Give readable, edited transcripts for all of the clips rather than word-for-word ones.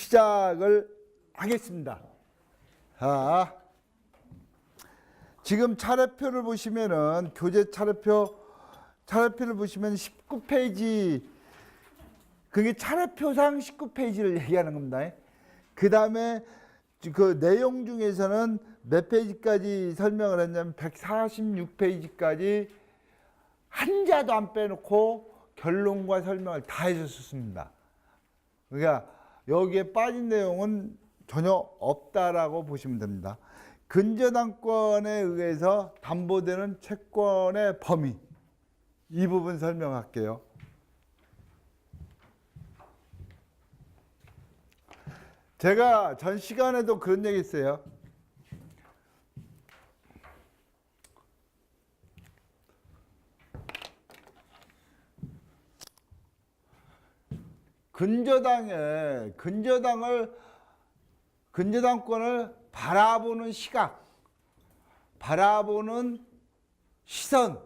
시작을 하겠습니다. 자, 지금 차례표를 보시면은 교재 차례표를 보시면 19페이지, 그게 차례표상 19페이지를 얘기하는 겁니다. 그 다음에 그 내용 중에서는 몇 페이지까지 설명을 했냐면 146페이지까지 한자도 안 빼놓고 결론과 설명을 다 해줬습니다. 그러니까 여기에 빠진 내용은 전혀 없다라고 보시면 됩니다. 근저당권에 의해서 담보되는 채권의 범위, 이 부분 설명할게요. 제가 전 시간에도 그런 얘기 했어요. 근저당권을 바라보는 시각, 바라보는 시선,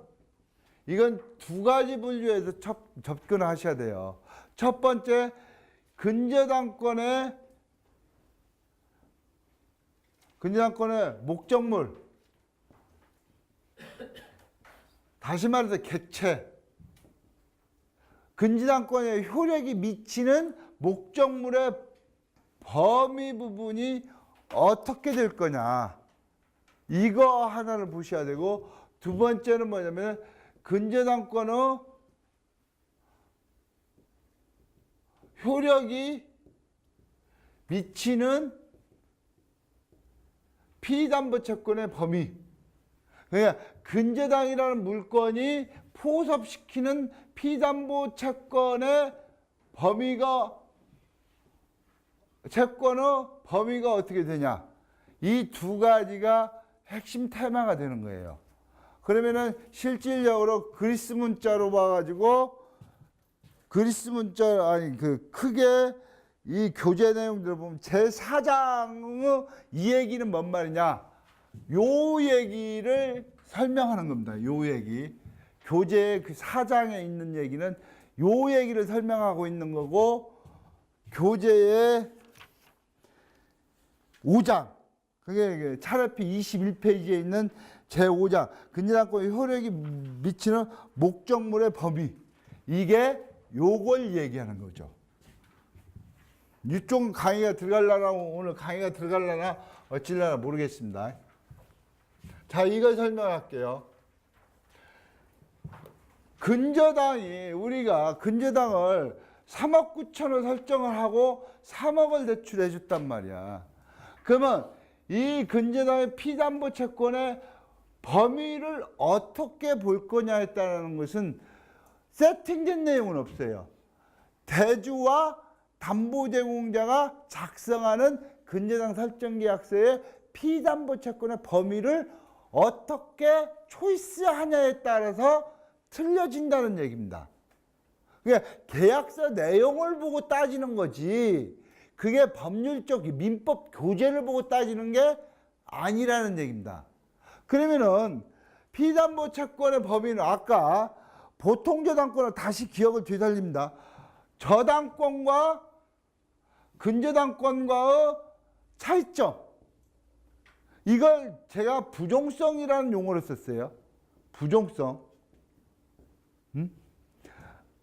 이건 두 가지 분류에서 접근을 하셔야 돼요. 첫 번째, 근저당권의 목적물, 다시 말해서 객체, 근저당권의 효력이 미치는 목적물의 범위 부분이 어떻게 될 거냐, 이거 하나를 보셔야 되고, 두 번째는 뭐냐면 근저당권의 효력이 미치는 피담보채권의 범위. 그러니까 근저당이라는 물건이 포섭시키는 피담보채권의 채권의 범위가 어떻게 되냐. 이 두 가지가 핵심 테마가 되는 거예요. 그러면은 실질적으로 그리스 문자로 봐가지고, 크게 이 교재 내용들을 보면 제4장의 이 얘기는 뭔 말이냐, 요 얘기를 설명하는 겁니다. 요 얘기, 교재 그 4장에 있는 얘기는 요 얘기를 설명하고 있는 거고, 교재의 5장, 그게 차례표 21페이지에 있는 제5장 근저당권의 효력이 미치는 목적물의 범위, 이게 요걸 얘기하는 거죠. 이쪽 강의가 들어갈라나, 오늘 강의가 들어갈라나 어찌려나 모르겠습니다. 자, 이걸 설명할게요. 우리가 근저당을 3억 9천을 설정을 하고 3억을 대출해 줬단 말이야. 그러면 이 근저당의 피담보 채권의 범위를 어떻게 볼 거냐에 따른 것은 세팅된 내용은 없어요. 대주와 담보제공자가 작성하는 근저당 설정계약서의 피담보채권의 범위를 어떻게 초이스하냐에 따라서 틀려진다는 얘기입니다. 그러니까 계약서 내용을 보고 따지는 거지, 그게 법률적 민법 교재를 보고 따지는 게 아니라는 얘기입니다. 그러면은 피담보채권의 범위는 아까 보통저당권을 다시 기억을 되살립니다. 저당권과 근저당권과의 차이점, 이걸 제가 부종성이라는 용어를 썼어요. 부종성.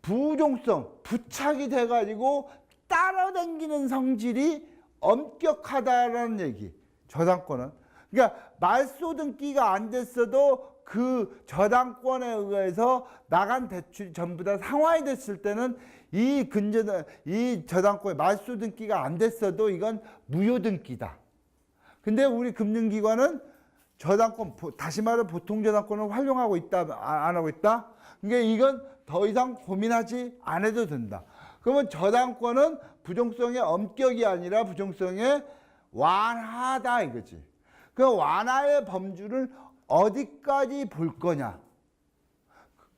부종성, 부착이 돼가지고 따라다니는 성질이 엄격하다라는 얘기. 저당권은, 그러니까 말소등기가 안 됐어도 그 저당권에 의해서 나간 대출이 전부 다 상환이 됐을 때는 이 저당권의 말소등기가 안 됐어도 이건 무효등기다. 근데 우리 금융기관은 저당권, 다시 말해 보통저당권을 활용하고 있다, 안 하고 있다? 그러니까 이건 더 이상 고민하지 않아도 된다. 그러면 저당권은 부종성의 엄격이 아니라 부종성의 완화다, 이거지. 그 완화의 범주를 어디까지 볼 거냐,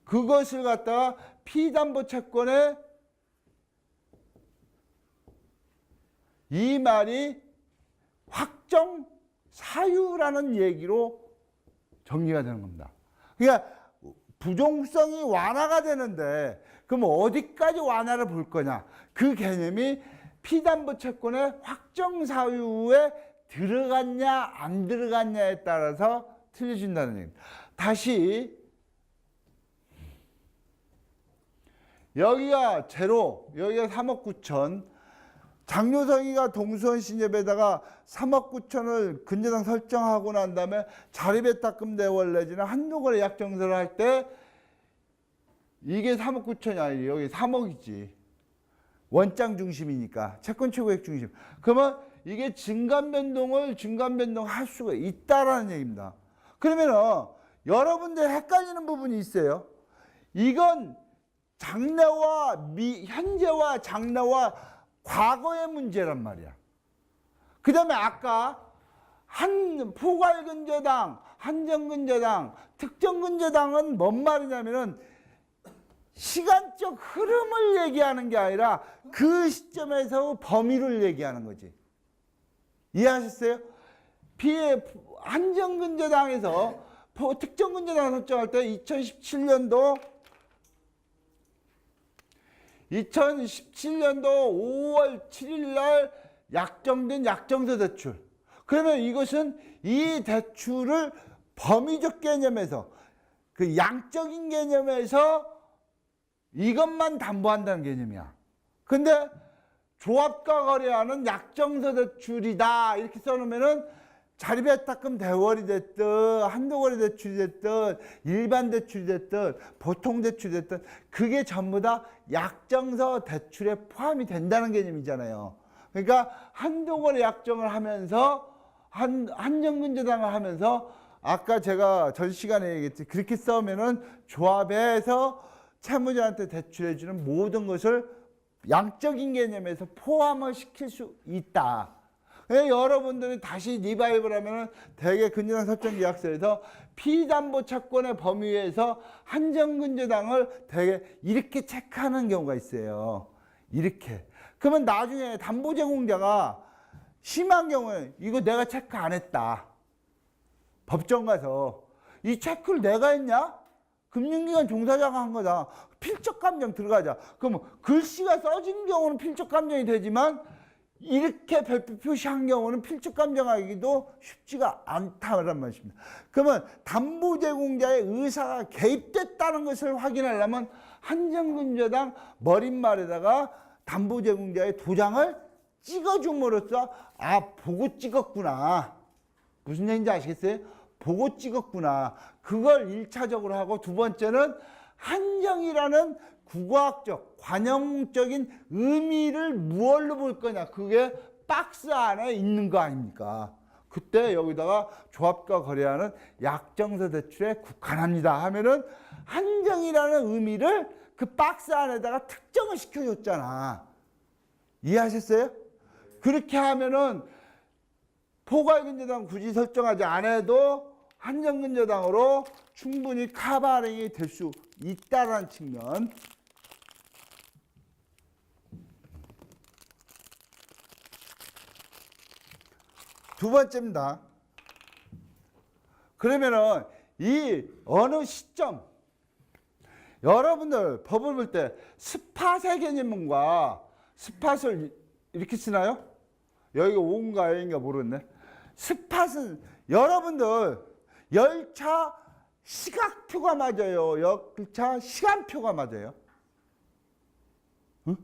그것을 갖다가 피담보채권의 이 말이 확정 사유라는 얘기로 정리가 되는 겁니다. 그러니까 부종성이 완화가 되는데 그럼 어디까지 완화를 볼 거냐, 그 개념이 피담보 채권의 확정 사유에 들어갔냐 안 들어갔냐에 따라서 틀려진다는 얘기입니다. 다시 여기가 제로, 여기가 3억 9천, 장효성이가 동수원 신협에다가 3억 9천을 근저당 설정하고 난 다음에 자리배탁금 대월 내지는 한도거래 약정서를 할 때 이게 3억 9천이 아니지, 여기 3억이지. 원장 중심이니까, 채권 최고액 중심. 그러면 이게 증감 변동할 수가 있다라는 얘기입니다. 그러면은 여러분들 헷갈리는 부분이 있어요. 이건 현재와 장래와 과거의 문제란 말이야. 그 다음에 아까 포괄근저당, 한정근저당, 특정근저당은 뭔 말이냐면은 시간적 흐름을 얘기하는 게 아니라 그 시점에서 범위를 얘기하는 거지. 이해하셨어요? 한정근저당에서 특정근저당 설정할 때 2017년도 5월 7일 날 약정된 약정서 대출. 그러면 이것은 이 대출을 범위적 개념에서 그 양적인 개념에서 이것만 담보한다는 개념이야. 근데 조합과 거래하는 약정서 대출이다 이렇게 써놓으면은 자리배탁금 대월이 됐든 한도거래 대출이 됐든 일반 대출이 됐든 보통 대출이 됐든 그게 전부 다 약정서 대출에 포함이 된다는 개념이잖아요. 그러니까 한도거래 약정을 하면서 한정근저당을 하면서 아까 제가 전 시간에 얘기했지, 그렇게 써면은 조합에서 채무자한테 대출해주는 모든 것을 양적인 개념에서 포함을 시킬 수 있다. 여러분들이 다시 리바이벌 하면은 대개 근저당 설정 계약서에서 피담보 채권의 범위에서 한정근저당을 대개 이렇게 체크하는 경우가 있어요. 이렇게. 그러면 나중에 담보 제공자가 심한 경우에 이거 내가 체크 안 했다. 법정 가서 이 체크를 내가 했냐? 금융기관 종사자가 한 거다. 필적감정 들어가자. 그러면 글씨가 써진 경우는 필적감정이 되지만 이렇게 별표 표시한 경우는 필적감정하기도 쉽지가 않다는 말씀입니다. 그러면 담보 제공자의 의사가 개입됐다는 것을 확인하려면 한정근저당 머릿말에다가 담보 제공자의 도장을 찍어줌으로써 보고 찍었구나. 무슨 얘기인지 아시겠어요? 보고 찍었구나. 그걸 1차적으로 하고 두 번째는 한정이라는 국어학적, 관용적인 의미를 무엇로 볼 거냐. 그게 박스 안에 있는 거 아닙니까? 그때 여기다가 조합과 거래하는 약정서 대출에 국한합니다 하면은 한정이라는 의미를 그 박스 안에다가 특정을 시켜줬잖아. 이해하셨어요? 그렇게 하면은 포괄근저당 굳이 설정하지 않아도 한정근저당으로 충분히 카바링이 될 수 있다는 측면. 두 번째입니다. 그러면은 이 어느 시점 여러분들 법을 볼 때 스팟의 개념과 스팟을 이렇게 쓰나요? 여기가 O인가 A인가 모르겠네. 스팟은 여러분들 열차 시각표가 맞아요? 열차 시간표가 맞아요? 응?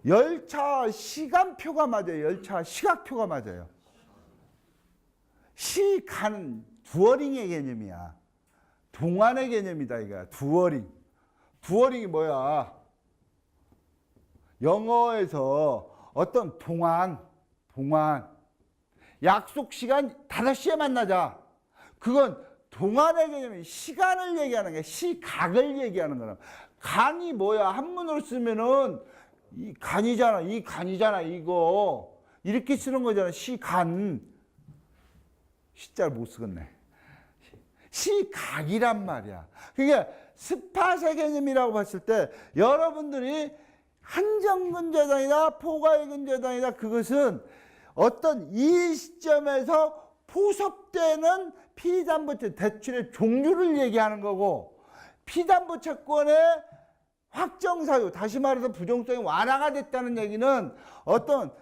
열차 시간표가 맞아요? 열차 시각표가 맞아요? 시간은 두어링의 개념이야. 동안의 개념이다 이거. 두어링. 두어링이 뭐야? 영어에서 어떤 동안 약속 시간 5시에 만나자. 그건 동안의 개념이 시간을 얘기하는 게 시각을 얘기하는 거라. 간이 뭐야? 한문으로 쓰면은 이 간이잖아. 이 간이잖아. 이거 이렇게 쓰는 거잖아. 시간. 시자를 못 쓰겠네. 시각이란 말이야. 그게 스팟의 개념이라고 봤을 때 여러분들이 한정근저당이나 포괄근저당이나 그것은 어떤 이 시점에서 포섭되는 피담보 대출의 종류를 얘기하는 거고 피담보 채권의 확정사유, 다시 말해서 부정성이 완화가 됐다는 얘기는 어떤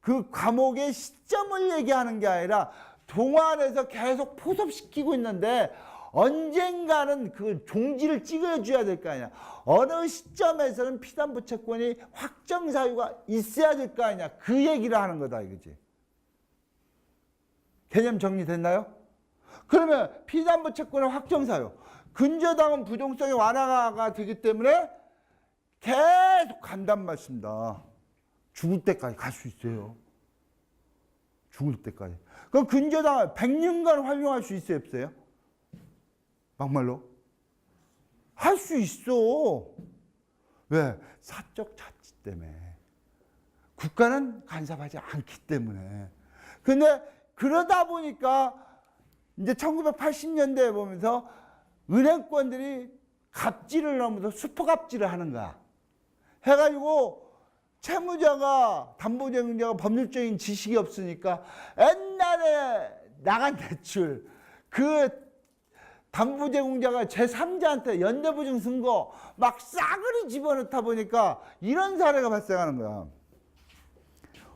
그 과목의 시점을 얘기하는 게 아니라 동안에서 계속 포섭시키고 있는데 언젠가는 그 종지를 찍어줘야 될 거 아니야. 어느 시점에서는 피담보 채권이 확정사유가 있어야 될 거 아니야. 그 얘기를 하는 거다 이거지. 개념 정리됐나요? 그러면 피담보 채권의 확정사유, 근저당은 부정성이 완화가 되기 때문에 계속 간단 말씀이다. 죽을 때까지 갈 수 있어요. 죽을 때까지. 그럼 근저당을 100년간 활용할 수 있어요, 없어요? 막말로? 할 수 있어. 왜? 사적 자치 때문에. 국가는 간섭하지 않기 때문에. 근데 그러다 보니까 이제 1980년대에 보면서 은행권들이 갑질을 넘어서 슈퍼갑질을 하는 거야. 해가지고 채무자가 담보제공자가 법률적인 지식이 없으니까 옛날에 나간 대출 그 담보제공자가 제3자한테 연대보증 쓴 거 막 싸그리 집어넣다 보니까 이런 사례가 발생하는 거야.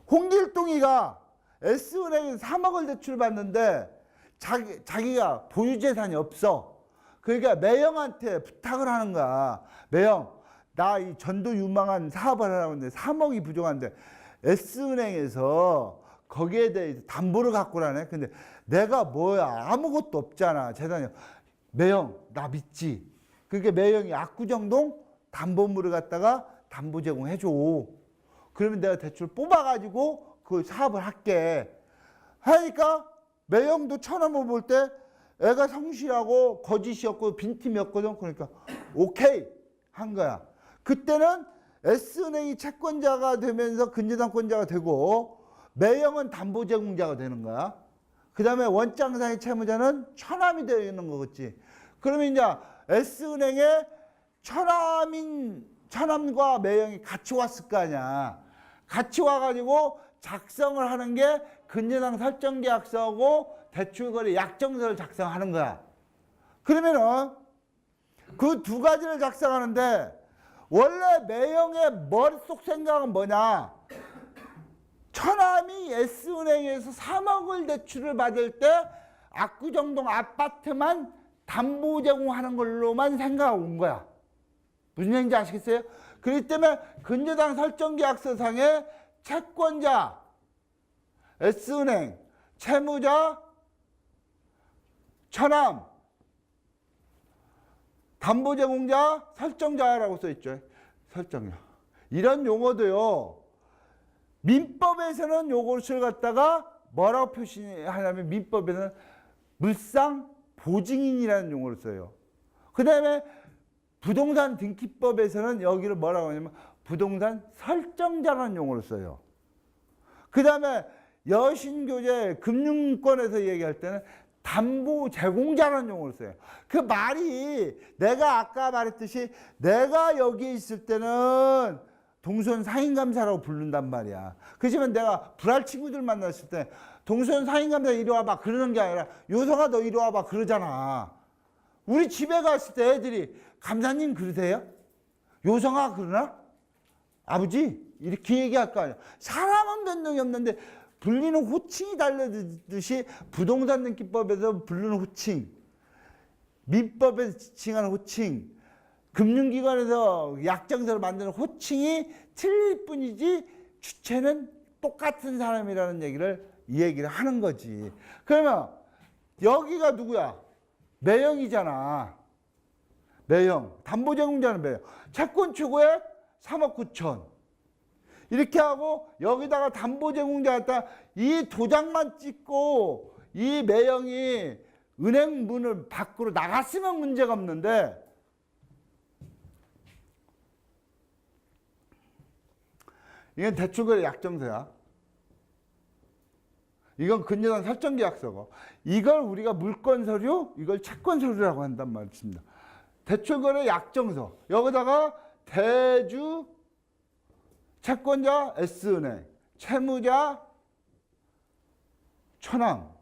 홍길동이가 S은행에서 3억을 대출받는데 자기가 보유재산이 없어. 그러니까 매형한테 부탁을 하는 거야. 매형, 나 이 전도 유망한 사업을 하려고 하는데 3억이 부족한데 S은행에서 거기에 대해서 담보를 갖고 라네. 근데 내가 뭐야, 아무것도 없잖아, 재산이. 매형, 나 믿지. 그러니까 매형이 압구정동 담보물을 갖다가 담보 제공해줘. 그러면 내가 대출 뽑아가지고 그 사업을 할게. 하니까 매형도 천하모 볼 때 애가 성실하고 거짓이었고 빈틈이었거든. 그러니까 오케이 한 거야. 그때는 S은행이 채권자가 되면서 근저당권자가 되고 매형은 담보 제공자가 되는 거야. 그 다음에 원장상의 채무자는 천함이 되는 거겠지. 그러면 이제 S은행에 천함과 매형이 같이 왔을 거 아니야. 같이 와가지고 작성을 하는 게 근저당 설정계약서하고 대출거래 약정서를 작성하는 거야. 그러면은 그 두 가지를 작성하는데 원래 매형의 머릿속 생각은 뭐냐? 천함이 S은행에서 3억을 대출을 받을 때 압구정동 아파트만 담보 제공하는 걸로만 생각하고 온 거야. 무슨 얘기인지 아시겠어요? 그렇기 때문에 근저당 설정계약서상에 채권자 S은행, 채무자 천함, 담보 제공자 설정자라고 써 있죠. 설정자. 이런 용어도요. 민법에서는 요것을 갖다가 뭐라고 표시하냐면 민법에서는 물상 보증인이라는 용어를 써요. 그 다음에 부동산 등기법에서는 여기를 뭐라고 하냐면 부동산 설정자라는 용어를 써요. 그 다음에 여신교재 금융권에서 얘기할 때는 담보 제공자라는 용어를 써요. 그 말이 내가 아까 말했듯이 내가 여기 있을 때는 동선 상인감사라고 부른단 말이야. 그렇지만 내가 불알 친구들 만났을 때 동선 상인감사 이리 와봐 그러는 게 아니라 요성아 너 이리 와봐 그러잖아. 우리 집에 갔을 때 애들이 감사님 그러세요? 요성아 그러나? 아버지? 이렇게 얘기할 거 아니야. 사람은 변동이 없는데 불리는 호칭이 달라듯이 부동산 등기법에서 부르는 호칭, 민법에서 지칭하는 호칭, 금융기관에서 약정서를 만드는 호칭이 틀릴 뿐이지 주체는 똑같은 사람이라는 얘기를 이 얘기를 하는 거지. 그러면 여기가 누구야? 매형이잖아. 매형. 담보제공자는 매형. 채권 최고액 3억 9천. 이렇게 하고 여기다가 담보제공자 갖다 이 도장만 찍고 이 매형이 은행 문을 밖으로 나갔으면 문제가 없는데 이건 대출거래 약정서야. 이건 근저당 설정계약서고 이걸 우리가 물건서류, 이걸 채권서류라고 한단 말입니다. 대출거래 약정서 여기다가 대주 채권자 S은행, 채무자 천왕,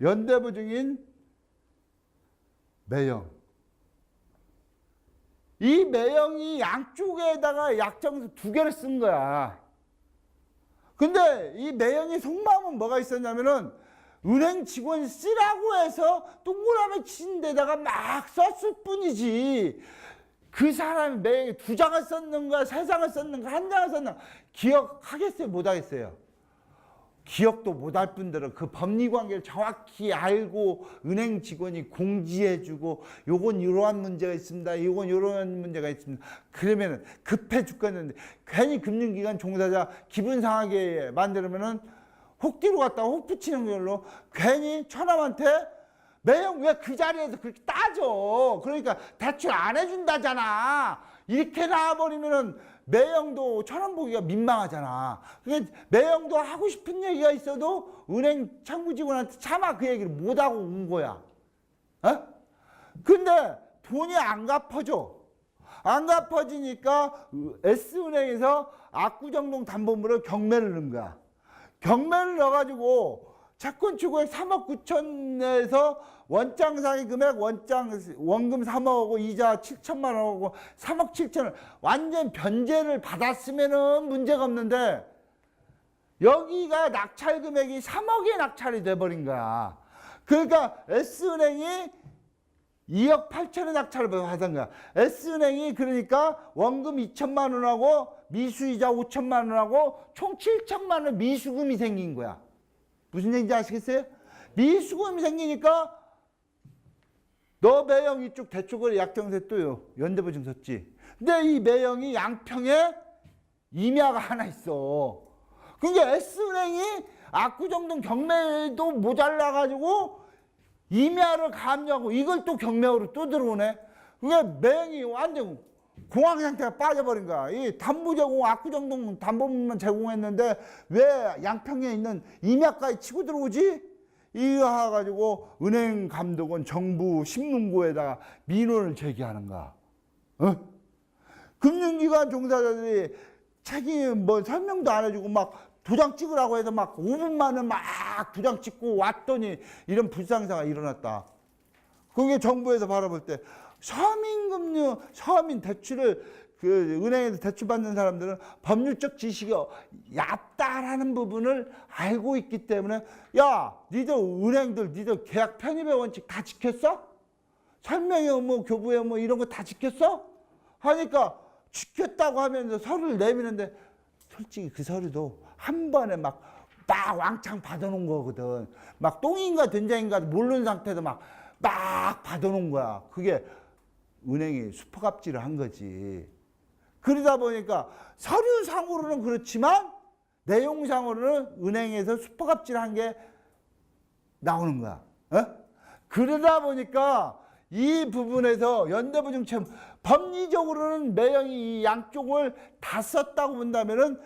연대보증인 매형 이 매형이 양쪽에다가 약정서 2개를 쓴 거야. 근데 이 매형의 속마음은 뭐가 있었냐면은 은행 직원 쓰라고 해서 동그라미 친 데다가 막 썼을 뿐이지, 그 사람이 매형이 2장을 썼는가 3장을 썼는가 1장을 썼는가 기억하겠어요? 못하겠어요? 기억도 못할 뿐더러 그 법리관계를 정확히 알고 은행 직원이 공지해주고 요건 이러한 문제가 있습니다, 요건 이러한 문제가 있습니다, 그러면은 급해 죽겠는데 괜히 금융기관 종사자 기분 상하게 만들면은 혹 뒤로 갔다가 혹 붙이는 걸로 괜히 처남한테 매형 왜 그 자리에서 그렇게 따져, 그러니까 대출 안 해준다잖아, 이렇게 나와버리면은 매형도 처남 보기가 민망하잖아. 그러니까 매형도 하고 싶은 얘기가 있어도 은행 창구 직원한테 차마 그 얘기를 못하고 온 거야. 어? 근데 돈이 안 갚아져. 안 갚아지니까 S은행에서 압구정동 담보물을 경매를 넣은 거야. 경매를 넣어가지고 채권 추구액 3억 9천에서 원장 상의 금액 원금 3억하고 이자 7천만 원하고 3억 7천을 완전 변제를 받았으면은 문제가 없는데 여기가 낙찰 금액이 3억에 낙찰이 돼버린 거야. 그러니까 S은행이 2억 8천에 낙찰을 받은 거야. S은행이 그러니까 원금 2천만 원하고 미수이자 5천만 원하고 총 7천만 원 미수금이 생긴 거야. 무슨 얘기인지 아시겠어요? 미수금이 생기니까 너 매형 이쪽 대출거래 약정세 또요 연대보증 섰지. 근데 이 매형이 양평에 임야가 하나 있어. 그러니까 S은행이 압구정동 경매도 모자라가지고 임야를 감정하고 이걸 또 경매로 또 들어오네. 그러니까 매형이 완전 공황 상태가 빠져버린 거야. 이 담보 제공, 압구정동 담보만 제공했는데 왜 양평에 있는 임야까지 치고 들어오지? 이거 해가지고 은행 감독은 정부 신문고에다가 민원을 제기하는 거야. 어? 금융기관 종사자들이 책임 뭐 설명도 안 해주고 막 도장 찍으라고 해서 막 5분 만에 막 도장 찍고 왔더니 이런 불상사가 일어났다. 그게 정부에서 바라볼 때 서민금융, 서민 대출을 그 은행에서 대출 받는 사람들은 법률적 지식이 얕다라는 부분을 알고 있기 때문에 야, 니들 은행들 니들 계약 편입의 원칙 다 지켰어? 설명의 의무, 교부의 의무 이런 거 다 지켰어? 하니까 지켰다고 하면서 서류를 내미는데 솔직히 그 서류도 한 번에 막 왕창 받아놓은 거거든. 막 똥인가 된장인가 모르는 상태에서 막 받아놓은 거야. 그게 은행이 수포갑질을 한 거지. 그러다 보니까 서류상으로는 그렇지만 내용상으로는 은행에서 수포갑질한 게 나오는 거야. 어? 그러다 보니까 이 부분에서 연대보증 채무 법리적으로는 매형이 이 양쪽을 다 썼다고 본다면은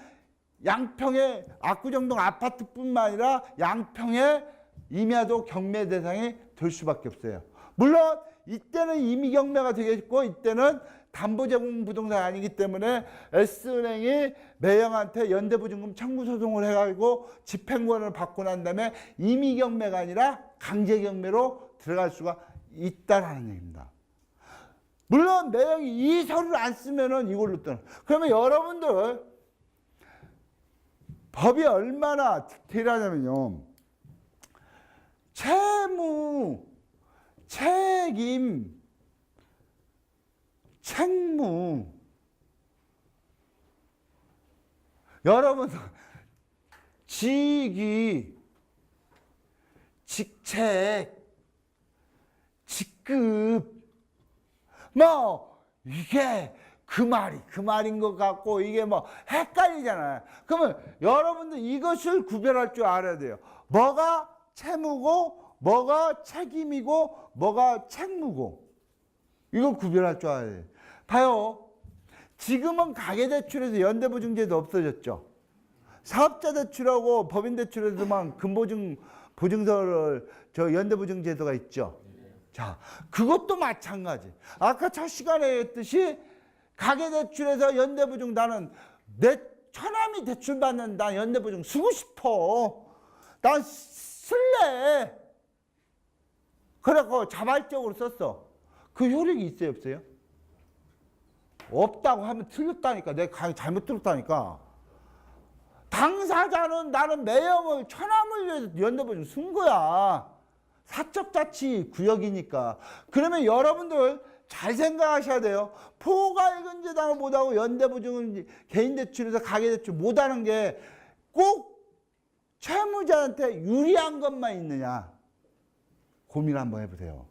양평의 압구정동 아파트뿐만 아니라 양평의 임야도 경매 대상이 될 수밖에 없어요. 물론 이때는 임의경매가 되겠고 이때는 담보제공 부동산이 아니기 때문에 S은행이 매형한테 연대보증금 청구소송을 해가지고 집행권을 받고 난 다음에 임의경매가 아니라 강제경매로 들어갈 수가 있다라는 얘기입니다. 물론 매형이 이 서류를 안 쓰면은 이걸로 떠나. 그러면 여러분들 법이 얼마나 디테일하냐면요. 채무, 책임, 책무. 여러분 직위, 직책, 직급 뭐 이게 그 말인 것 같고 이게 뭐 헷갈리잖아요. 그러면 여러분들 이것을 구별할 줄 알아야 돼요. 뭐가 채무고 뭐가 책임이고 뭐가 책무고 이걸 구별할 줄 알아야 돼요. 봐요. 지금은 가계대출에서 연대보증제도 없어졌죠. 사업자대출하고 법인대출에서만 근보증서를 연대보증제도가 있죠. 자, 그것도 마찬가지. 아까 첫 시간에 했듯이 가계대출에서 연대보증 나는 내 처남이 대출 받는 나 연대보증 쓰고 싶어. 난 쓸래. 그래서 자발적으로 썼어. 그 효력이 있어요 없어요? 없다고 하면 틀렸다니까. 내가 잘못 들었다니까. 당사자는 나는 매형을 천함을 위해서 연대보증 쓴 거야. 사적자치 구역이니까. 그러면 여러분들 잘 생각하셔야 돼요. 포괄근저당을 못하고 연대보증은 개인대출에서 가계대출 못하는 게 꼭 채무자한테 유리한 것만 있느냐. 고민 한번 해보세요.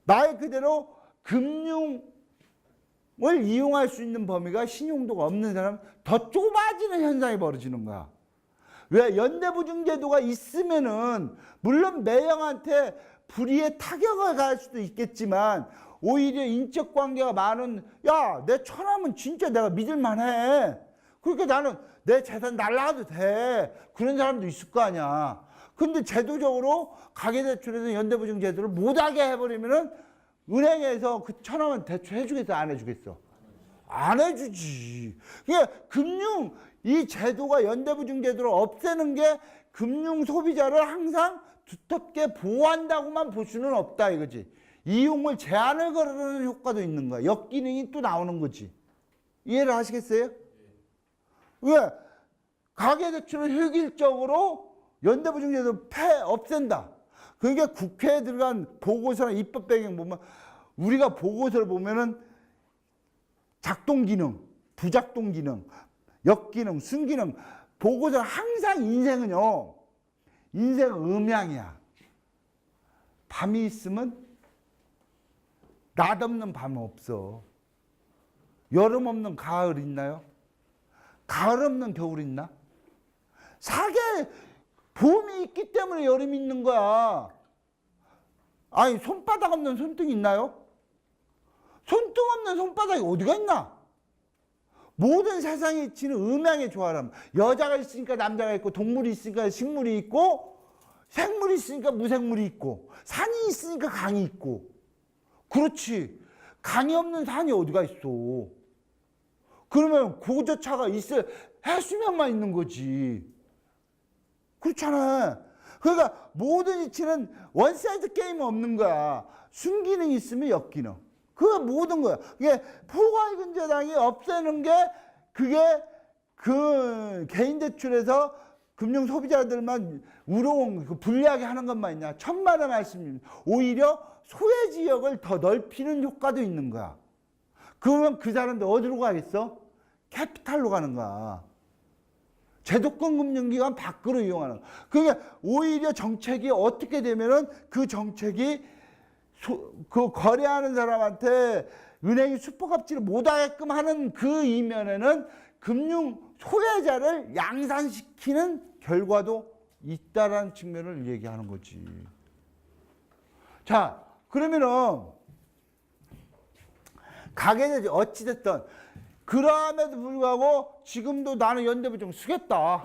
말 그대로 금융을 이용할 수 있는 범위가 신용도가 없는 사람은 더 좁아지는 현상이 벌어지는 거야. 왜? 연대보증제도가 있으면은 물론 매형한테 불이의 타격을 가할 수도 있겠지만 오히려 인적관계가 많은 야, 내 처남은 진짜 내가 믿을만해. 그러니까 나는 내 재산 날라가도 돼. 그런 사람도 있을 거 아니야. 근데 제도적으로 가계대출에서 연대보증 제도를 못하게 해버리면은 은행에서 그 처남은 대출 해주겠어? 안 해주겠어? 안 해주지. 그러니까 금융 이 제도가 연대보증 제도를 없애는 게 금융 소비자를 항상 두텁게 보호한다고만 볼 수는 없다 이거지. 이용을 제한을 걸는 효과도 있는 거야. 역기능이 또 나오는 거지. 이해를 하시겠어요? 왜? 가계대출을 획일적으로 연대보증제도 없앤다. 그게 국회에 들어간 보고서나 입법 배경 보면 우리가 보고서를 보면은 작동 기능, 부작동 기능, 역기능, 순기능 보고서 항상 인생은요. 인생은 음양이야. 밤이 있으면 낮 없는 밤은 없어. 여름 없는 가을 있나요? 가을 없는 겨울 있나? 사계 봄이 있기 때문에 여름이 있는 거야. 아니 손바닥 없는 손등이 있나요? 손등 없는 손바닥이 어디가 있나? 모든 세상에 지는 음양의 조화람. 여자가 있으니까 남자가 있고 동물이 있으니까 식물이 있고 생물이 있으니까 무생물이 있고 산이 있으니까 강이 있고. 그렇지. 강이 없는 산이 어디가 있어. 그러면 고저차가 있을 해수면만 있는 거지. 그렇잖아. 그러니까 모든 이치는 원사이드 게임은 없는 거야. 순기능이 있으면 역기능. 그게 모든 거야. 이게 포괄근저당이 없애는 게 그게 그 개인 대출에서 금융 소비자들만 우롱 불리하게 하는 것만 있냐. 천만의 말씀입니다. 오히려 소외 지역을 더 넓히는 효과도 있는 거야. 그러면 그 사람들 어디로 가겠어? 캐피탈로 가는 거야. 제도권 금융기관 밖으로 이용하는 거야. 그러니까 오히려 정책이 어떻게 되면은 그 정책이 그 거래하는 사람한테 은행이 수포갑질을 못하게끔 하는 그 이면에는 금융 소외자를 양산시키는 결과도 있다라는 측면을 얘기하는 거지. 자, 그러면은 가계대출 어찌됐든 그럼에도 불구하고 지금도 나는 연대보증 쓰겠다.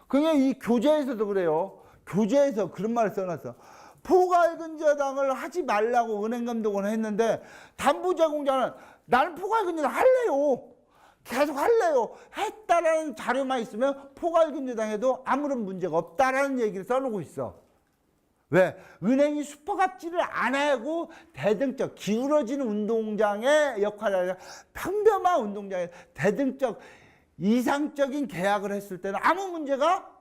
그게 이 교재에서도 그래요. 교재에서 그런 말을 써놨어. 포괄근저당을 하지 말라고 은행감독원 했는데 담보제공자는 나는 포괄근저당 할래요. 계속 할래요. 했다라는 자료만 있으면 포괄근저당에도 아무런 문제가 없다라는 얘기를 써놓고 있어. 왜? 은행이 슈퍼갑질을 안 하고 대등적 기울어지는 운동장의 역할을 하려 평범한 운동장에 대등적 이상적인 계약을 했을 때는 아무 문제가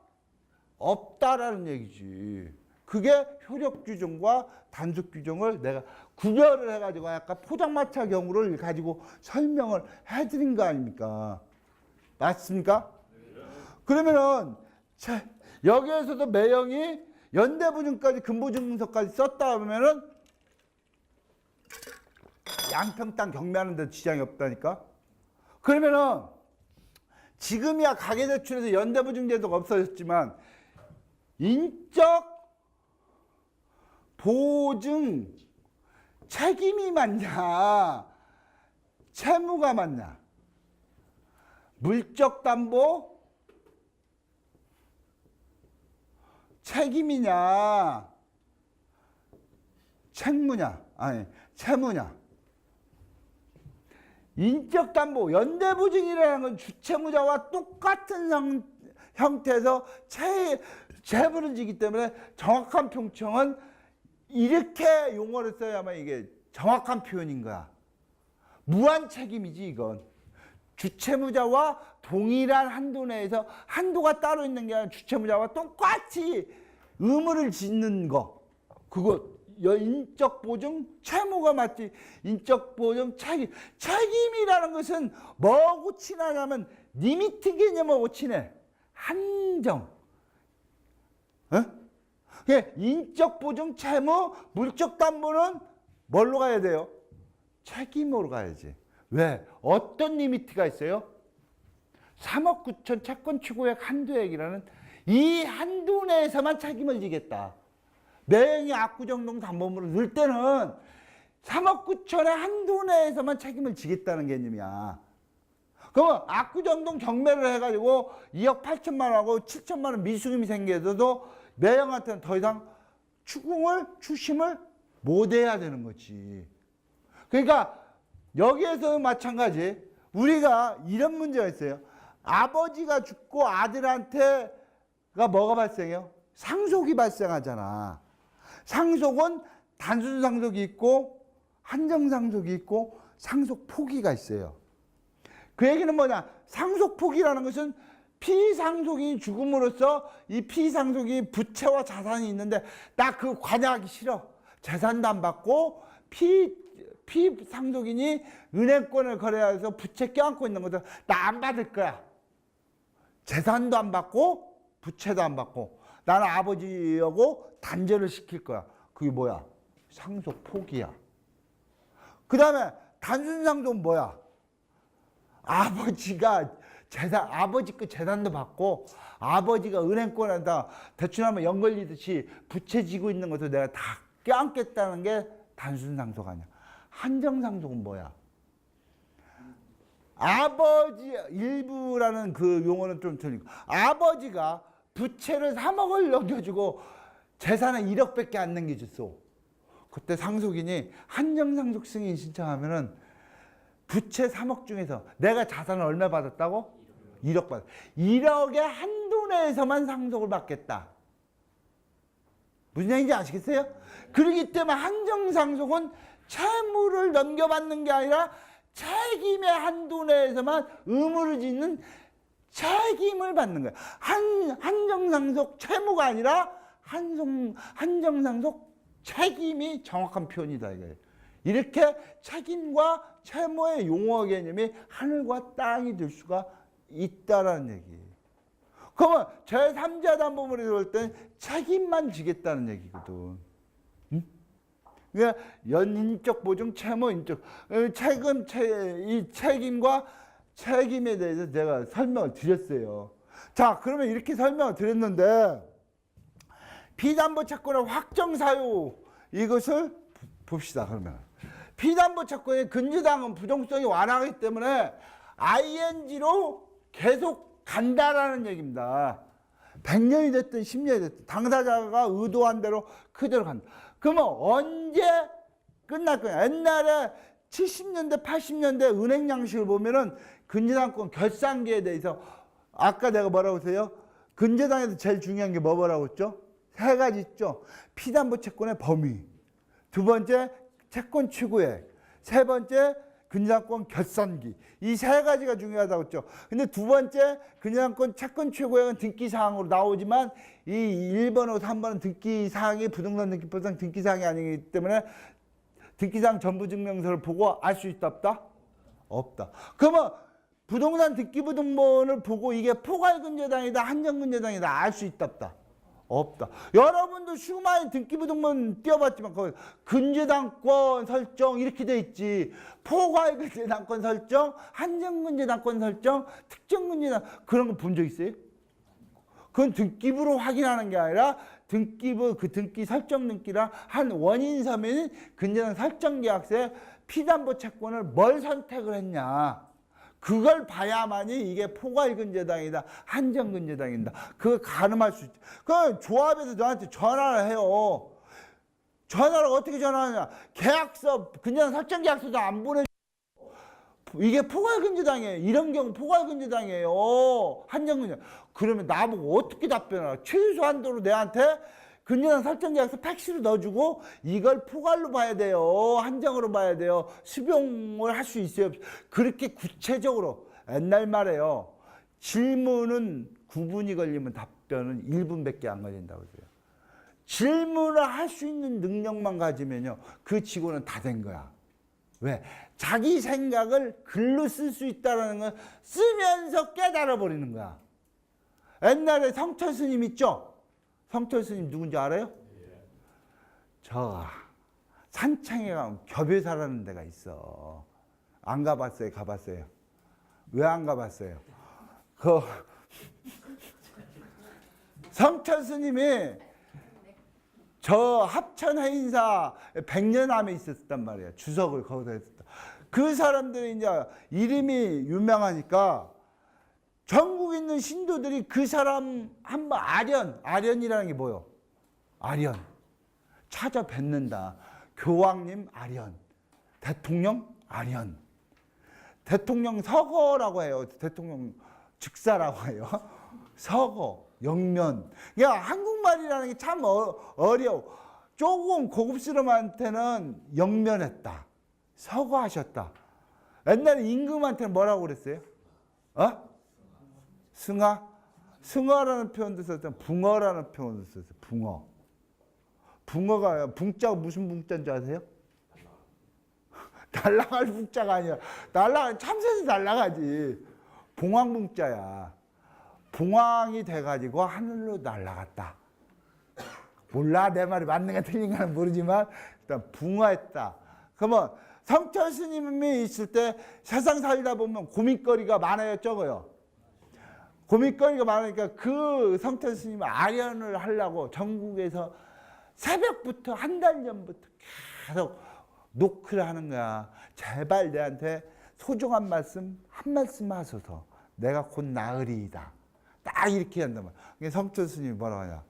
없다라는 얘기지. 그게 효력 규정과 단속 규정을 내가 구별을 해가지고 약간 포장마차 경우를 가지고 설명을 해드린 거 아닙니까? 맞습니까? 그러면은 여기에서도 매형이 연대보증까지 근보증서까지 썼다 하면은 양평 땅 경매하는 데 지장이 없다니까. 그러면은 지금이야 가계대출에서 연대보증제도가 없어졌지만 인적 보증 책임이 맞냐 채무가 맞냐 물적 담보 책임이냐 책무냐 아니 채무냐. 인적담보 연대보증이라는 건 주채무자와 똑같은 형태에서 채무를 지기 때문에 정확한 평청은 이렇게 용어를 써야만 이게 정확한 표현인 거야. 무한 책임이지 이건. 주체무자와 동일한 한도 내에서 한도가 따로 있는 게 아니라 주체무자와 똑같이 의무를 짓는 거. 그거 인적 보증 채무가 맞지. 인적 보증 책임. 책임이라는 것은 뭐하고 친하냐면 리미트 개념하고 친해. 한정. 어? 인적 보증 채무 물적 담보는 뭘로 가야 돼요? 책임으로 가야지. 왜? 어떤 리미트가 있어요? 3억 9천 채권 추구액 한도액이라는 이 한도 내에서만 책임을 지겠다. 매형이 압구정동 담보물을 넣을 때는 3억 9천의 한도 내에서만 책임을 지겠다는 개념이야. 그러면 압구정동 경매를 해가지고 2억 8천만 원하고 7천만 원 미수금이 생겨도 매형한테는 더 이상 추심을 못 해야 되는 거지. 그러니까 여기에서 마찬가지. 우리가 이런 문제가 있어요. 아버지가 죽고 아들한테가 뭐가 발생해요? 상속이 발생하잖아. 상속은 단순 상속이 있고 한정 상속이 있고 상속 포기가 있어요. 그 얘기는 뭐냐? 상속 포기라는 것은 피상속이 죽음으로써 이 피상속이 부채와 자산이 있는데 나 그 관여하기 싫어. 재산도 안 받고 피상속인이 은행권을 거래해서 부채 껴안고 있는 것도 나 안 받을 거야. 재산도 안 받고 부채도 안 받고 나는 아버지하고 단절을 시킬 거야. 그게 뭐야? 상속 포기야. 그 다음에 단순 상속은 뭐야? 아버지가 아버지 그 재산도 받고 아버지가 은행권에다 대출하면 연 걸리듯이 부채 지고 있는 것도 내가 다 껴안겠다는 게 단순 상속 아니야. 한정 상속은 뭐야? 아버지 일부라는 그 용어는 좀 틀리고 아버지가 부채를 3억을 넘겨주고 재산은 1억밖에 안 남겨줬어. 그때 상속인이 한정 상속 승인 신청하면은 부채 3억 중에서 내가 자산을 얼마 받았다고? 1억 받았다. 1억의 한도 내에서만 상속을 받겠다. 무슨 얘기인지 아시겠어요? 그렇기 때문에 한정 상속은 채무를 넘겨받는 게 아니라 책임의 한도 내에서만 의무를 짓는 책임을 받는 거예요. 한정상속 채무가 아니라 한정상속 책임이 정확한 표현이다 이거예요. 이렇게 책임과 채무의 용어 개념이 하늘과 땅이 될 수가 있다라는 얘기예요. 그러면 제3자 담보물이 들어올 때는 책임만 지겠다는 얘기거든. 그러니까 연인적 보증, 채무 인적 이 책임과 책임에 대해서 제가 설명을 드렸어요. 자, 그러면 이렇게 설명을 드렸는데 피담보 채권의 확정 사유 이것을 봅시다. 그러면 피담보 채권의 근저당은 부정성이 완화하기 때문에 ing로 계속 간다라는 얘기입니다. 100년이 됐든 10년이 됐든 당사자가 의도한 대로 그대로 간다. 그러면 언제 끝날 거냐? 옛날에 70년대, 80년대 은행 양식을 보면은 근저당권 결산기에 대해서 아까 내가 뭐라고 했어요? 근저당에서 제일 중요한 게 뭐라고 했죠? 세 가지 있죠. 피담보 채권의 범위, 두 번째 채권 취구액, 세 번째 근저당권 결산기. 이 세 가지가 중요하다고 했죠. 근데 두 번째 근저당권 채권 취구액은 등기사항으로 나오지만 이 1번하고 3번은 등기사항이 부동산 등기법상 등기사항이 아니기 때문에 등기사항 전부증명서를 보고 알 수 있다 없다? 없다. 그러면 부동산 등기부등본을 보고 이게 포괄근저당이다 한정근저당이다 알 수 있다 없다? 없다. 여러분도 수많은 등기부등본 띄워봤지만 거기 근저당권 설정 이렇게 돼 있지. 포괄근저당권 설정, 한정근저당권 설정, 특정근저당 그런 거 본 적 있어요? 그건 등기부로 확인하는 게 아니라 등기부 그 등기 설정 등기랑 한 원인 서면인 근저당 설정 계약서에 피담보 채권을 뭘 선택을 했냐. 그걸 봐야만이 이게 포괄근저당이다, 한정근저당이다. 그걸 가늠할 수 있죠. 그 조합에서 너한테 전화를 해요. 전화를 어떻게 전화하냐? 계약서, 근저당 설정 계약서도 안 보내. 이게 포괄근저당이에요. 이런 경우 포괄근저당이에요. 한정근저당. 그러면 나보고 어떻게 답변하라? 최소한도로 내한테 근저당 설정계약서 팩스로 넣어주고 이걸 포괄로 봐야 돼요. 한정으로 봐야 돼요. 수병을 할 수 있어요. 그렇게 구체적으로 옛날 말에요. 질문은 9분이 걸리면 답변은 1분밖에 안 걸린다고 그래요. 질문을 할 수 있는 능력만 가지면요. 그 직원은 다 된 거야. 왜? 자기 생각을 글로 쓸 수 있다는 걸 쓰면서 깨달아 버리는 거야. 옛날에 성철 스님 있죠? 성철 스님 누군지 알아요? 저 산창에 가면 겹여사라는 데가 있어. 안 가봤어요? 가봤어요? 왜 안 가봤어요? 그 성철 스님이 저 합천 해인사 100년 암에 있었단 말이에요. 주석을 거기서 했었다. 그 사람들이 이제 이름이 유명하니까 전국에 있는 신도들이 그 사람 한번 아련이라는 게 뭐요? 아련. 찾아뵙는다. 교황님 아련. 대통령 아련. 대통령 서거라고 해요. 대통령 즉사라고 해요. 서거, 영면. 그러니까 한국말이라는 게 참 어려워. 조금 고급스러움한테는 영면했다. 서거하셨다. 옛날에 임금한테는 뭐라고 그랬어요? 승하? 승하라는 표현도 썼잖아. 붕어라는 표현도 썼어요. 붕어. 붕어가, 붕자가 무슨 붕자인 줄 아세요? 날아갈 붕자가 아니야. 참새도 날아가지. 봉황붕자야. 봉황이 돼가지고 하늘로 날아갔다. 몰라, 내 말이 맞는가 틀린가는 모르지만 일단 붕어했다. 그러면 성철 스님이 있을 때 세상 살다 보면 고민거리가 많아요, 적어요? 고민거리가 많으니까 그 성철 스님이 아련을 하려고 전국에서 새벽부터 한 달 전부터 계속 노크를 하는 거야. 제발 내한테 소중한 말씀 한 말씀 하소서. 내가 곧 나으리이다. 딱 이렇게 한단 말이야. 성철 스님이 뭐라고 하냐.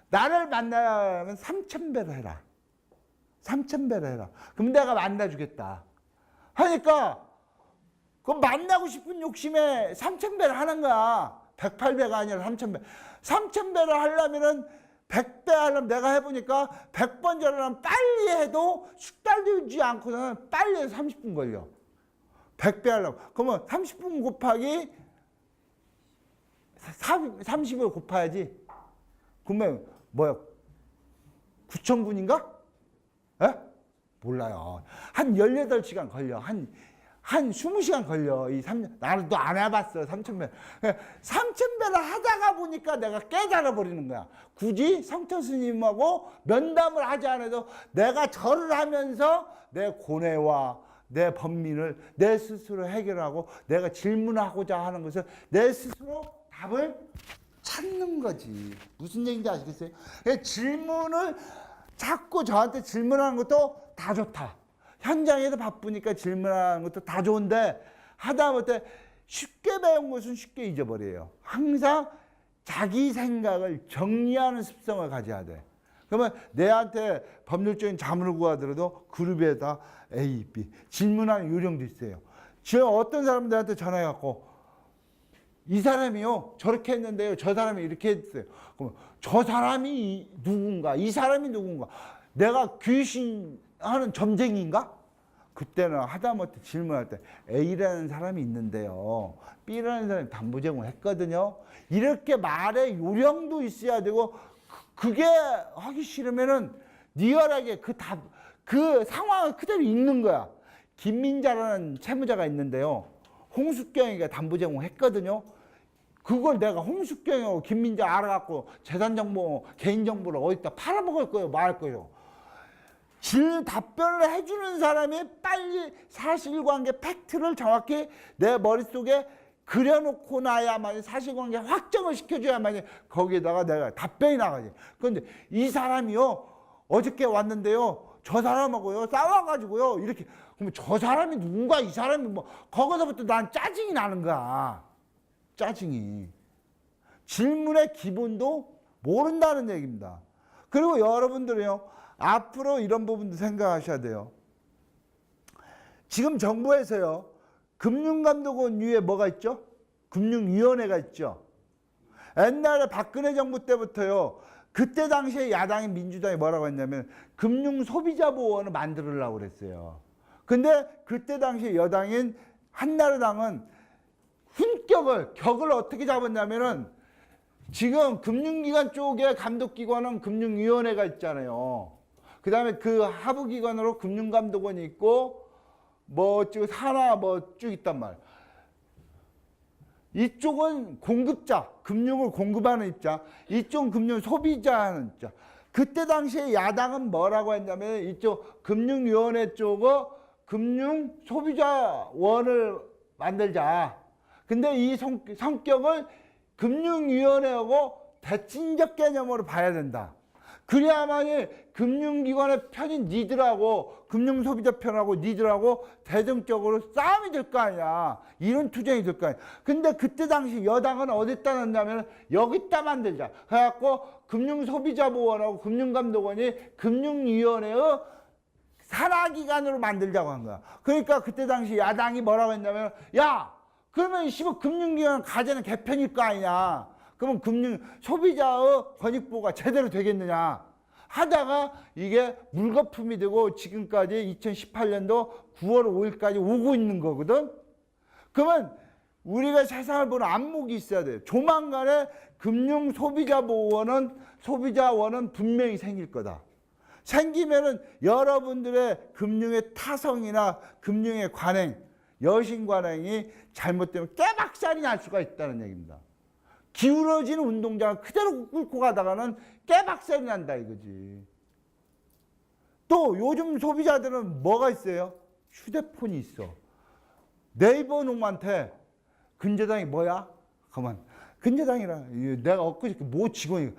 나를 만나면 3000배로 해라. 3000배로 해라. 그럼 내가 만나주겠다. 하니까 그 만나고 싶은 욕심에 3000배를 하는 거야. 108배가 아니라 3000배. 3000배를 하려면은 100배 하려면 내가 해보니까 100번 전화하면 빨리 해도 숙달되지 않고서는 빨리 해서 30분 걸려. 100배 하려고. 그러면 30분 곱하기 30을 곱해야지. 그러면 뭐야? 9,000분인가? 에? 몰라요. 한 18시간 걸려. 한 20시간 걸려. 나는 또 안 해봤어. 3,000배. 3,000배를 하다가 보니까 내가 깨달아 버리는 거야. 굳이 성철 스님하고 면담을 하지 않아도 내가 절을 하면서 내 고뇌와 내 번민을 내 스스로 해결하고 내가 질문하고자 하는 것을 내 스스로 답을 찾는 거지. 무슨 얘기인지 아시겠어요? 질문을 자꾸 저한테 질문하는 것도 다 좋다. 현장에서 바쁘니까 질문하는 것도 다 좋은데 하다못해 쉽게 배운 것은 쉽게 잊어버려요. 항상 자기 생각을 정리하는 습성을 가져야 돼. 그러면 내한테 법률적인 자문을 구하더라도 그룹에다 A, B 질문하는 요령도 있어요. 지금 어떤 사람들한테 전화해갖고 이 사람이요 저렇게 했는데요 저 사람이 이렇게 했어요. 그럼 저 사람이 누군가 이 사람이 누군가 내가 귀신하는 점쟁이인가? 그때는 하다못해 질문할 때 A라는 사람이 있는데요 B라는 사람이 담보 제공했거든요. 이렇게 말의 요령도 있어야 되고 그게 하기 싫으면은 리얼하게 그 상황을 그대로 읽는 거야. 김민자라는 채무자가 있는데요 홍숙경이가 담보 제공했거든요. 그걸 내가 홍숙경이하고 김민자 알아갖고 재산정보, 개인정보를 어디다 팔아먹을 거예요? 말 거예요? 답변을 해주는 사람이 빨리 사실관계 팩트를 정확히 내 머릿속에 그려놓고 나야만 사실관계 확정을 시켜줘야만 거기에다가 내가 답변이 나가지. 그런데 이 사람이요 어저께 왔는데요 저 사람하고요 싸워가지고요 이렇게 그러면 저 사람이 누군가 이 사람이 뭐 거기서부터 난 짜증이 나는 거야. 짜증이. 질문의 기본도 모른다는 얘기입니다. 그리고 여러분들이요 앞으로 이런 부분도 생각하셔야 돼요. 지금 정부에서요 금융감독원 위에 뭐가 있죠? 금융위원회가 있죠. 옛날에 박근혜 정부 때부터요 그때 당시에 야당인 민주당이 뭐라고 했냐면 금융소비자보호원을 만들으려고 그랬어요. 근데 그때 당시에 여당인 한나라당은 격을 어떻게 잡았냐면은 지금 금융기관 쪽에 감독기관은 금융위원회가 있잖아요. 그 다음에 그 하부기관으로 금융감독원이 있고 뭐 쭉 산하 뭐 쭉 있단 말이에요. 이쪽은 공급자, 금융을 공급하는 입장, 이쪽은 금융 소비자하는 입장. 그때 당시에 야당은 뭐라고 했냐면 이쪽 금융위원회 쪽은 금융소비자원을 만들자. 근데 이 성격을 금융위원회하고 대칭적 개념으로 봐야 된다. 그래야만이 금융기관의 편인 니들하고 금융소비자 편하고 니들하고 대등적으로 싸움이 될 거 아니야. 이런 투쟁이 될 거 아니야. 근데 그때 당시 여당은 어디다 놨냐면 여기다 만들자. 그래갖고 금융소비자보호원하고 금융감독원이 금융위원회의 산하기관으로 만들자고 한 거야. 그러니까 그때 당시 야당이 뭐라고 했냐면 야 그러면 금융기관 가제는 개편일 거 아니냐. 그러면 소비자의 권익보호가 제대로 되겠느냐 하다가 이게 물거품이 되고 지금까지 2018년도 9월 5일까지 오고 있는 거거든. 그러면 우리가 세상을 보는 안목이 있어야 돼요. 조만간에 소비자원은 분명히 생길 거다. 생기면은 여러분들의 금융의 타성이나 금융의 관행, 여신관행이 잘못되면 깨박살이 날 수가 있다는 얘기입니다. 기울어지는 운동장을 그대로 끌고 가다가는 깨박살이 난다 이거지. 또 요즘 소비자들은 뭐가 있어요? 휴대폰이 있어. 네이버 놈한테 근저당이 뭐야? 그만. 근저당이라 내가 엊그저께 뭐 직원이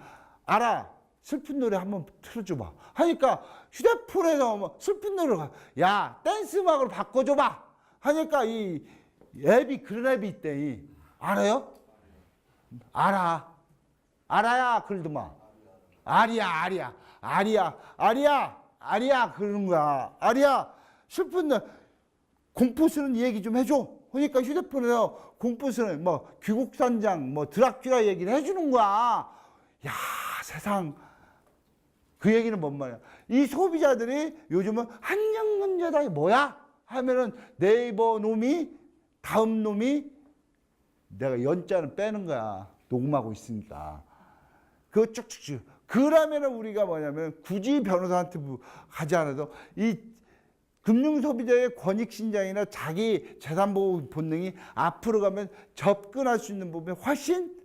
알아. 슬픈 노래 한번 틀어줘봐. 하니까 휴대폰에서 슬픈 노래가 야 댄스 음악으로 바꿔줘봐. 하니까 이 앱이 그런 앱이 있대. 알아요? 알아야 그러더만. 아리야 그러는 거야. 아리야 슬픈 날 공포 쓰는 얘기 좀 해줘. 그러니까 휴대폰에서 공포 쓰는 뭐 귀국산장 뭐 드라큘라 얘기를 해주는 거야. 야 세상 그 얘기는 뭔 말이야. 이 소비자들이 요즘은 한정근저당이 뭐야 하면은 네이버 놈이 다음 놈이 내가 연자는 빼는 거야. 녹음하고 있으니까. 그거 쭉쭉쭉. 그러면은 우리가 뭐냐면 굳이 변호사한테 가지 않아도 이 금융소비자의 권익신장이나 자기 재산보호 본능이 앞으로 가면 접근할 수 있는 부분이 훨씬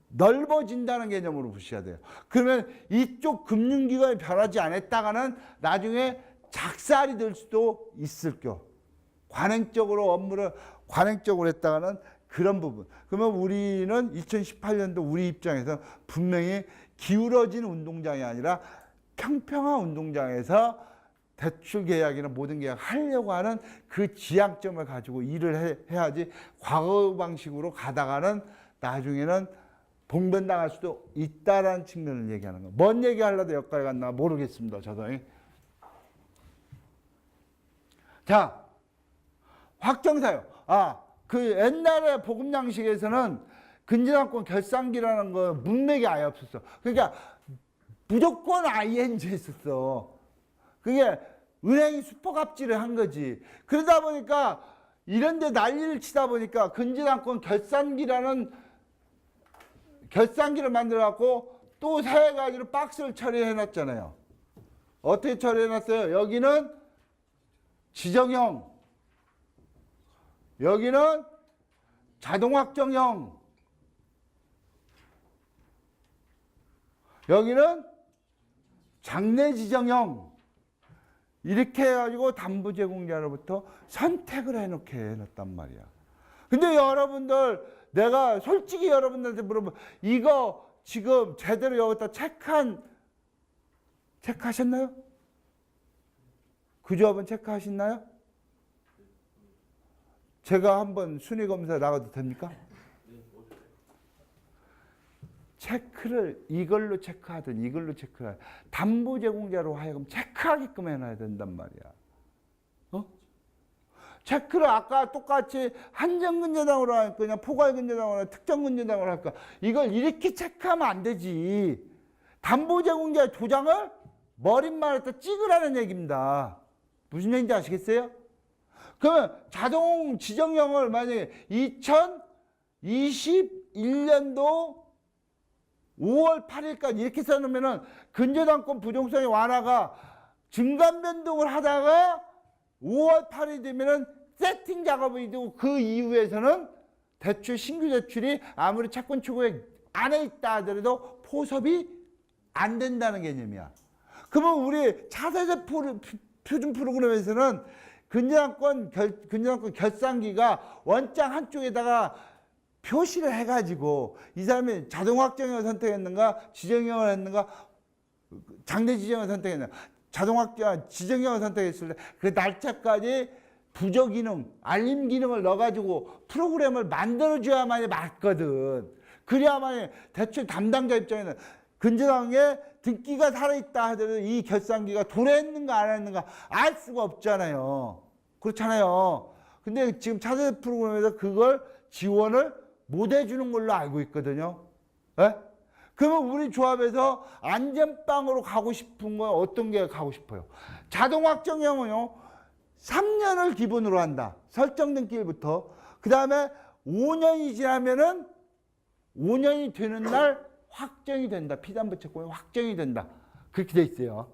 넓어진다는 개념으로 보셔야 돼요. 그러면 이쪽 금융기관이 변하지 않았다가는 나중에 작살이 될 수도 있을 겨. 관행적으로 업무를 관행적으로 했다가는 그런 부분. 그러면 우리는 2018년도 우리 입장에서 분명히 기울어진 운동장이 아니라 평평한 운동장에서 대출 계약이나 모든 계약 하려고 하는 그 지향점을 가지고 일을 해야지 과거 방식으로 가다가는 나중에는 봉변당할 수도 있다라는 측면을 얘기하는 거예요. 뭔 얘기하려도 여기까지 갔나 모르겠습니다. 저도. 자, 확정사유. 그 옛날에 보금양식에서는 근저당권 결산기라는 거 문맥이 아예 없었어. 그러니까 무조건 ING 했었어. 그게 은행이 수포갑질을 한 거지. 그러다 보니까 이런 데 난리를 치다 보니까 근저당권 결산기를 만들어 갖고 또 세 가지로 박스를 처리해 놨잖아요. 어떻게 처리해 놨어요? 여기는 지정형, 여기는 자동확정형, 여기는 장래지정형. 이렇게 해가지고 담보제공자로부터 선택을 해놨단 말이야. 근데 여러분들, 내가 솔직히 여러분들한테 물어보면 이거 지금 제대로 여기다 체크하셨나요? 그 조합은 체크하셨나요? 제가 한번 순위검사 나가도 됩니까? 체크를 이걸로 체크하든 이걸로 체크하든 담보제공자로 하여금 체크하게끔 해놔야 된단 말이야. 체크를 아까 똑같이 한정근저당으로 할 거냐 포괄근저당으로 할까 특정근저당으로 할까 이걸 이렇게 체크하면 안 되지. 담보제공자의 도장을 머릿말에다 찍으라는 얘기입니다. 무슨 얘기인지 아시겠어요? 그러면 자동 지정령을 만약에 2021년도 5월 8일까지 이렇게 써놓으면은 근저당권 부정성의 완화가 증감 변동을 하다가 5월 8일이 되면은 세팅 작업이 되고 그 이후에서는 대출, 신규 대출이 아무리 채권 추구액 안에 있다 하더라도 포섭이 안 된다는 개념이야. 그러면 우리 차세대 표준 프로그램에서는 근저당권 결산기가 원장 한쪽에다가 표시를 해가지고 이 사람이 자동 확정형을 선택했는가, 지정형을 했는가, 장래 지정을 선택했는가, 자동 확정 지정형을 선택했을 때 그 날짜까지 부저 기능, 알림 기능을 넣어가지고 프로그램을 만들어줘야만이 맞거든. 그래야만이 대출 담당자 입장에는 근저당에 등기가 살아있다 하더라도 이 결산기가 도래했는가 안 했는가 알 수가 없잖아요. 그렇잖아요. 근데 지금 차세대 프로그램에서 그걸 지원을 못 해주는 걸로 알고 있거든요. 네? 그러면 우리 조합에서 안전빵으로 가고 싶은 건 어떤 게 가고 싶어요? 자동 확정형은요, 3년을 기본으로 한다. 설정 등기일부터. 그 다음에 5년이 지나면은 5년이 되는 날 확정이 된다. 피담보 채권이 확정이 된다. 그렇게 돼 있어요.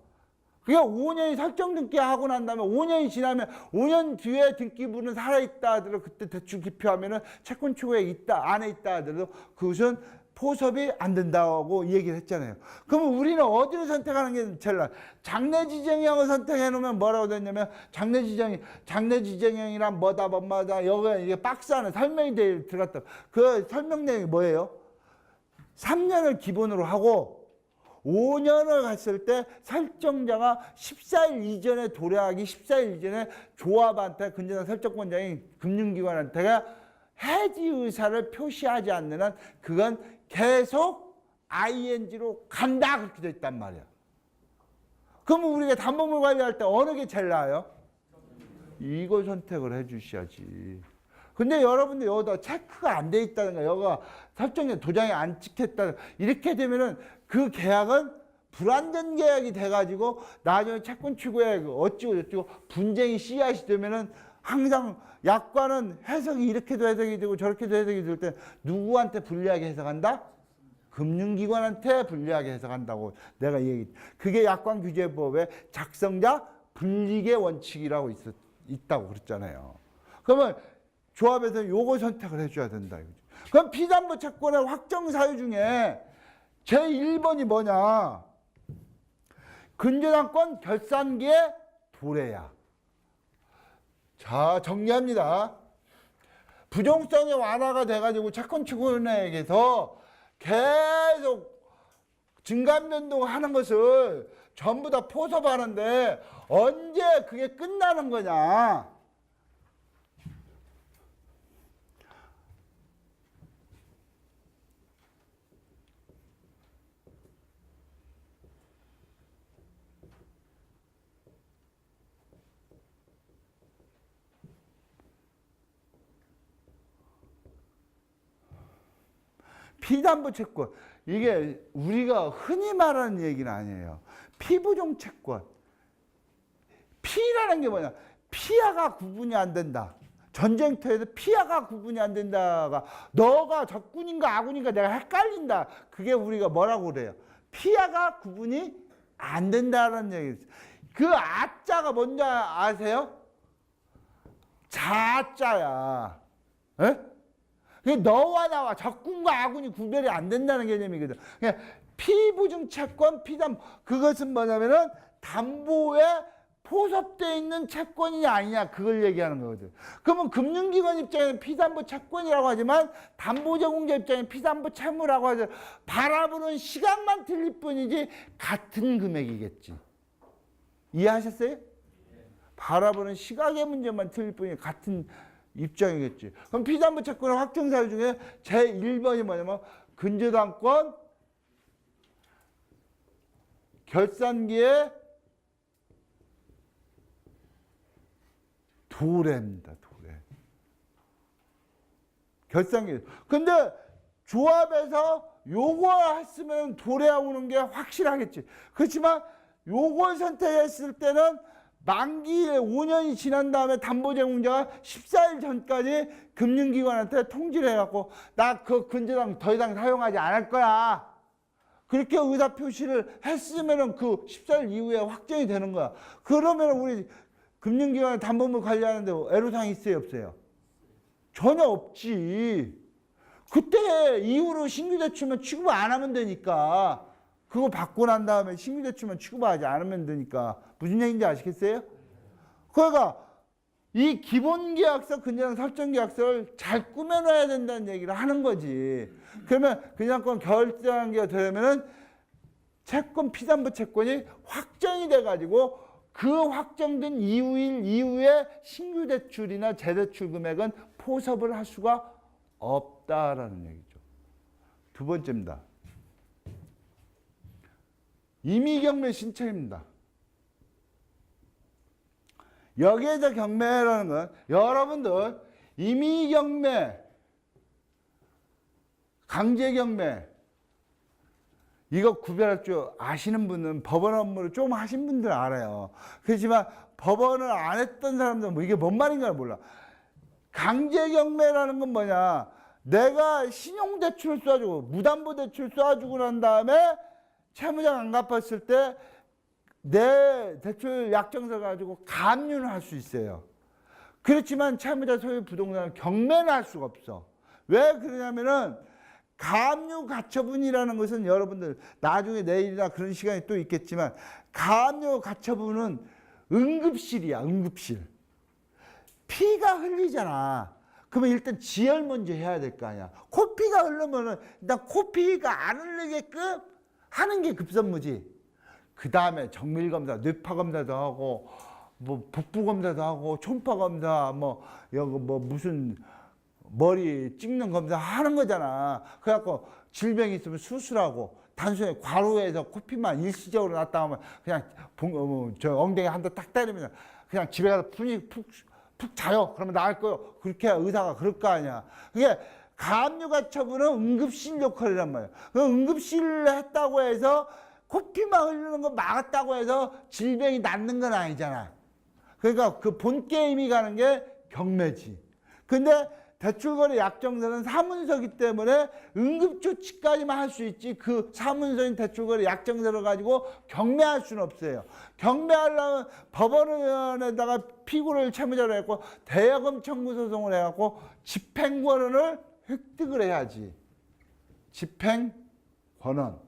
그러니까 5년이 설정 등기하고 난 다음에 5년이 지나면 5년 뒤에 등기부는 살아있다 하더라도 그때 대출 기표하면은 채권 추구액 있다, 안에 있다 하더라도 그것은 포섭이 안 된다고 얘기를 했잖아요. 그러면 우리는 어디를 선택하는 게 제일 나아? 장래 지정형을 선택해 놓으면 뭐라고 됐냐면 장래 지정형이란 뭐다 여기에 이게 박스 안에 설명이 들어갔다. 그 설명 내용이 뭐예요? 3년을 기본으로 하고 5년을 갔을 때 설정자가 14일 이전에 도래하기 14일 이전에 조합한테 근저당 설정권자인 금융기관한테가 해지 의사를 표시하지 않는 한 그건 계속 ing로 간다 그렇게 돼 있단 말이야. 그러면 우리가 담보물 관리할 때 어느 게 제일 나아요? 이걸 선택을 해 주셔야지. 근데 여러분들 여기다 체크가 안 돼 있다든가 여기가 설정된 도장이 안 찍혔다 이렇게 되면은 그 계약은 불완전 계약이 돼가지고 나중에 채권 추구액 어찌고 저찌고 분쟁이 씨앗이 되면은 항상 약관은 해석이 이렇게도 해석이 되고 저렇게도 해석이 될 때 누구한테 불리하게 해석한다? 금융기관한테 불리하게 해석한다고 내가 얘기. 그게 약관규제법의 작성자 불리계 원칙이라고 있다고 그랬잖아요. 그러면 조합에서 요거 선택을 해줘야 된다. 그럼 피담보 채권의 확정 사유 중에 제1번이 뭐냐? 근저당권 결산기의 도래야. 자, 정리합니다. 부정성이 완화가 돼가지고 채권 추구인에게서 계속 증감 변동하는 것을 전부 다 포섭하는데 언제 그게 끝나는 거냐? 피담보 채권, 이게 우리가 흔히 말하는 얘기는 아니에요. 피부정 채권. 피라는 게 뭐냐? 피하가 구분이 안 된다. 전쟁터에서 피하가 구분이 안 된다가 너가 적군인가 아군인가 내가 헷갈린다. 그게 우리가 뭐라고 그래요? 피하가 구분이 안 된다는 얘기예요. 그 아자가 뭔지 아세요? 자자야. 에? 너와 나와 적군과 아군이 구별이 안 된다는 개념이거든. 그러니까 피부증 채권, 피담 그것은 뭐냐면은 담보에 포섭되어 있는 채권이냐 아니냐 그걸 얘기하는 거거든. 그러면 금융기관 입장에는 피담보 채권이라고 하지만 담보제공자 입장에 피담보 채무라고 하죠. 바라보는 시각만 틀릴 뿐이지 같은 금액이겠지. 이해하셨어요? 바라보는 시각의 문제만 틀릴 뿐이지 같은 입장이겠지. 그럼 피담보 채권의 확정 사유 중에 제1번이 뭐냐면 근저당권 결산기의 도래입니다. 도래. 결산기. 근데 조합에서 요거 했으면 도래오는 게 확실하겠지. 그렇지만 요걸 선택했을 때는 만기에 5년이 지난 다음에 담보제공자가 14일 전까지 금융기관한테 통지를 해갖고 나 그 근저당 더 이상 사용하지 않을 거야. 그렇게 의사표시를 했으면 그 14일 이후에 확정이 되는 거야. 그러면 우리 금융기관 담보물 관리하는데 애로사항이 있어요, 없어요? 전혀 없지. 그때 이후로 신규대출만 취급 안 하면 되니까. 그거 받고 난 다음에 신규대출만 취급하지 않으면 되니까. 무슨 얘기인지 아시겠어요? 그러니까 이 기본계약서, 근저당 설정계약서를 잘 꾸며놔야 된다는 얘기를 하는 거지. 그러면 그냥권 결제한계가 되려면은 채권, 피담보 채권이 확정이 돼가지고 그 확정된 이후일 이후에 신규대출이나 재대출 금액은 포섭을 할 수가 없다라는 얘기죠. 두 번째입니다. 임의경매 신청입니다. 여기에서 경매라는 건 여러분들 임의경매, 강제경매 이거 구별할 줄 아시는 분은 법원 업무를 좀 하신 분들은 알아요. 그렇지만 법원을 안 했던 사람들은 뭐 이게 뭔 말인가 몰라. 강제경매라는 건 뭐냐. 내가 신용대출을 쏴주고 무담보대출 쏴주고 난 다음에 채무자가 안 갚았을 때 내 대출 약정서 가지고 감유는 할 수 있어요. 그렇지만 채무자 소유 부동산은 경매는 할 수가 없어. 왜 그러냐면은 감유 가처분이라는 것은 여러분들 나중에 내일이나 그런 시간이 또 있겠지만 감유 가처분은 응급실이야. 응급실. 피가 흘리잖아. 그러면 일단 지혈 먼저 해야 될 거 아니야. 코피가 흐르면은 일단 코피가 안 흐르게끔 하는 게 급선무지. 그 다음에 정밀검사, 뇌파검사도 하고, 뭐 복부검사도 하고, 초음파검사, 무슨 머리 찍는 검사 하는 거잖아. 그래갖고 질병이 있으면 수술하고, 단순히 과로해서 코피만 일시적으로 났다 하면 그냥 저 엉덩이 한 대 딱 때리면 그냥 집에 가서 푹 자요. 그러면 나을 거요. 그렇게 의사가 그럴 거 아니야. 그게 감유가처분은 응급실 역할이란 말이야. 그 응급실을 했다고 해서 코피만 흐르는 거 막았다고 해서 질병이 낫는 건 아니잖아. 그러니까 그 본 게임이 가는 게 경매지. 근데 대출거래 약정서는 사문서기 때문에 응급조치까지만 할 수 있지 그 사문서인 대출거래 약정서를 가지고 경매할 수는 없어요. 경매하려면 법원에다가 피고를 채무자로 했고 대여금 청구 소송을 해갖고 집행권을 획득을 해야지. 집행권은.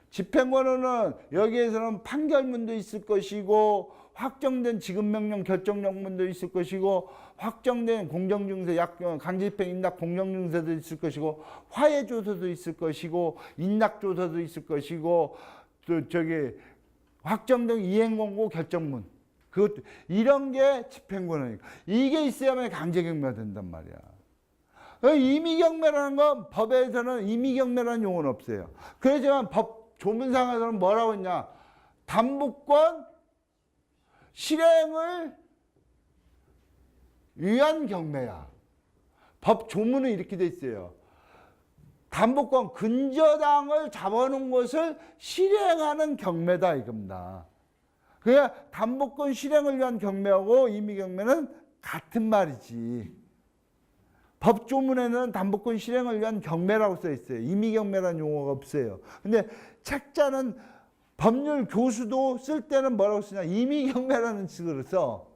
집행권은 여기에서는 판결문도 있을 것이고 확정된 지급명령 결정령문도 있을 것이고 확정된 공정증서 강제집행 인락 공정증서도 있을 것이고 화해조서도 있을 것이고 인락조서도 있을 것이고 또 저기 확정된 이행공고 결정문 그것도 이런 게 집행권이니까 이게 있어야만 강제경매가 된단 말이야. 임의경매라는 건 법에서는 임의경매라는 용어는 없어요. 그렇지만 법 조문상에서는 뭐라고 했냐. 담보권 실행을 위한 경매야. 법 조문은 이렇게 돼 있어요. 담보권 근저당을 잡아놓은 것을 실행하는 경매다 이겁니다. 그래 담보권 실행을 위한 경매하고 임의경매는 같은 말이지. 법 조문에는 담보권 실행을 위한 경매라고 써 있어요. 임의경매라는 용어가 없어요. 근데 책자는 법률 교수도 쓸 때는 뭐라고 쓰냐. 임의경매라는 식으로 써.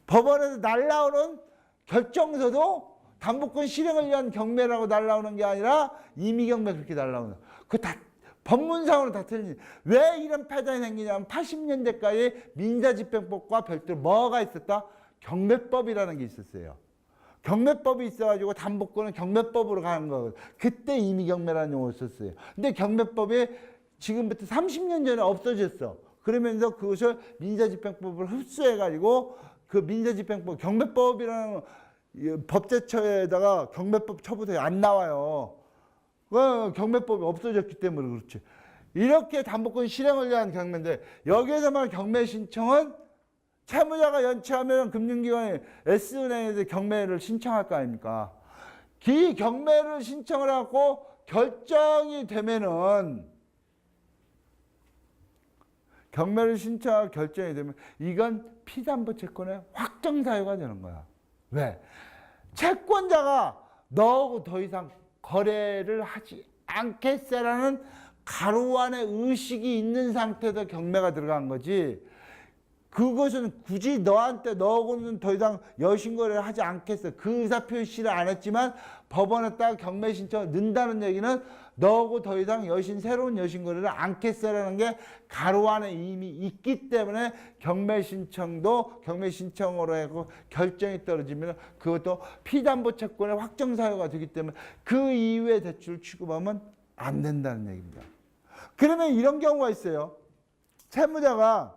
법원에서 날라오는 결정서도 담보권 실행을 위한 경매라고 날라오는 게 아니라 임의경매 그렇게 날라오는. 그 다 법문상으로 다 틀리지. 왜 이런 패턴이 생기냐면 80년대까지 민사집행법과 별도로 뭐가 있었다? 경매법이라는 게 있었어요. 경매법이 있어가지고 담보권은 경매법으로 가는 거거든. 그때 임의경매라는 용어를 썼어요. 근데 경매법이 지금부터 30년 전에 없어졌어. 그러면서 그것을 민사집행법을 흡수해가지고 그 민사집행법, 경매법이라는 법제처에다가 경매법 처분서에 안 나와요. 경매법이 없어졌기 때문에 그렇지. 이렇게 담보권 실행을 위한 경매인데 여기에서 말하는 경매 신청은 채무자가 연체하면 금융기관이 S은행에서 경매를 신청할 거 아닙니까? 이 경매를 신청을 해갖고 결정이 되면은 경매를 신청하고 결정이 되면 이건 피담보 채권의 확정 사유가 되는 거야. 왜? 채권자가 너하고 더 이상 거래를 하지 않겠어라는 가로 안에 의식이 있는 상태에서 경매가 들어간 거지. 그것은 굳이 너하고는 더 이상 여신거래를 하지 않겠어. 그 의사표시를 안 했지만 법원에다가 경매 신청을 넣는다는 얘기는 너하고 더 이상 새로운 여신거래를 않겠어라는 게 가로 안에 이미 있기 때문에 경매 신청으로 하고 결정이 떨어지면 그것도 피담보 채권의 확정 사유가 되기 때문에 그 이후에 대출을 취급하면 안 된다는 얘기입니다. 그러면 이런 경우가 있어요. 채무자가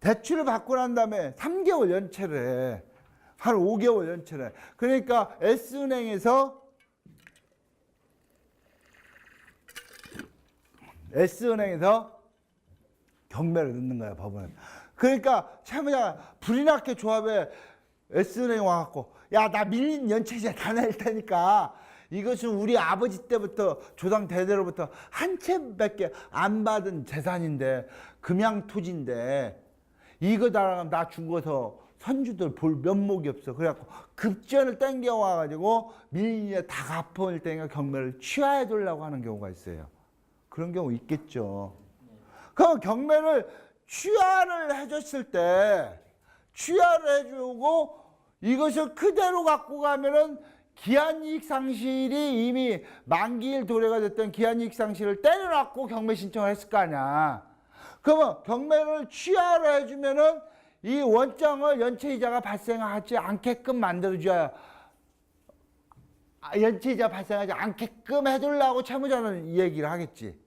대출을 받고 난 다음에 3개월 연체를 해. 한 5개월 연체를 해. 그러니까 S은행에서 경매를 넣는 거야, 법원에. 그러니까 채무자가 불이 났게 조합에 S은행에 와갖고 야, 나 밀린 연체이자 다 낼 테니까 이것은 우리 아버지 때부터 조상 대대로부터 한 채밖에 안 받은 재산인데 금양토지인데 이거 달아가면 나 죽어서 선주들 볼 면목이 없어. 그래갖고 급전을 땡겨와가지고 밀리에 다 갚아올 때니까 경매를 취하해두려고 하는 경우가 있어요. 그런 경우 있겠죠. 그럼 경매를 취하를 해줬을 때 취하를 해주고 이것을 그대로 갖고 가면은 기한이익 상실이 이미 만기일 도래가 됐던 기한이익 상실을 때려놨고 경매 신청을 했을 거 아니야. 그러면 경매를 취하를 해주면은 이 원장을 연체이자가 발생하지 않게끔 만들어줘야 연체이자 발생하지 않게끔 해두려고 채무자는 이 얘기를 하겠지.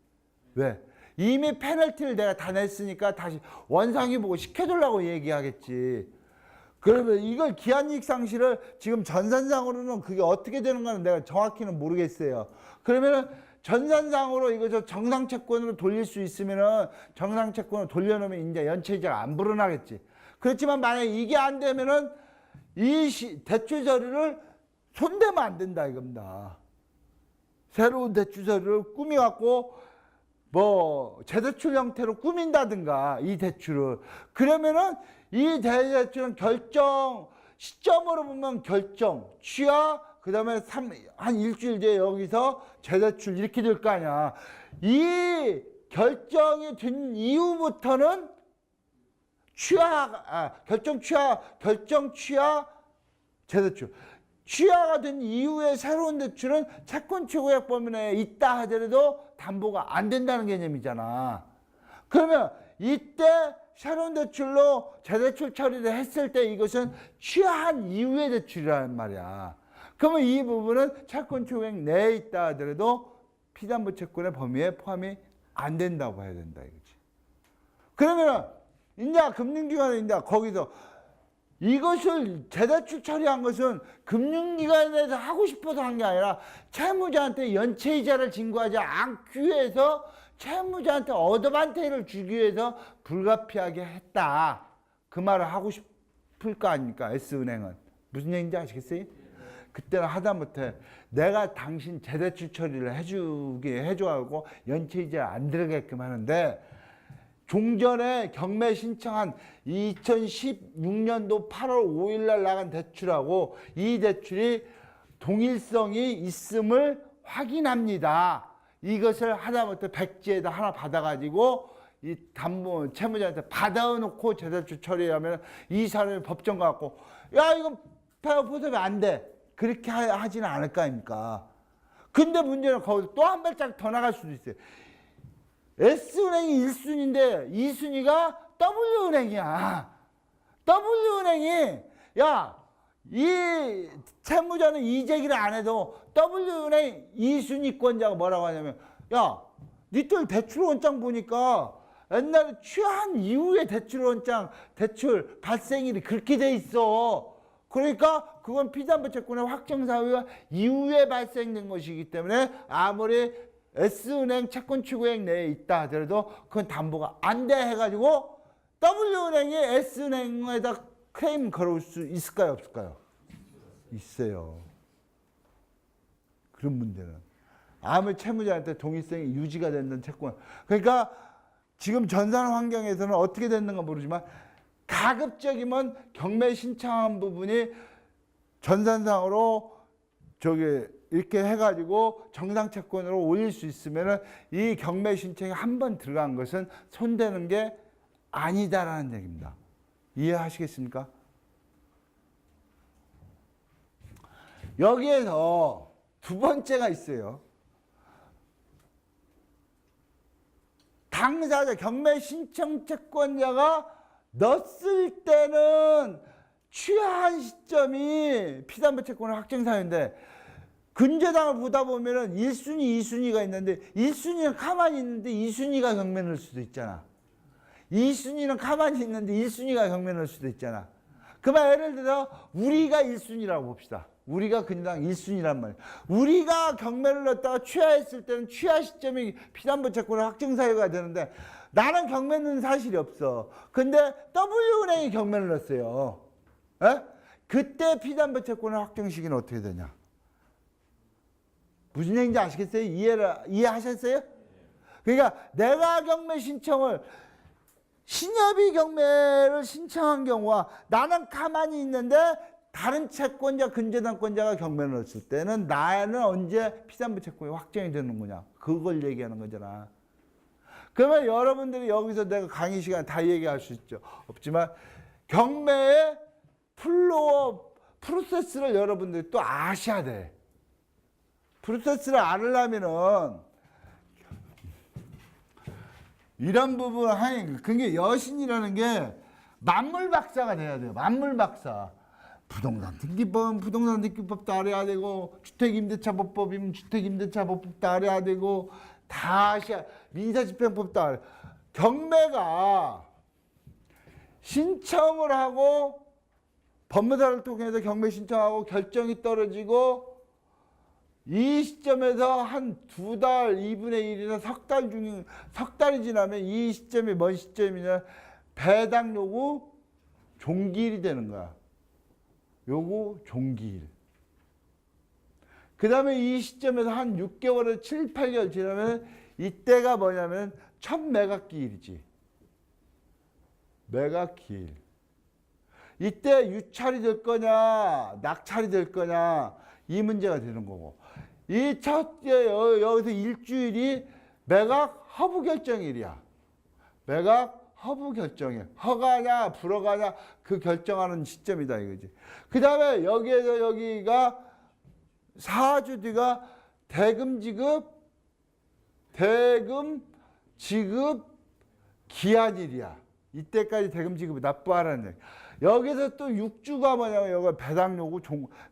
왜? 이미 페널티를 내가 다 냈으니까 다시 원상회복을 시켜주려고 얘기하겠지. 그러면 이걸 기한이익 상실을 지금 전산상으로는 그게 어떻게 되는가는 내가 정확히는 모르겠어요. 그러면은 전산상으로 이거 정상채권으로 돌릴 수 있으면은 정상채권으로 돌려놓으면 이제 연체이자가 안 불어나겠지. 그렇지만 만약에 이게 안 되면은 이 대출 서류를 손대면 안 된다 이겁니다. 새로운 대출 서류를 꾸미갖고 뭐 재대출 형태로 꾸민다든가 이 대출을 그러면은 이 대출은 결정 시점으로 보면 결정 취하 그 다음에 한 일주일 뒤에 여기서 재대출 이렇게 될 거 아니야. 이 결정이 된 이후부터는 결정 취하 재대출 취하가 된 이후에 새로운 대출은 채권 최고액 범위 내에 있다 하더라도 담보가 안 된다는 개념이잖아. 그러면 이때 새로운 대출로 재대출 처리를 했을 때 이것은 취한 이후의 대출이란 말이야. 그러면 이 부분은 채권 최고액 내에 있다 하더라도 피담보 채권의 범위에 포함이 안 된다고 해야 된다 이거지. 그러면 이제 금융기관에 이제 거기서 이것을 재대출 처리한 것은 금융기관에서 하고 싶어서 한 게 아니라 채무자한테 연체이자를 징구하지 않기 위해서 채무자한테 어드반테이지를 주기 위해서 불가피하게 했다. 그 말을 하고 싶을 거 아닙니까? S은행은. 무슨 얘기인지 아시겠어요? 그때는 하다못해 내가 당신 재대출 처리를 해줘가지고 연체이자 안 들어가게끔 하는데 종전에 경매 신청한 2016년도 8월 5일 날 나간 대출하고 이 대출이 동일성이 있음을 확인합니다. 이것을 하다못해 백지에다 하나 받아가지고 이 담보 채무자한테 받아놓고 재대출 처리하면 이 사람이 법정 가갖고 야 이거 보답이 안 돼. 그렇게 하지는 않을 거 아닙니까? 근데 문제는 거기서 또 한 발짝 더 나갈 수도 있어요. S은행이 1순위인데 2순위가 W은행이야. W은행이 야, 이 채무자는 이재기를 안 해도 W은행 2순위권자가 뭐라고 하냐면 야, 니들 대출원장 보니까 옛날에 취한 이후에 대출원장 대출 발생일이 그렇게 돼 있어. 그러니까 그건 피담보 채권의 확정 사유가 이후에 발생된 것이기 때문에 아무리 S은행 채권 취고액 내에 있다 하더라도 그건 담보가 안 돼 해가지고 W은행이 S은행에다 클레임 걸어올 수 있을까요? 없을까요? 있어요. 그런 문제는. 아무 채무자한테 동의성이 유지가 되는 채권. 그러니까 지금 전산 환경에서는 어떻게 됐는가 모르지만 가급적이면 경매 신청한 부분이 전산상으로 저기 이렇게 해가지고 정상 채권으로 올릴 수 있으면은 이 경매 신청이 한 번 들어간 것은 손대는 게 아니다라는 얘기입니다. 이해하시겠습니까? 여기에서 두 번째가 있어요. 당사자, 경매 신청 채권자가 넣었을 때는 취한 시점이 피담보 채권의 확정사유인데 근저당을 보다 보면은 1순위, 2순위가 있는데 1순위는 가만히 있는데 2순위가 경매 넣을 수도 있잖아. 2순위는 가만히 있는데 1순위가 경매 넣을 수도 있잖아. 그만 예를 들어 우리가 1순위라고 봅시다. 우리가 근저당 1순위란 말이야. 우리가 경매를 넣었다가 취하했을 때는 취하 시점이 피담보 채권의 확정사유가 되는데 나는 경매 넣은 사실이 없어. 근데 W은행이 경매를 넣었어요. 에? 그때 피담보 채권의 확정 시기는 어떻게 되냐? 무슨 얘기인지 아시겠어요? 이해하셨어요? 그러니까 내가 경매 신청을 신협이 경매를 신청한 경우와 나는 가만히 있는데 다른 채권자, 근저당권자가 경매를 넣었을 때는 나는 언제 피담보 채권이 확정이 되는 거냐? 그걸 얘기하는 거잖아. 그러면 여러분들이 여기서 내가 강의 시간에 다 얘기할 수 있죠. 없지만 경매의 플로어, 프로세스를 여러분들이 또 아셔야 돼. 프로세스를 알으려면은 이런 부분을 하니 그게 여신이라는 게 만물 박사가 돼야 돼요. 만물 박사. 부동산 등기법은 부동산 등기법도 알아야 되고 주택임대차법이면 주택임대차법도 알아야 되고 다 아셔야 민사집행법도 알아야 돼. 경매가 신청을 하고 법무사를 통해서 경매 신청하고 결정이 떨어지고 이 시점에서 한 2달, 2분의 1이나 석 달이 지나면 이 시점이 뭔 시점이냐? 배당 요구 종기일이 되는 거야. 요구 종기일. 그 다음에 이 시점에서 한 6개월에서 7, 8개월 지나면 이때가 뭐냐면 첫 매각기일이지. 매각기일. 이때 유찰이 될 거냐, 낙찰이 될 거냐, 이 문제가 되는 거고. 이 첫째 여기서 일주일이 매각 허브 결정일이야. 매각 허브 결정일. 허가냐 불허가냐 그 결정하는 시점이다 이거지. 그 다음에 여기에서 여기가 4주 뒤가 대금 지급 기한일이야. 이때까지 대금 지급을 납부하라는 얘기. 여기서 또 6주가 뭐냐면 여기가 배당 요구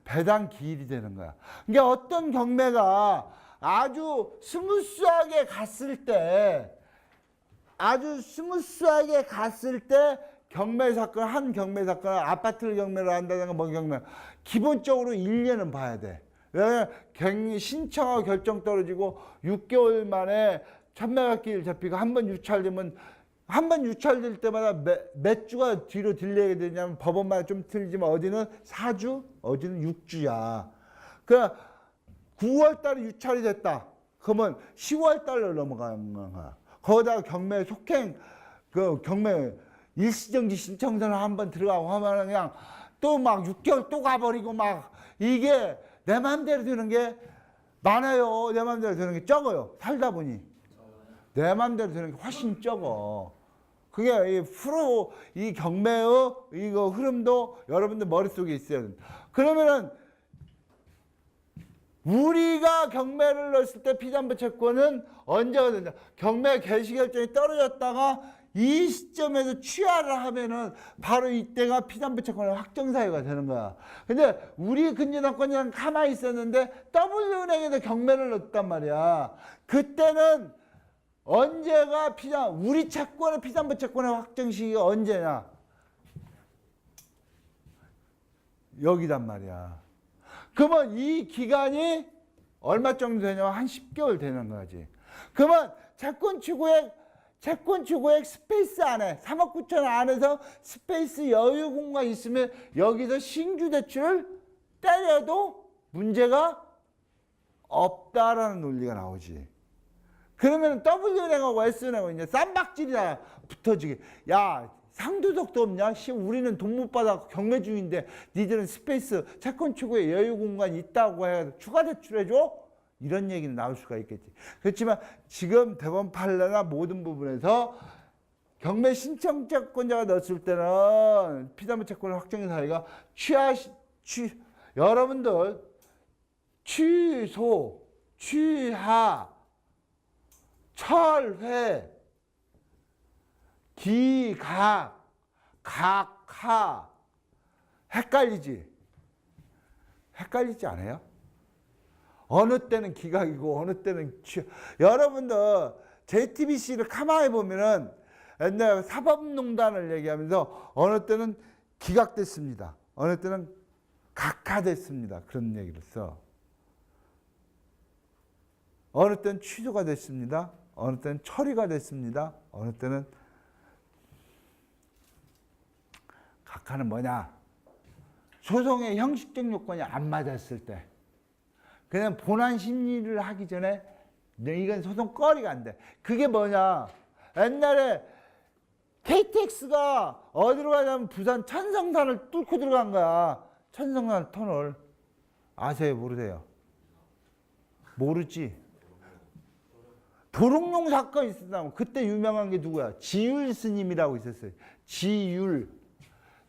배당 기일이 되는 거야. 그러니까 어떤 경매가 아주 스무스하게 갔을 때 경매 사건 한 경매 사건 아파트를 경매를 한다든가 뭐 경매 기본적으로 1년은 봐야 돼. 왜냐면 신청하고 결정 떨어지고 6개월 만에 첫 매각기일 잡히고 한 번 유찰되면 한 번 유찰될 때마다 몇 주가 뒤로 딜레이가 되냐면 법원마다 좀 틀리지만 어디는 4주, 어디는 6주야. 그러니까 9월 달에 유찰이 됐다. 그러면 10월 달로 넘어가는 거야. 거기다가 경매 속행, 그 경매 일시정지 신청서를 한번 들어가고 하면 그냥 또 막 6개월 또 가버리고 막 이게 내 마음대로 되는 게 많아요. 내 마음대로 되는 게 적어요. 살다 보니. 내 마음대로 되는 게 훨씬 적어. 그게 이 경매의 이거 흐름도 여러분들 머릿속에 있어야 됩니다. 그러면은 우리가 경매를 넣었을 때 피담보 채권은 언제가 된다? 경매 개시 결정이 떨어졌다가 이 시점에서 취하를 하면은 바로 이때가 피담보 채권의 확정사유가 되는 거야. 근데 우리 근저당권자는 가만히 있었는데 W은행에서 경매를 넣었단 말이야. 그때는 언제가 우리 채권의 피담보 채권의 확정 시기가 언제냐? 여기단 말이야. 그러면 이 기간이 얼마 정도 되냐면 한 10개월 되는 거지. 그러면 채권 추구액 스페이스 안에 3억 9천 안에서 스페이스 여유 공간 있으면 여기서 신규 대출을 때려도 문제가 없다라는 논리가 나오지. 그러면 W은행하고 S은행하고 이제 쌈박질이나 붙어지게. 야, 상도덕도 없냐? 우리는 돈 못 받아 경매 중인데 니들은 스페이스 채권 추구에 여유 공간이 있다고 해서 추가 대출해줘? 이런 얘기는 나올 수가 있겠지. 그렇지만 지금 대법원 판례나 모든 부분에서 경매 신청권자가 넣었을 때는 피담보 채권의 확정의 사유가 여러분들 취소, 취하, 철회, 기각, 각하 헷갈리지? 헷갈리지 않아요? 어느 때는 기각이고 어느 때는 여러분들 JTBC를 가만히 보면은 옛날 사법농단을 얘기하면서 어느 때는 기각됐습니다. 어느 때는 각하됐습니다. 그런 얘기를 써. 어느 때는 취소가 됐습니다. 어느 때는 처리가 됐습니다. 어느 때는 각하는 뭐냐? 소송의 형식적 요건이 안 맞았을 때 그냥 본안 심리를 하기 전에 이건 소송거리가 안 돼. 그게 뭐냐? 옛날에 KTX가 어디로 가냐면 부산 천성산을 뚫고 들어간 거야. 천성산 터널. 아세요? 모르세요? 모르지? 도롱뇽 사건이 있었다고. 그때 유명한 게 누구야? 지율 스님이라고 있었어요. 지율.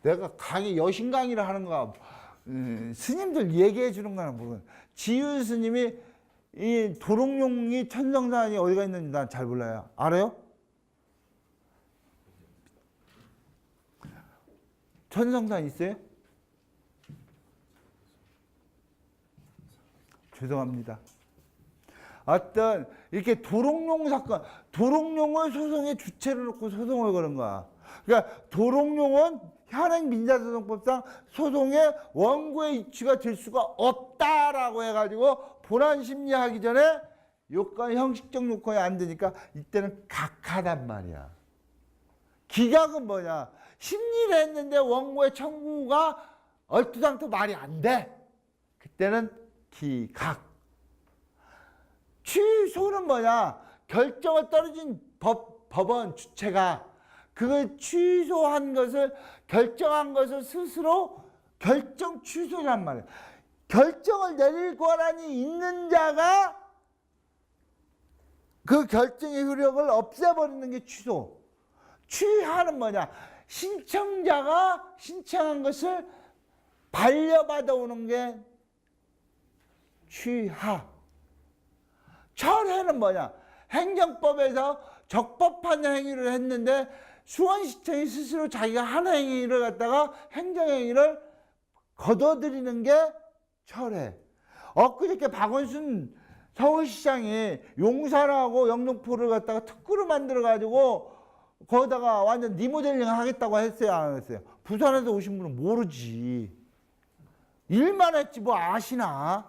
내가 강의 여신 강의를 하는 거야. 스님들 얘기해 주는 거는 모르겠어. 지율 스님이 이 도롱뇽이 천성산이 어디가 있는지 난 잘 몰라요. 알아요? 천성산 있어요? 죄송합니다. 어떤 이렇게 도롱뇽 사건, 도롱뇽을 소송의 주체로 놓고 소송을 거는 거야. 그러니까 도롱뇽은 현행 민사소송법상 소송의 원고의 이치가 될 수가 없다라고 해가지고 본안 심리하기 전에 요건 형식적 요건이 안 되니까 이때는 각하단 말이야. 기각은 뭐냐? 심리를 했는데 원고의 청구가 얼토당토 말이 안 돼. 그때는 기각. 취소는 뭐냐? 결정을 떨어진 법원 주체가 그걸 취소한 것을 결정한 것을 스스로 결정 취소란 말이에요. 결정을 내릴 권한이 있는 자가 그 결정의 효력을 없애버리는 게 취소. 취하는 뭐냐? 신청자가 신청한 것을 반려받아 오는 게 취하. 철회는 뭐냐? 행정법에서 적법한 행위를 했는데 수원시청이 스스로 자기가 한 행위를 갖다가 행정행위를 거둬들이는 게 철회. 엊그저께 박원순 서울시장이 용산하고 영등포를 갖다가 특구로 만들어가지고 거기다가 완전 리모델링 하겠다고 했어요, 안 했어요? 부산에서 오신 분은 모르지. 일만 했지 뭐 아시나?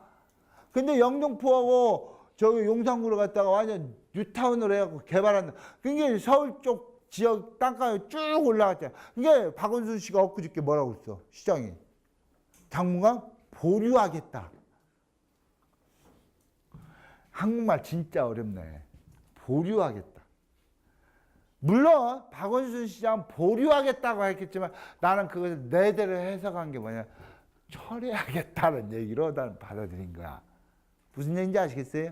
근데 영등포하고 저기 용산구를 갖다가 완전 뉴타운으로 해갖고 개발한다. 그게 서울 쪽 지역 땅가에 쭉 올라갔잖아. 그게 박원순 씨가 엊그저께 뭐라고 했어? 시장이. 당분간 보류하겠다. 한국말 진짜 어렵네. 보류하겠다. 물론 박원순 시장 보류하겠다고 했겠지만 나는 그것을 내대로 해석한 게 뭐냐. 철회하겠다는 얘기로 나는 받아들인 거야. 무슨 얘기인지 아시겠어요?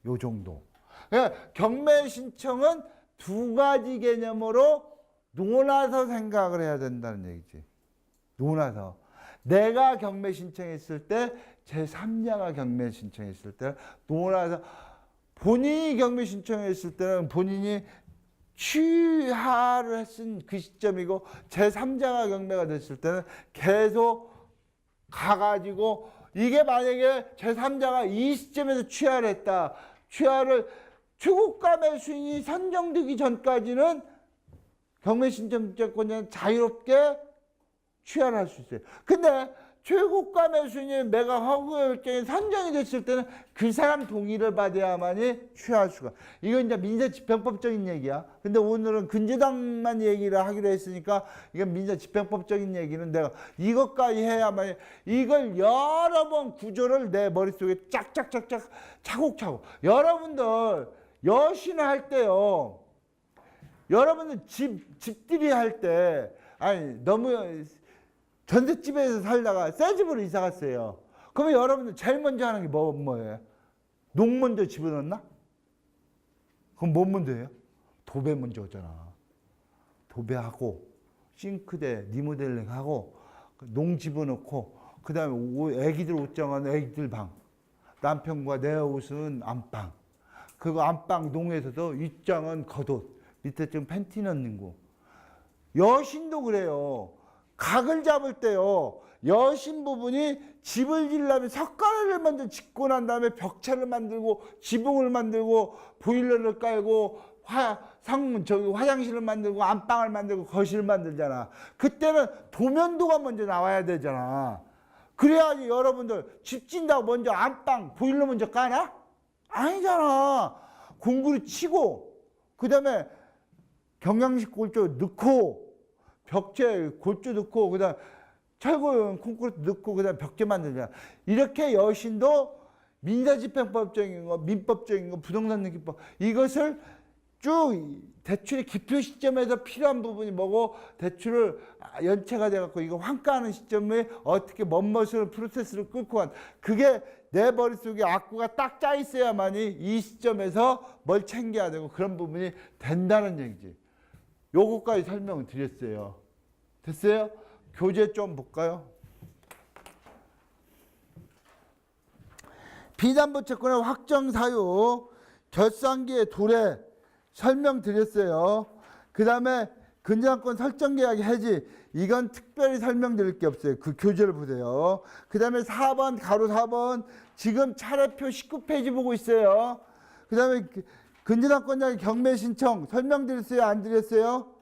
요 정도. 그러니까 경매 신청은 두 가지 개념으로 논아서 생각을 해야 된다는 얘기지. 논아서. 내가 경매 신청했을 때, 제3자가 경매 신청했을 때, 논아서 본인이 경매 신청했을 때는 본인이 취하를 했은 그 시점이고, 제3자가 경매가 됐을 때는 계속 가가지고 이게 만약에 제3자가 이 시점에서 취하를 했다. 취하를 최고가 매수인이 선정되기 전까지는 경매 신청권자는 자유롭게 취하를 할 수 있어요. 근데 최고가 매수인이 매각 허가 결정이 선정이 됐을 때는 그 사람 동의를 받아야만이 취할 수가. 이건 이제 민사집행법적인 얘기야. 근데 오늘은 근저당만 얘기를 하기로 했으니까 이건 민사집행법적인 얘기는 내가 이것까지 해야만, 이걸 여러 번 구조를 내 머릿속에 짝짝짝짝 차곡차곡. 여러분들 여신을 할 때요, 여러분들 집들이 할 때, 아니 너무 전셋집에서 살다가 새 집으로 이사 갔어요. 그러면 여러분들 제일 먼저 하는 게 뭐예요? 농 먼저 집어넣나? 그럼 뭐 먼저 해요? 도배 먼저 하잖아. 도배하고 싱크대 리모델링하고 농 집어넣고, 그 다음에 애기들 옷 정하는 애기들 방, 남편과 내 옷은 안방, 그거 안방 농에서도 윗장은 겉옷, 밑에 좀 팬티 넣는 거. 여신도 그래요. 각을 잡을 때요, 여신 부분이 집을 지려면 석가래를 먼저 짓고 난 다음에 벽체를 만들고 지붕을 만들고 보일러를 깔고 화장실을 만들고 안방을 만들고 거실을 만들잖아. 그때는 도면도가 먼저 나와야 되잖아. 그래야지 여러분들 집 짓는다고 먼저 안방 보일러 먼저 까나? 아니잖아. 공구리 치고, 그 다음에 경량식 골조 넣고, 벽체 골조 넣고, 그다음 철골 콘크리트 넣고, 그다음 벽체 만들잖아. 이렇게 여신도 민사집행법적인 거, 민법적인 거, 부동산 등기법, 이것을 쭉 대출의 기표 시점에서 필요한 부분이 뭐고, 대출을 연체가 돼갖고 이거 환가하는 시점에 어떻게 멋을 프로세스를 끌고 간, 그게 내 머릿속에 악구가 딱 짜 있어야만이 이 시점에서 뭘 챙겨야 되고 그런 부분이 된다는 얘기지. 요거까지 설명을 드렸어요. 됐어요? 교재 좀 볼까요? 비담보 채권의 확정 사유, 결산기의 도래 설명드렸어요. 그 다음에 근저당권 설정 계약 해지, 이건 특별히 설명드릴 게 없어요. 그 교재를 보세요. 그 다음에 4번 가로 4번 지금 차례표 19페이지 보고 있어요. 그 다음에 근저당권자의 경매 신청 설명드렸어요? 안 드렸어요?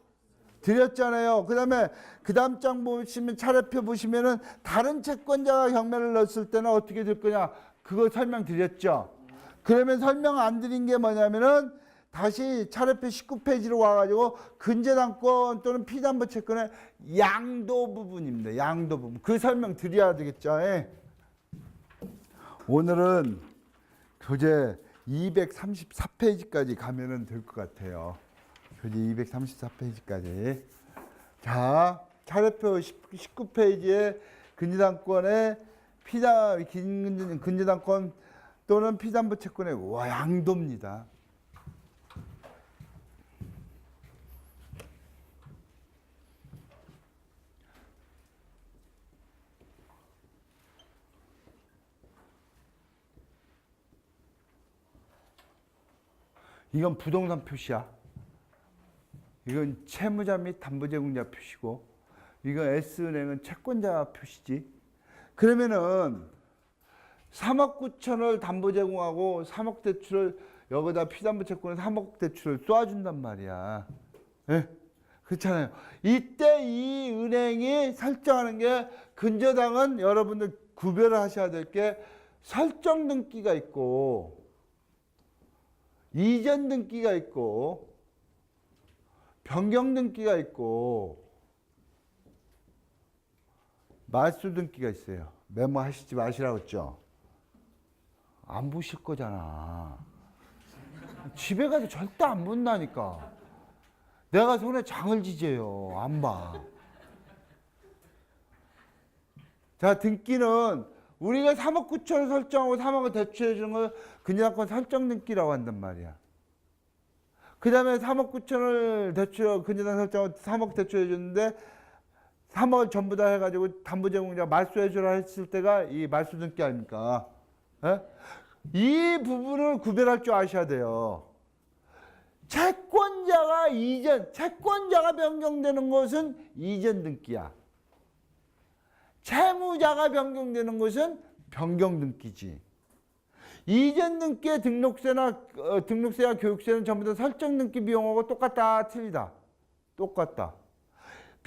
드렸잖아요. 그 다음에 그 다음 장 보시면 차례표 보시면은 다른 채권자가 경매를 넣었을 때는 어떻게 될 거냐, 그거 설명드렸죠. 그러면 설명 안 드린 게 뭐냐면은 다시 차례표 19페이지로 와가지고 근저당권 또는 피담보 채권의 양도 부분입니다. 양도 부분. 그 설명 드려야 되겠죠. 예. 오늘은 교재 234페이지까지 가면은 될 것 같아요. 교재 234페이지까지. 자, 차례표 19페이지에 근저당권의 근저당권 또는 피담보 채권의 양도입니다. 이건 부동산 표시야. 이건 채무자 및 담보제공자 표시고, 이건 S은행은 채권자 표시지. 그러면은 3억 9천을 담보 제공하고 3억 대출을 여기다 피담보 채권을 3억 대출을 쏴준단 말이야. 예? 그렇잖아요. 이때 이 은행이 설정하는 게, 근저당은 여러분들 구별을 하셔야 될 게 설정 등기가 있고 이전 등기가 있고 변경 등기가 있고 말소 등기가 있어요. 메모하시지 마시라고 했죠. 안 보실 거잖아. 집에 가서 절대 안 본다니까. 내가 손에 장을 지져요. 안 봐. 자, 등기는 우리가 3억 9천을 설정하고 3억을 대출해 주는 걸 근저당권 설정 등기라고 한단 말이야. 그 다음에 3억 9천을 근저당 설정하고 3억 대출해 줬는데 3억을 전부 다 해가지고 담보제공자 말소해 주라 했을 때가 이 말소 등기 아닙니까? 에? 이 부분을 구별할 줄 아셔야 돼요. 채권자가 변경되는 것은 이전 등기야. 채무자가 변경되는 것은 변경 등기지. 이전 등기의 등록세와 교육세는 전부 다 설정 등기 비용하고 똑같다, 틀리다? 똑같다.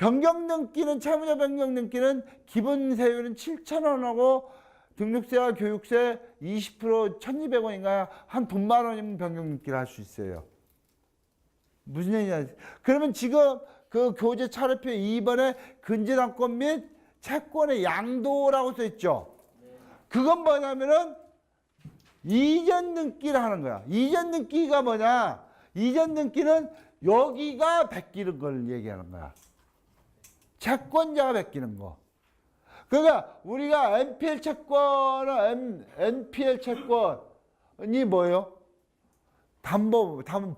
변경 등기는 채무자 변경 등기는 기본 세율은 7,000원하고 등록세와 교육세 20% 1,200원인가 한 돈 10,000원이면 변경 등기를 할 수 있어요. 무슨 얘기냐? 그러면 지금 그 교재 차례표 2번에 근저당권 및 채권의 양도라고 써 있죠. 그건 뭐냐면은 이전 등기를 하는 거야. 이전 등기가 뭐냐? 이전 등기는 여기가 베끼는 걸 얘기하는 거야. 채권자가 베끼는 거. 그러니까 우리가 NPL 채권은 NPL 채권이 뭐예요?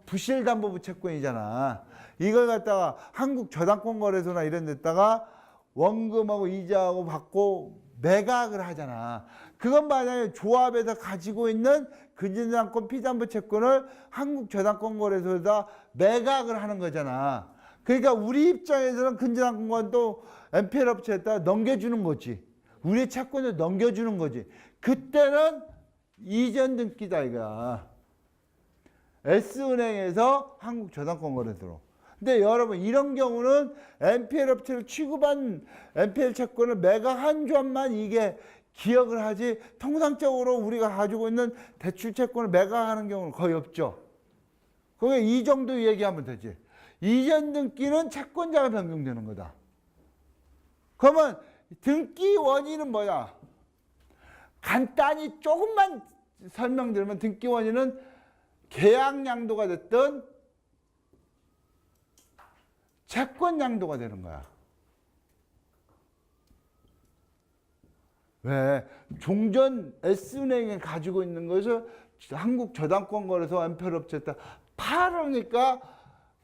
부실담보부 채권이잖아. 이걸 갖다가 한국저당권거래소나 이런 데다가 원금하고 이자하고 받고 매각을 하잖아. 그건 만약에 조합에서 가지고 있는 근저당권 피담보 채권을 한국저당권거래소에다 매각을 하는 거잖아. 그러니까 우리 입장에서는 근저당권도 NPL 업체에다 넘겨주는 거지. 우리 채권을 넘겨주는 거지. 그때는 이전 등기다 이거야. S은행에서 한국저당권거래소로. 근데 여러분 이런 경우는 NPL 업체를 취급한 NPL 채권을 매각한 조합만 이게 기억을 하지 통상적으로 우리가 가지고 있는 대출 채권을 매각하는 경우는 거의 없죠. 그게 이 정도 얘기하면 되지. 이전 등기는 채권자가 변경되는 거다. 그러면 등기 원인은 뭐야? 간단히 조금만 설명드리면 등기 원인은 계약 양도가 됐든 채권 양도가 되는 거야. 왜? 종전 S은행에 가지고 있는 것을 한국저당권거래소 NPL 업체에다 팔으니까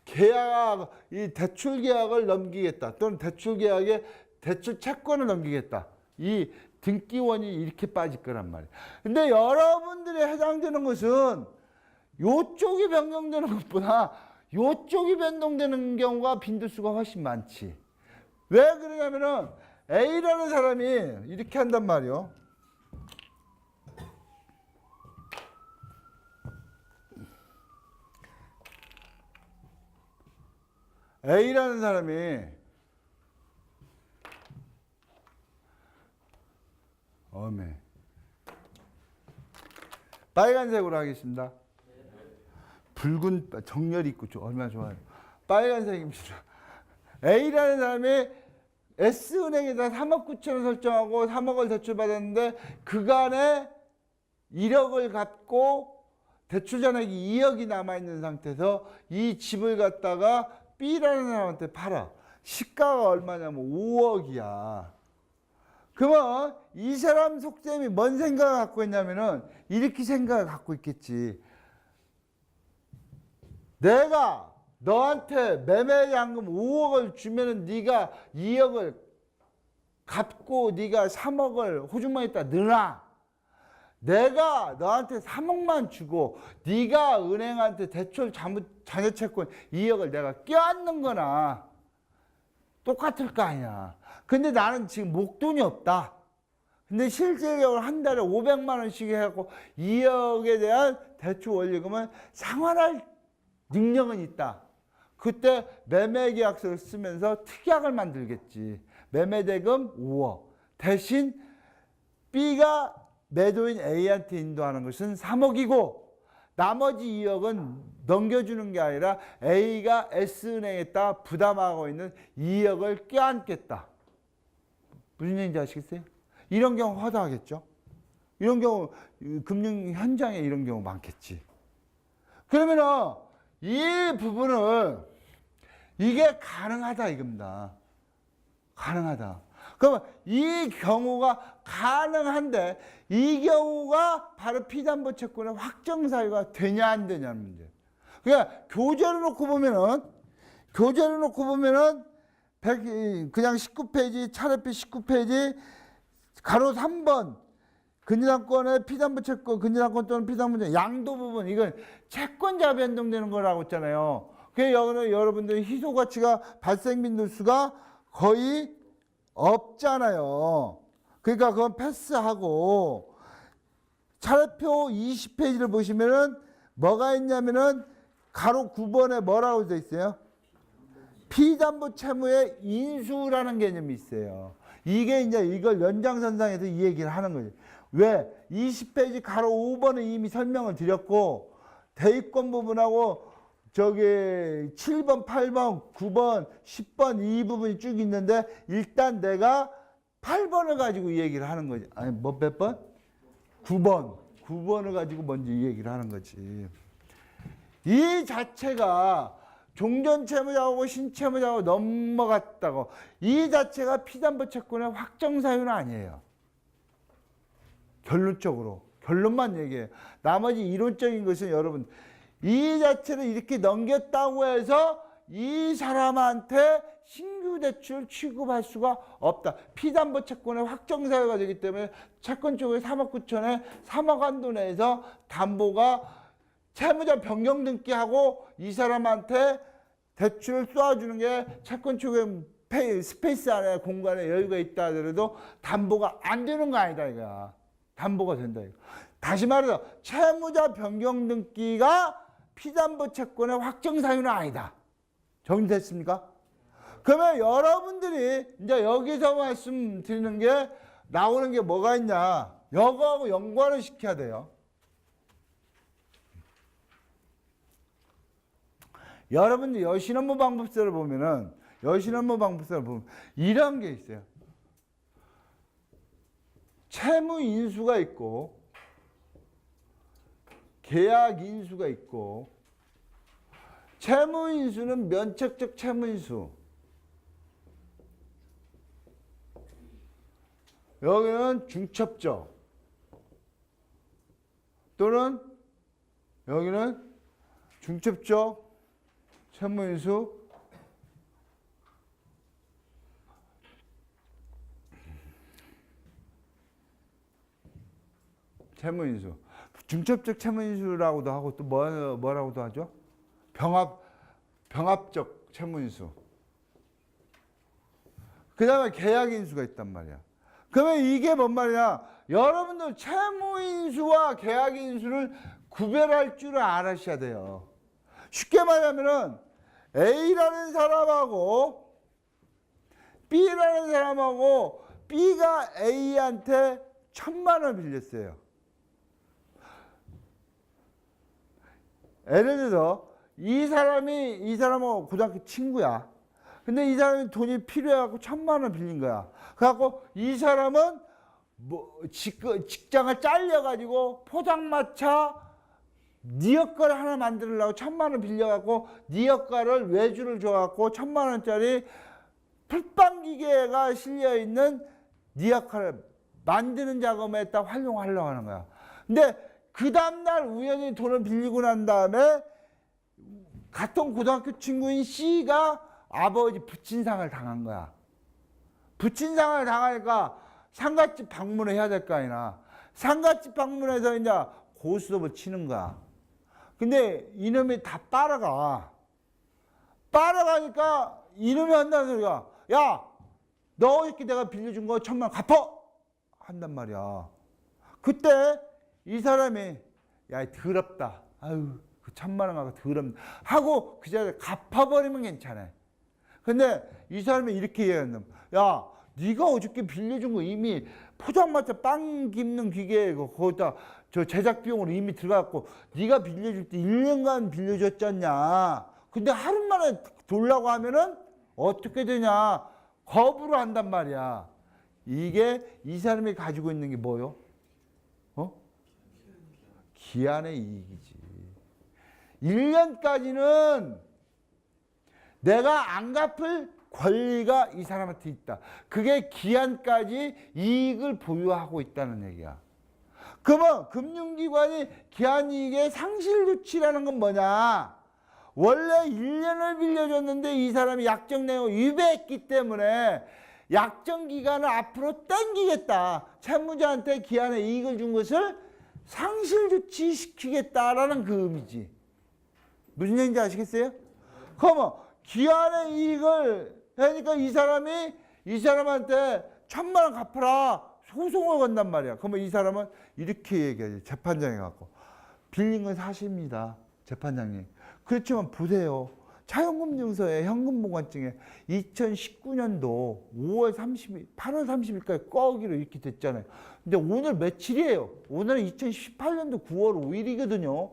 계약, 이 대출 계약을 넘기겠다. 또는 대출 계약에 대출 채권을 넘기겠다. 이 등기원이 이렇게 빠질 거란 말이에요. 근데 여러분들이 해당되는 것은 요쪽이 변경되는 것보다 요쪽이 변동되는 경우가 빈도수가 훨씬 많지. 왜 그러냐면은 A라는 사람이 이렇게 한단 말이요. A라는 사람이 빨간색으로 하겠습니다. 붉은 정렬이 있고 얼마나 좋아요. 빨간색입니다. A라는 사람이 S은행에다 3억 9천을 설정하고 3억을 대출받았는데 그간에 1억을 갚고 대출 잔액이 2억이 남아있는 상태에서 이 집을 갖다가 B라는 사람한테 팔아. 시가가 얼마냐면 5억이야. 그러면 이 사람 속셈이 뭔 생각을 갖고 있냐면은 이렇게 생각을 갖고 있겠지. 내가 너한테 매매양금 5억을 주면은 네가 2억을 갚고 네가 3억을 호주머니에다 넣어놔. 내가 너한테 3억만 주고 네가 은행한테 대출 자녀채권 2억을 내가 껴안는 거나 똑같을 거 아니야. 근데 나는 지금 목돈이 없다. 근데 실질적으로 한 달에 500만 원씩 해갖고 2억에 대한 대출 원리금은 상환할 능력은 있다. 그때 매매계약서를 쓰면서 특약을 만들겠지. 매매대금 5억. 대신 B가 매도인 A한테 인도하는 것은 3억이고 나머지 2억은 넘겨주는 게 아니라 A가 S은행에다 부담하고 있는 2억을 껴안겠다. 무슨 얘기인지 아시겠어요? 이런 경우 허다하겠죠? 이런 경우 금융 현장에 이런 경우 많겠지. 그러면은 이 부분은 이게 가능하다 이겁니다. 가능하다. 그러면 이 경우가 가능한데 이 경우가 바로 피담보 채권의 확정 사유가 되냐 안 되냐는 문제. 그러니까 교재로 놓고 보면은 그냥 19페이지 차례표 19페이지 가로 3번 근저당권의 피담보 채권, 근저당권 또는 피담보 양도 부분 이건 채권자 변동되는 거라고 했잖아요. 그래서 여러분들 희소 가치가 발생 빈도수가 거의 없잖아요. 그러니까 그건 패스하고 차례표 20페이지를 보시면은 뭐가 있냐면은 가로 9번에 뭐라고 되어 있어요? 피담보 채무의 인수라는 개념이 있어요. 이게 이제 이걸 연장선상에서 이 얘기를 하는 거지. 왜? 20페이지 가로 5번은 이미 설명을 드렸고, 대입권 부분하고 저기 7번, 8번, 9번, 10번 이 부분이 쭉 있는데, 일단 내가 8번을 가지고 이 얘기를 하는 거지. 아니, 뭐 몇 번? 9번. 9번을 가지고 먼저 이 얘기를 하는 거지. 이 자체가 종전채무자하고 신채무자하고 넘어갔다고. 이 자체가 피담보 채권의 확정 사유는 아니에요. 결론적으로. 결론만 얘기해요. 나머지 이론적인 것은 여러분, 이 자체를 이렇게 넘겼다고 해서 이 사람한테 신규 대출 취급할 수가 없다. 피담보 채권의 확정 사유가 되기 때문에 채권 쪽에 3억 9천에 3억 한도 내에서 담보가 채무자 변경 등기하고 이 사람한테 대출을 쏘아주는 게 채권 쪽에 스페이스 안에 공간에 여유가 있다 하더라도 담보가 안 되는 거 아니다 이거야. 담보가 된다 이거. 다시 말해서 채무자 변경 등기가 피담보 채권의 확정 사유는 아니다. 정리됐습니까? 그러면 여러분들이 이제 여기서 말씀드리는 게 나오는 게 뭐가 있냐? 이거하고 연관을 시켜야 돼요. 여러분들 여신업무 방법서를 보면은 이런 게 있어요. 채무 인수가 있고 계약 인수가 있고, 채무 인수는 면책적 채무 인수. 여기는 중첩적 또는 여기는 중첩적 채무인수, 채무인수, 중첩적 채무인수라고도 하고 또 뭐라고도 하죠? 병합적 채무인수. 그 다음에 계약인수가 있단 말이야. 그러면 이게 뭔 말이냐? 여러분들 채무인수와 계약인수를 구별할 줄을 알으셔야 돼요. 쉽게 말하면은 A라는 사람하고 B라는 사람하고 B가 A한테 1,000만 원 빌렸어요. 예를 들어서 이 사람하고 고등학교 친구야. 근데 이 사람이 돈이 필요해갖고 1,000만 원 빌린 거야. 그래갖고 이 사람은 뭐 직장을 잘려가지고 포장마차 네 역할 하나 만들려고 1,000만 원 빌려갖고 네 역할을 외주를 줘갖고 1,000만 원짜리 풀빵기계가 실려있는 네 역할을 만드는 작업에 딱 활용하려고 하는 거야. 근데 그 다음날 우연히 돈을 빌리고 난 다음에 같은 고등학교 친구인 C가 아버지 부친상을 당한 거야. 부친상을 당하니까 상갓집 방문을 해야 될 거 아니나. 상갓집 방문해서 이제 고스톱을 치는 거야. 근데 이놈이 다 빨아가. 빨아가니까 이놈이 한다는 소리가, 야, 너 이렇게 내가 빌려준 거 1,000만 원 갚어! 한단 말이야. 그때 이 사람이, 야, 더럽다. 아유, 그 1,000만 원 갖고 더럽다. 하고 그 자리에 갚아버리면 괜찮아. 근데 이 사람이 이렇게 얘기한다. 야, 네가 어저께 빌려준 거 이미 포장마차 빵 깁는 기계 거기다 저 제작 비용으로 이미 들어갔고, 네가 빌려줄 때 1년간 빌려줬잖냐. 근데 하루 만에 돌라고 하면은 어떻게 되냐. 거부를 한단 말이야. 이게 이 사람이 가지고 있는 게 뭐요? 기한의 이익이지. 1년까지는 내가 안 갚을 권리가 이 사람한테 있다. 그게 기한까지 이익을 보유하고 있다는 얘기야. 그러면 금융기관이 기한이익의 상실조치라는 건 뭐냐? 원래 1년을 빌려줬는데 이 사람이 약정 내용을 위배했기 때문에 약정 기간을 앞으로 당기겠다. 채무자한테 기한의 이익을 준 것을 상실조치 시키겠다라는 그 의미지. 무슨 얘기인지 아시겠어요? 그러면 기한의 이익을 하니까 이 사람한테 1,000만 원 갚아라 소송을 건단 말이야. 그러면 이 사람은 이렇게 얘기하지. 재판장에 갖고, 빌린 건 사실입니다, 재판장님. 그렇지만 보세요. 차용금 증서에 현금 보관증에 2019년도 5월 30일, 8월 30일까지 꺼기로 이렇게 됐잖아요. 근데 오늘 며칠이에요? 오늘은 2018년도 9월 5일이거든요.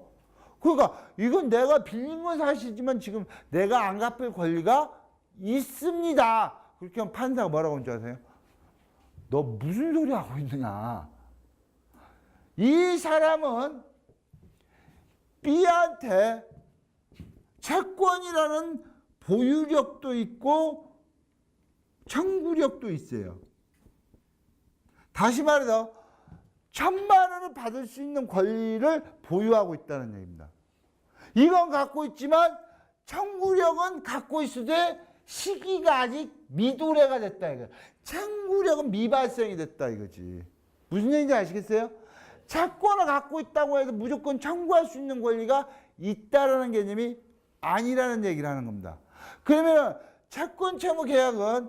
그러니까 이건 내가 빌린 건 사실이지만 지금 내가 안 갚을 권리가 있습니다. 그렇게 하면 판사가 뭐라고 하는 줄 아세요? 너 무슨 소리 하고 있느냐? 이 사람은 B한테 채권이라는 보유력도 있고 청구력도 있어요. 다시 말해서 1,000만 원을 받을 수 있는 권리를 보유하고 있다는 얘기입니다. 이건 갖고 있지만 청구력은 갖고 있으되 시기가 아직 미도래가 됐다 이거. 청구력은 미발생이 됐다 이거지. 무슨 얘기인지 아시겠어요? 채권을 갖고 있다고 해서 무조건 청구할 수 있는 권리가 있다라는 개념이 아니라는 얘기를 하는 겁니다. 그러면 채권 채무 계약은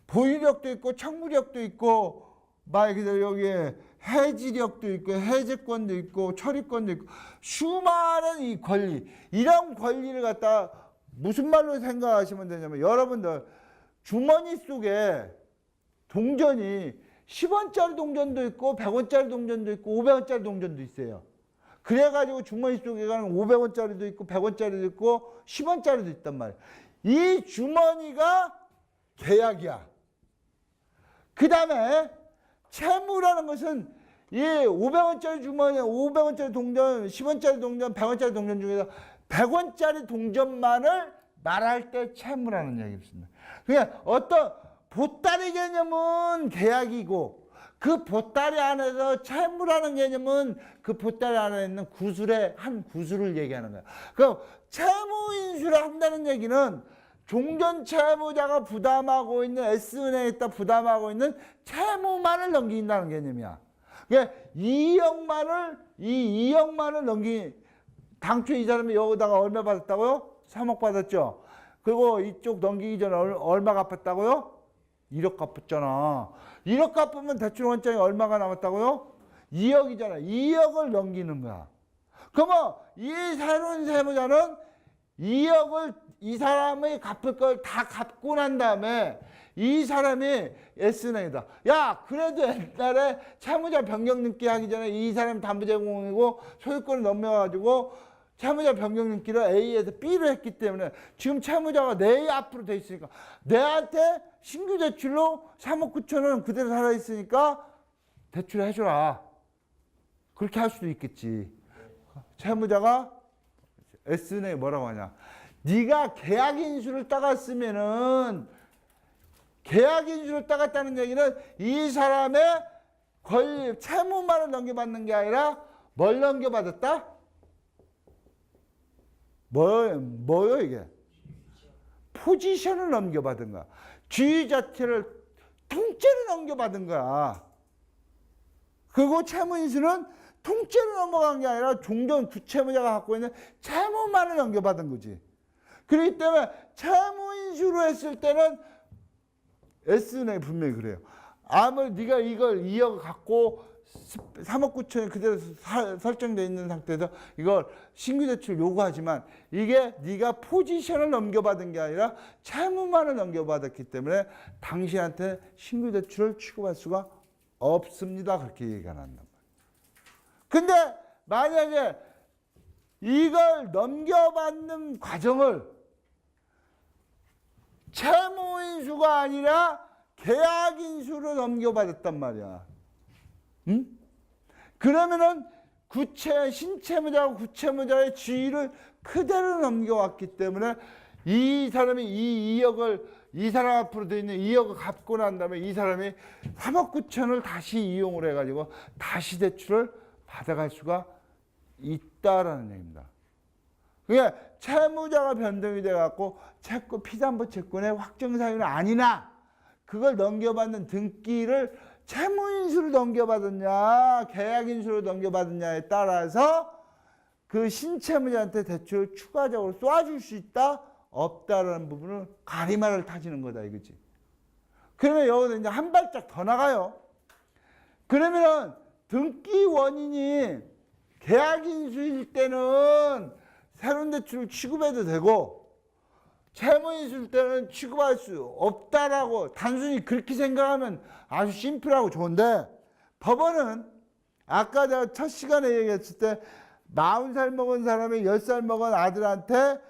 보유력도 있고 청구력도 있고 말 그대로 여기에 해지력도 있고 해제권도 있고 처리권도 있고 수많은 이 권리, 이런 권리를 갖다 무슨 말로 생각하시면 되냐면 여러분들 주머니 속에 동전이 10원짜리 동전도 있고 100원짜리 동전도 있고 500원짜리 동전도 있어요. 그래가지고 주머니 속에 가는 500원짜리도 있고 100원짜리도 있고 10원짜리도 있단 말이에요. 이 주머니가 계약이야. 그 다음에 채무라는 것은 이 500원짜리 주머니, 500원짜리 동전, 10원짜리 동전, 100원짜리 동전 중에서 100원짜리 동전만을 말할 때 채무라는 얘기를 씁니다. 그냥 어떤 보따리 개념은 계약이고 그 보따리 안에서 채무라는 개념은 그 보따리 안에 있는 구술의 한 구술을 얘기하는 거야. 그럼 채무 인수를 한다는 얘기는 종전 채무자가 부담하고 있는 S은행에다 부담하고 있는 채무만을 넘긴다는 개념이야. 그러니까 2억만을 당초 이 사람이 여기다가 얼마 받았다고요? 3억 받았죠. 그리고 이쪽 넘기기 전에 얼마 갚았다고요? 1억 갚았잖아. 1억 갚으면 대출 원장이 얼마가 남았다고요? 2억이잖아. 2억을 넘기는 거야. 그러면 이 새로운 세무자는 2억을 이 사람이 갚을 걸 다 갚고 난 다음에 이 사람이 S은행이다. 야, 그래도 옛날에 채무자 변경 등기 하기 전에 이 사람이 담보 제공이고 소유권을 넘겨가지고 채무자 변경 등기를 A에서 B로 했기 때문에 지금 채무자가 내 앞으로 돼 있으니까 내한테 신규 대출로 3억 9천원 그대로 살아있으니까 대출해줘라. 그렇게 할 수도 있겠지. 채무자가 S은행이 뭐라고 하냐. 네가 계약인수를 따갔으면은 계약인수를 따갔다는 얘기는 이 사람의 권리, 채무만을 넘겨받는 게 아니라 뭘 넘겨받았다? 뭐요 이게? 포지션을 넘겨받은 거야. 지위 자체를 통째로 넘겨받은 거야. 그리고 채무인수는 통째로 넘어간 게 아니라 종전 구채무자가 갖고 있는 채무만을 넘겨받은 거지. 그렇기 때문에 채무인수로 했을 때는 S은행이 분명히 그래요. 아무리 네가 이걸 2억 갖고 3억 9천이 그대로 설정되어 있는 상태에서 이걸 신규 대출 요구하지만 이게 네가 포지션을 넘겨받은 게 아니라 채무만을 넘겨받았기 때문에 당신한테 신규 대출을 취급할 수가 없습니다. 그렇게 얘기가 난단 말이에요. 근데 만약에 이걸 넘겨받는 과정을 채무인수가 아니라 계약인수로 넘겨받았단 말이야. 응? 그러면은 신채무자와 구채무자의 지위를 그대로 넘겨왔기 때문에 이 사람이 이 2억을 이 사람 앞으로 돼 있는 2억을 갚고 난 다음에 이 사람이 3억 9천을 다시 이용을 해가지고 다시 대출을 받아갈 수가 있다라는 얘기입니다. 그러니까 채무자가 변동이 돼갖고 채권 피담보 채권의 확정 사유는 아니나 그걸 넘겨받는 등기를 채무인수를 넘겨받았냐 계약인수를 넘겨받았냐에 따라서 그 신채무자한테 대출을 추가적으로 쏴줄 수 있다 없다라는 부분을 가리마를 타지는 거다 이거지. 그러면 여기서 이제 한 발짝 더 나가요. 그러면 등기 원인이 계약인수일 때는 새로운 대출을 취급해도 되고 채무 있을 때는 취급할 수 없다라고 단순히 그렇게 생각하면 아주 심플하고 좋은데, 법원은 아까 제가 첫 시간에 얘기했을 때 40살 먹은 사람이 10살 먹은 아들한테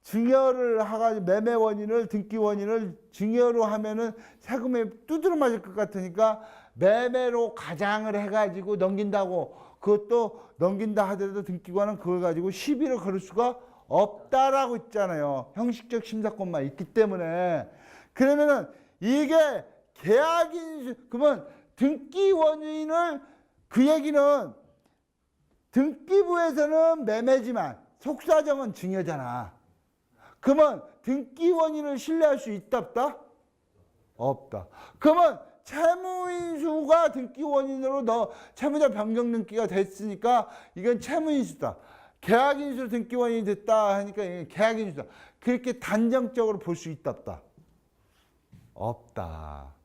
증여를 해가지고 매매 원인을, 등기 원인을 증여로 하면은 세금에 두드러 맞을 것 같으니까 매매로 가장을 해가지고 넘긴다고, 그것도 넘긴다 하더라도 등기관은 그걸 가지고 시비를 걸을 수가 없다라고 있잖아요. 형식적 심사권만 있기 때문에. 그러면은 이게 계약인수, 그러면 등기 원인을, 그 얘기는 등기부에서는 매매지만 속사정은 증여잖아. 그러면 등기 원인을 신뢰할 수 있다 없다? 없다. 그러면 채무인수가 등기 원인으로 너 채무자 변경 등기가 됐으니까 이건 채무인수다. 계약인수 등기 원인이 됐다 하니까 이게 계약인수다. 그렇게 단정적으로 볼 수 있다 없다? 없다.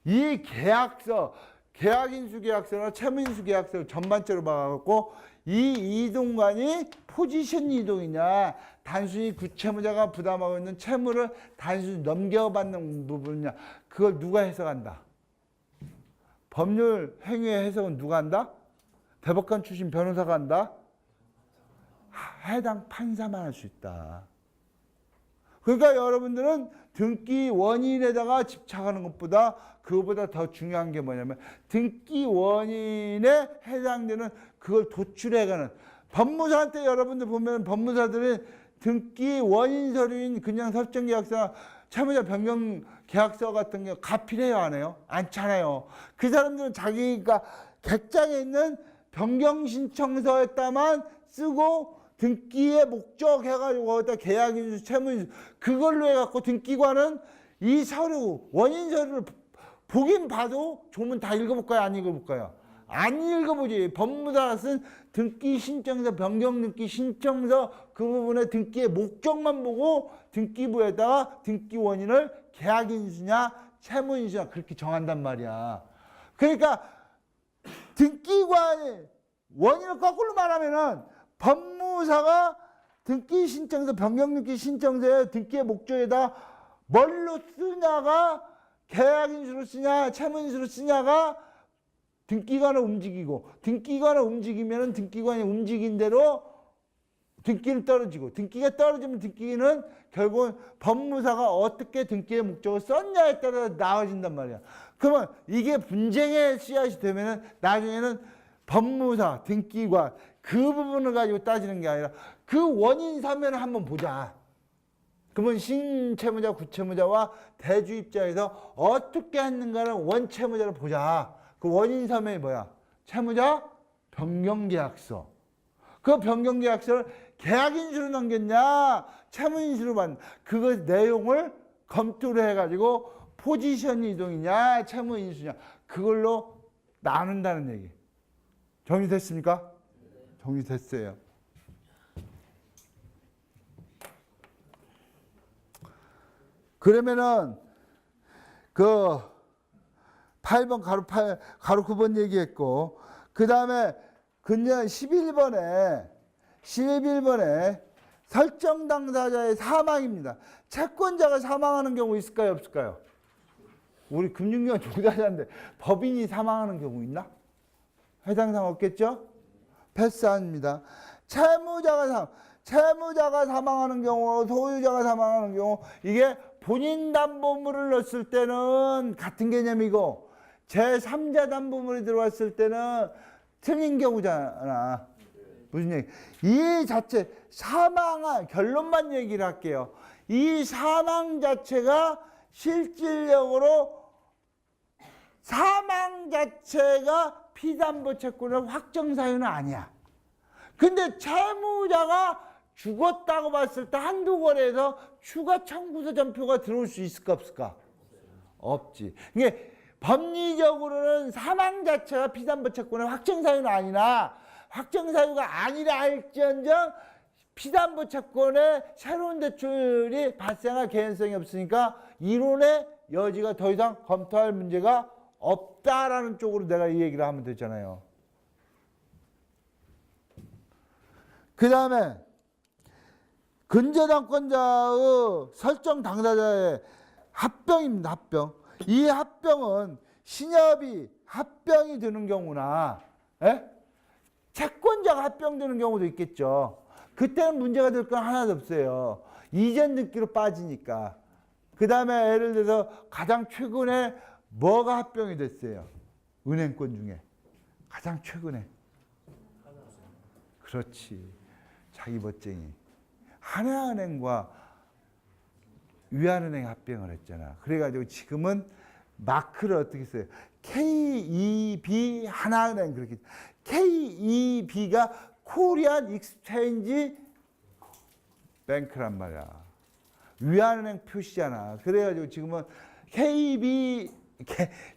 이 계약서, 계약인수 계약서나 채무인수 계약서를 전반적으로 봐갖고 이 이동관이 포지션 이동이냐, 단순히 구채무자가 부담하고 있는 채무를 단순히 넘겨받는 부분이냐, 그걸 누가 해석한다? 법률 행위의 해석은 누가 한다? 대법관 출신 변호사가 한다? 해당 판사만 할 수 있다. 그러니까 여러분들은 등기 원인에다가 집착하는 것보다, 그거보다 더 중요한 게 뭐냐면 등기 원인에 해당되는 그걸 도출해가는, 법무사한테 여러분들 보면 법무사들은 등기 원인 서류인 그냥 설정계약서나 채무자 변경 계약서 같은 게 가필해요, 안 해요? 않잖아요. 그 사람들은 자기가 객장에 있는 변경 신청서에다만 쓰고 등기의 목적 해가지고 거기다 계약인수, 채무인수 그걸로 해갖고, 등기관은 이 서류, 원인 서류를 보긴 봐도 조문 다 읽어볼까요? 안 읽어볼까요? 안 읽어보지. 법무사가 쓴 등기 신청서, 변경 등기 신청서 그 부분에 등기의 목적만 보고 등기부에다가 등기 원인을 계약인수냐 채무인수냐 그렇게 정한단 말이야. 그러니까 등기관의 원인을 거꾸로 말하면은 법무사가 등기 신청서, 변경 등기 신청서에 등기의 목적에다 뭘로 쓰냐가 계약인수로 쓰냐 채무인수로 쓰냐가 등기관을 움직이고, 등기관을 움직이면 등기관이 움직인 대로 등기는 떨어지고, 등기가 떨어지면 등기는 결국은 법무사가 어떻게 등기의 목적을 썼냐에 따라 나아진단 말이야. 그러면 이게 분쟁의 씨앗이 되면은 나중에는 법무사, 등기관 그 부분을 가지고 따지는 게 아니라 그 원인 사면을 한번 보자. 그러면 신채무자, 구채무자와 대주 입장에서 어떻게 했는가를 원채무자를 보자. 그 원인 사면이 뭐야? 채무자 변경계약서. 그 변경계약서를 계약인수로 넘겼냐 채무인수로 받냐, 그거 내용을 검토를 해가지고 포지션 이동이냐 채무인수냐 그걸로 나눈다는 얘기. 정리됐습니까? 정리됐어요. 그러면은 그 8번 가로 9번 얘기했고, 그 다음에 근년 11번에 설정 당사자의 사망입니다. 채권자가 사망하는 경우 있을까요? 없을까요? 우리 금융기관 종사자인데 법인이 사망하는 경우 있나? 해당사항 없겠죠? 패스합니다. 채무자가 사망하는 경우, 소유자가 사망하는 경우, 이게 본인 담보물을 넣었을 때는 같은 개념이고 제3자 담보물이 들어왔을 때는 틀린 경우잖아. 무슨 얘기? 이 자체 사망한 결론만 얘기를 할게요. 이 사망 자체가 실질적으로 사망 자체가 피담보 채권의 확정 사유는 아니야. 근데 채무자가 죽었다고 봤을 때 한두 거래에서 추가 청구서 전표가 들어올 수 있을까 없을까? 없지. 이게 법리적으로는 사망 자체가 피담보 채권의 확정 사유는 아니나, 확정 사유가 아니라 할지언정 피담보 채권의 새로운 대출이 발생할 개연성이 없으니까 이론의 여지가 더 이상 검토할 문제가 없다라는 쪽으로 내가 이 얘기를 하면 되잖아요. 그 다음에 근저당권자의 설정 당사자의 합병입니다. 합병. 이 합병은 신협이 합병이 되는 경우나 채권자가 합병되는 경우도 있겠죠. 그때는 문제가 될 건 하나도 없어요. 이전 등기로 빠지니까. 그 다음에 예를 들어서 가장 최근에 뭐가 합병이 됐어요? 은행권 중에. 가장 최근에. 그렇지. 자기 멋쟁이. 하나은행과 위안은행 합병을 했잖아. 그래가지고 지금은 마크를 어떻게 써요? KEB 하나은행 그렇게. KEB가 코리안 익스체인지 뱅크란 말이야. 위안은행 표시잖아. 그래가지고 지금은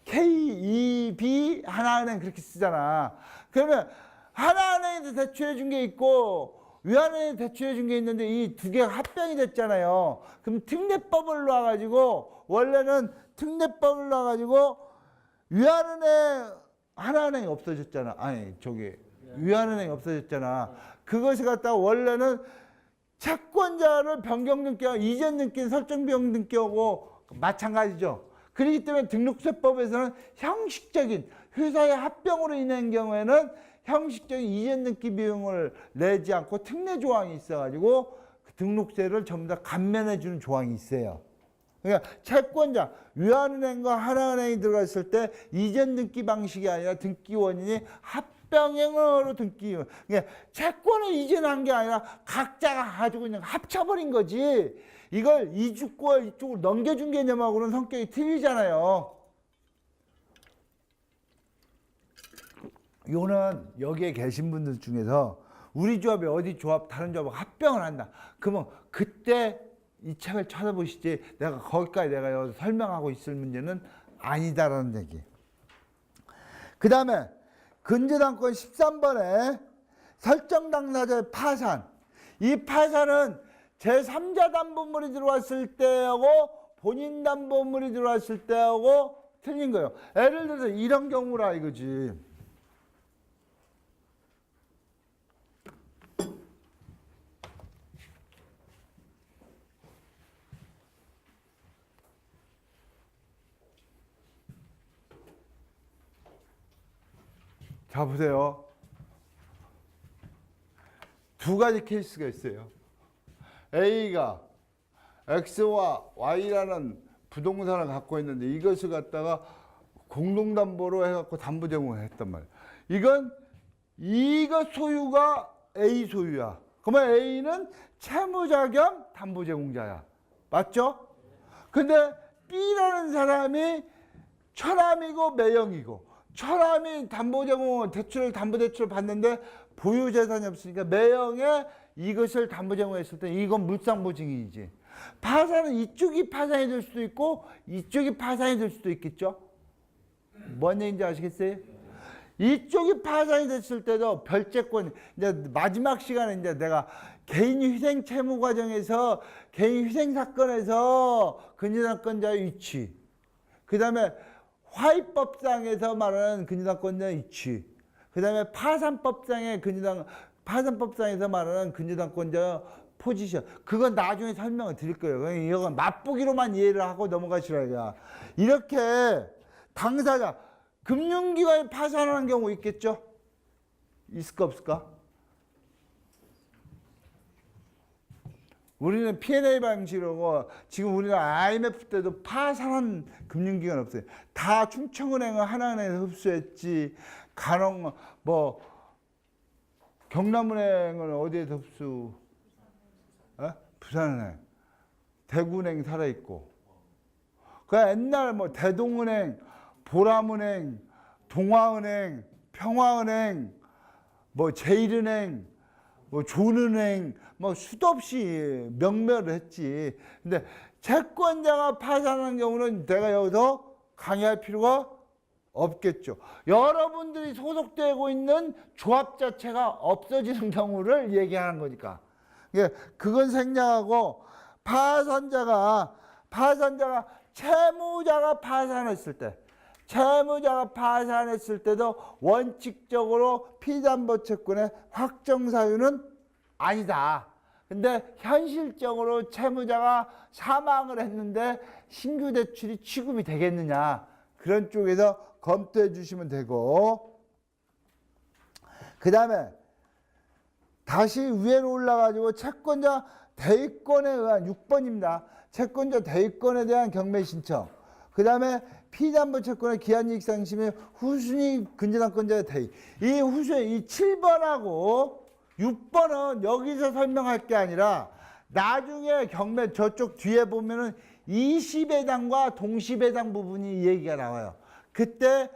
KEB 하나은행 그렇게 쓰잖아. 그러면 하나은행에서 대출해 준 게 있고 위안은행에 대출해 준 게 있는데 이 두 개가 합병이 됐잖아요. 그럼 특례법을 놔가지고 원래는 특례법을 놔가지고 위안은행 하나은행이 없어졌잖아. 아니 저기 위안은행이 없어졌잖아. 그것을 갖다가 원래는 채권자를 변경 등기하고 이전 등기 설정 변경 등기하고 마찬가지죠. 그렇기 때문에 등록세법에서는 형식적인 회사의 합병으로 인한 경우에는 형식적인 이전 등기 비용을 내지 않고 특례 조항이 있어가지고 그 등록세를 전부 다 감면해 주는 조항이 있어요. 그러니까 채권자 위안은행과 하나은행이 들어갔을 때 이전 등기 방식이 아니라 등기 원인이 합병행으로 등기. 그러니까 채권을 이전한 게 아니라 각자가 가지고 그냥 합쳐버린 거지. 이걸 이주과 이쪽으로 넘겨준 개념하고는 성격이 틀리잖아요. 요는 여기에 계신 분들 중에서 우리 조합이 어디 조합 다른 조합하고 합병을 한다. 그러면 그때 이 책을 찾아보시지 내가 거기까지 내가 여기서 설명하고 있을 문제는 아니다라는 얘기. 그 다음에 근저당권 13번에 설정 당사자의 파산. 이 파산은 제3자 담보물이 들어왔을 때하고 본인 담보물이 들어왔을 때하고 틀린 거예요. 예를 들어서 이런 경우라 이거지. 자 보세요. 두 가지 케이스가 있어요. A가 X와 Y라는 부동산을 갖고 있는데 이것을 갖다가 공동담보로 해갖고 담보 제공을 했단 말이에요. 이것 소유가 A 소유야. 그러면 A는 채무자 겸 담보 제공자야. 맞죠? 근데 B라는 사람이 처남이고 매형이고 처남이 담보 제공 담보 대출을 받는데 보유 재산이 없으니까 매형에 이것을 담보 제공했을 때 이건 물상보 증인이지. 파산은 이쪽이 파산이 될 수도 있고 이쪽이 파산이 될 수도 있겠죠. 뭔 얘기인지 아시겠어요? 이쪽이 파산이 됐을 때도 별채권 이제 마지막 시간에 이제 내가 개인 희생 채무 과정에서 개인 희생 사건에서 근저당권자의 위치, 그 다음에 화입법상에서 말하는 근저당권자의 위치, 그 다음에 파산법상에서 말하는 근저당권자 포지션. 그건 나중에 설명을 드릴 거예요. 이건 맛보기로만 이해를 하고 넘어가시라고요. 이렇게 당사자, 금융기관이 파산하는 경우 있겠죠? 있을까 없을까? 우리는 P&A 방식으로 지금 우리는 IMF 때도 파산한 금융기관 없어요. 다 충청은행은 하나은행에서 흡수했지. 간혹 경남은행은 어디에서 흡수? 부산은행, 대구은행 살아있고. 그 옛날 대동은행, 보람은행, 동아은행, 평화은행, 제일은행, 조은행, 수도 없이 명멸을 했지. 근데 채권자가 파산하는 경우는 내가 여기서 강의할 필요가 없겠죠. 여러분들이 소속되고 있는 조합 자체가 없어지는 경우를 얘기하는 거니까. 그건 생략하고 파산자가 채무자가 파산했을 때도 원칙적으로 피담보 채권의 확정 사유는 아니다. 근데 현실적으로 채무자가 사망을 했는데 신규 대출이 취급이 되겠느냐. 그런 쪽에서 검토해 주시면 되고, 그 다음에 다시 위로 올라가지고 채권자 대위권에 의한 6번입니다. 채권자 대위권에 대한 경매 신청. 그 다음에 피담보 채권의 기한이익상심의 후순위 근저당권자의 대위. 이 후순위, 이 7번하고 6번은 여기서 설명할 게 아니라 나중에 경매 저쪽 뒤에 보면은 이시배당과 동시배당 부분이 얘기가 나와요. 그때